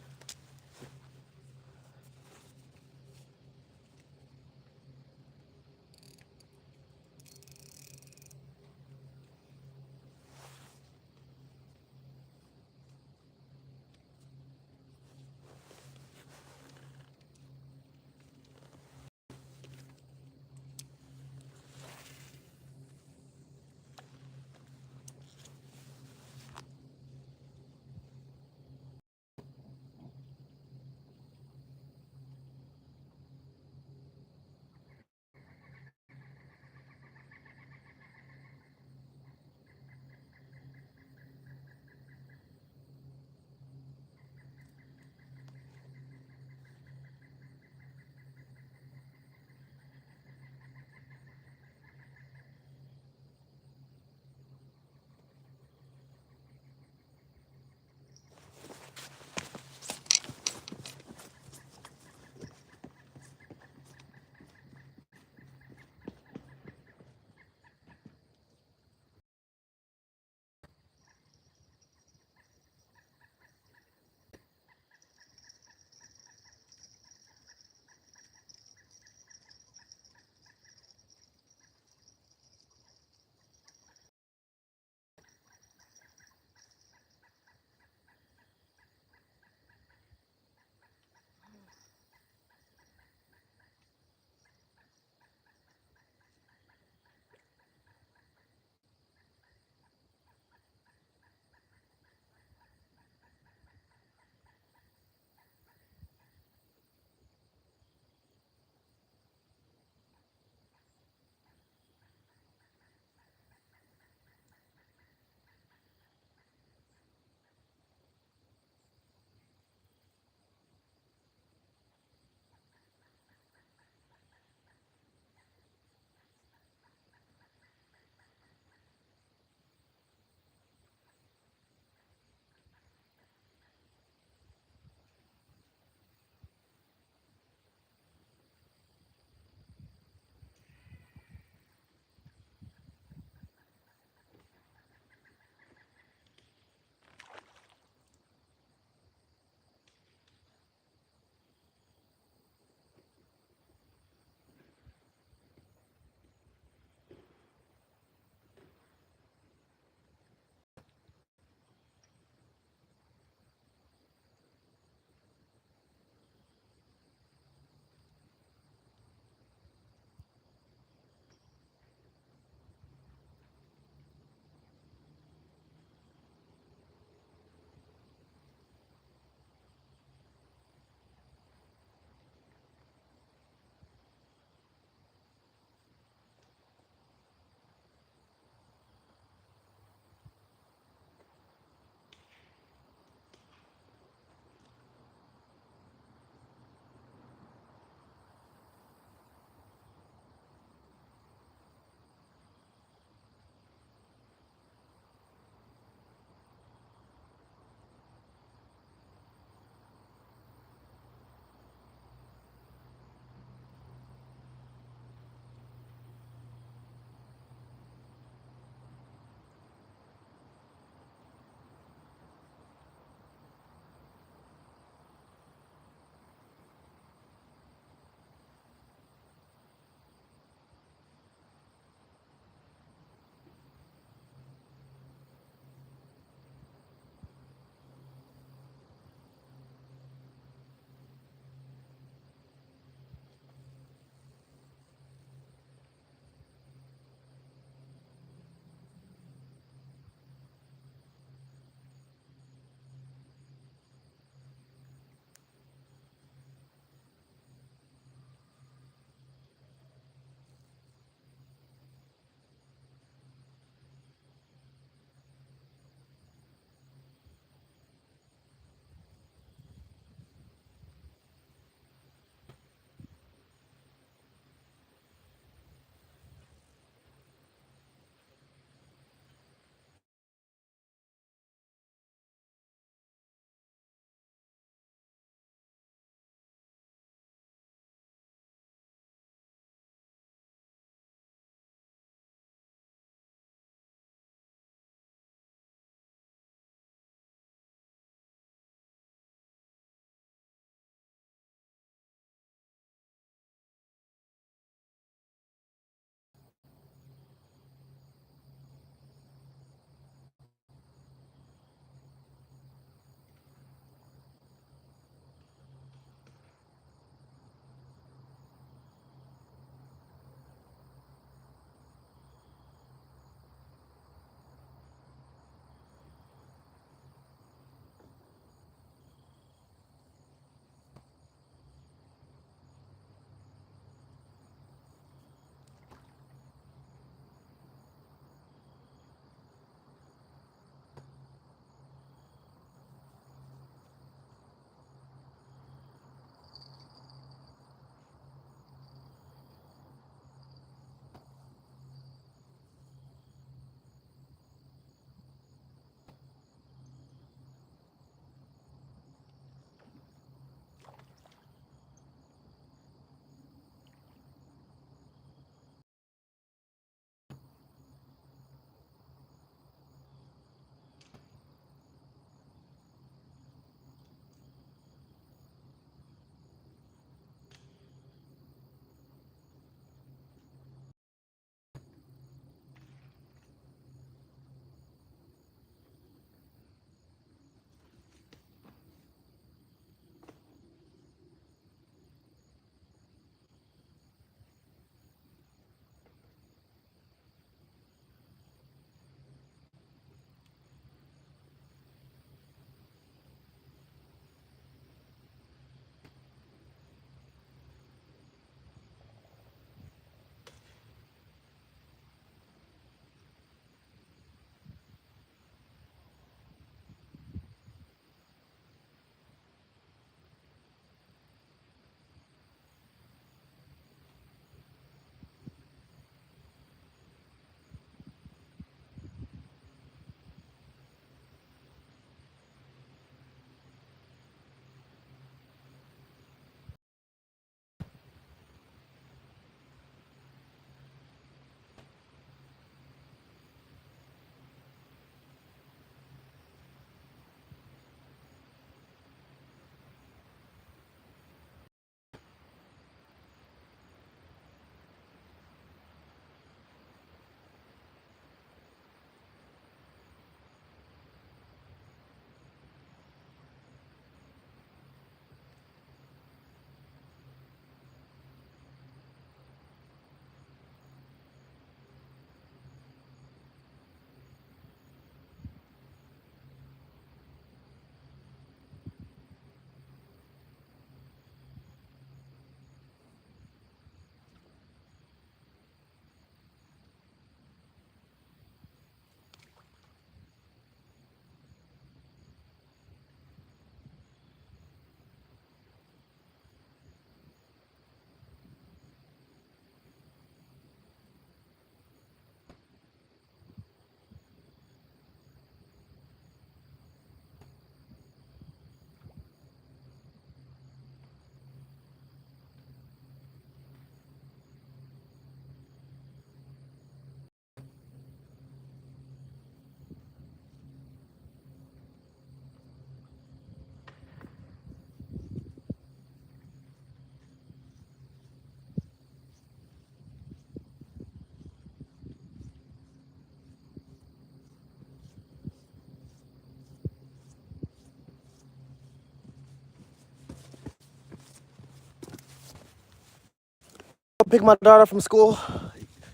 pick my daughter from school.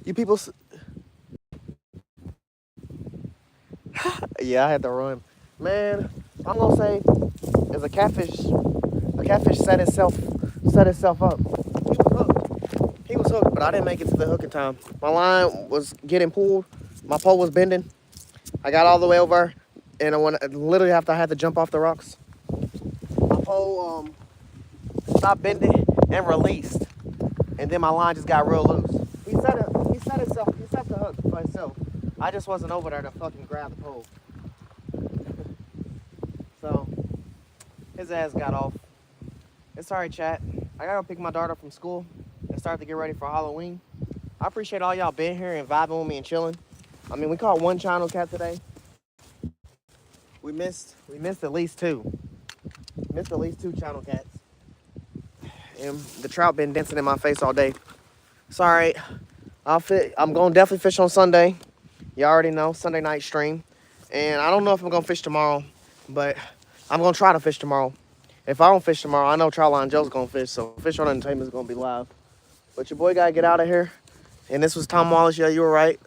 You people, yeah, I had to run. Man, I'm gonna say, as a catfish set itself up. He was hooked. He was hooked, but I didn't make it to the hook in time. My line was getting pulled. My pole was bending. I got all the way over, and literally after I had to jump off the rocks, my pole stopped bending and released, and then my line just got real loose. He set the hook by himself. I just wasn't over there to fucking grab the pole. So his ass got off. It's alright, chat. I gotta pick my daughter from school and start to get ready for Halloween. I appreciate all y'all being here and vibing with me and chilling. I mean, we caught one channel cat today. We missed at least two. Missed at least 2 channel cats. And the trout been dancing in my face all day. It's alright. I'm gonna definitely fish on Sunday. You already know, Sunday night stream. And I don't know if I'm gonna fish tomorrow, but I'm gonna try to fish tomorrow. If I don't fish tomorrow, I know Troutline Joe's gonna fish, so Fish on Entertainment is gonna be live. But your boy gotta get out of here. And this was Tom Wallace. Yeah, you were right.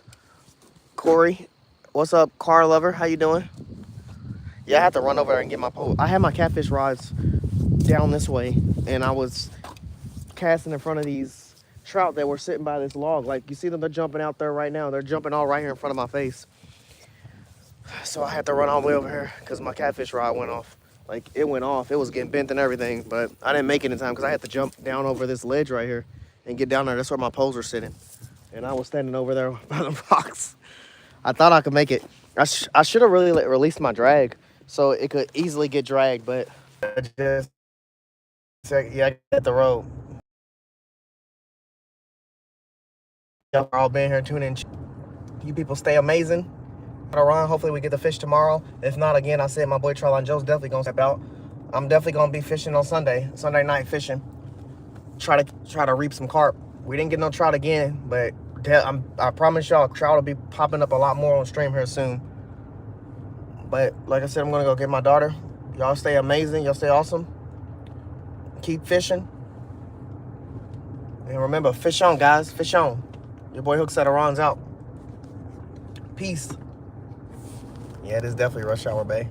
Corey, what's up, car lover? How you doing? Yeah, I had to run over there and get my pole. I had my catfish rods down this way, and I was casting in front of these trout that were sitting by this log. Like, you see them, they're jumping out there right now. They're jumping all right here in front of my face. So I had to run all the way over here because my catfish rod went off. Like, it went off. It was getting bent and everything, but I didn't make it in time because I had to jump down over this ledge right here and get down there. That's where my poles were sitting. And I was standing over there by the rocks. I thought I could make it. I should have really released my drag so it could easily get dragged, but I just, yeah, I hit the road. Y'all are all being here tuning in. You people stay amazing. Around. Hopefully we get the fish tomorrow. If not, again, I said my boy Troutline Joe's definitely gonna step out. I'm definitely gonna be fishing on Sunday night fishing. Try to reap some carp. We didn't get no trout again, but I promise y'all, trout will be popping up a lot more on stream here soon. But like I said, I'm gonna go get my daughter. Y'all stay amazing. Y'all stay awesome. Keep fishing. And remember, fish on, guys. Fish on. Your boy Hooksetter out. Peace. Yeah, it is definitely rush hour, bae.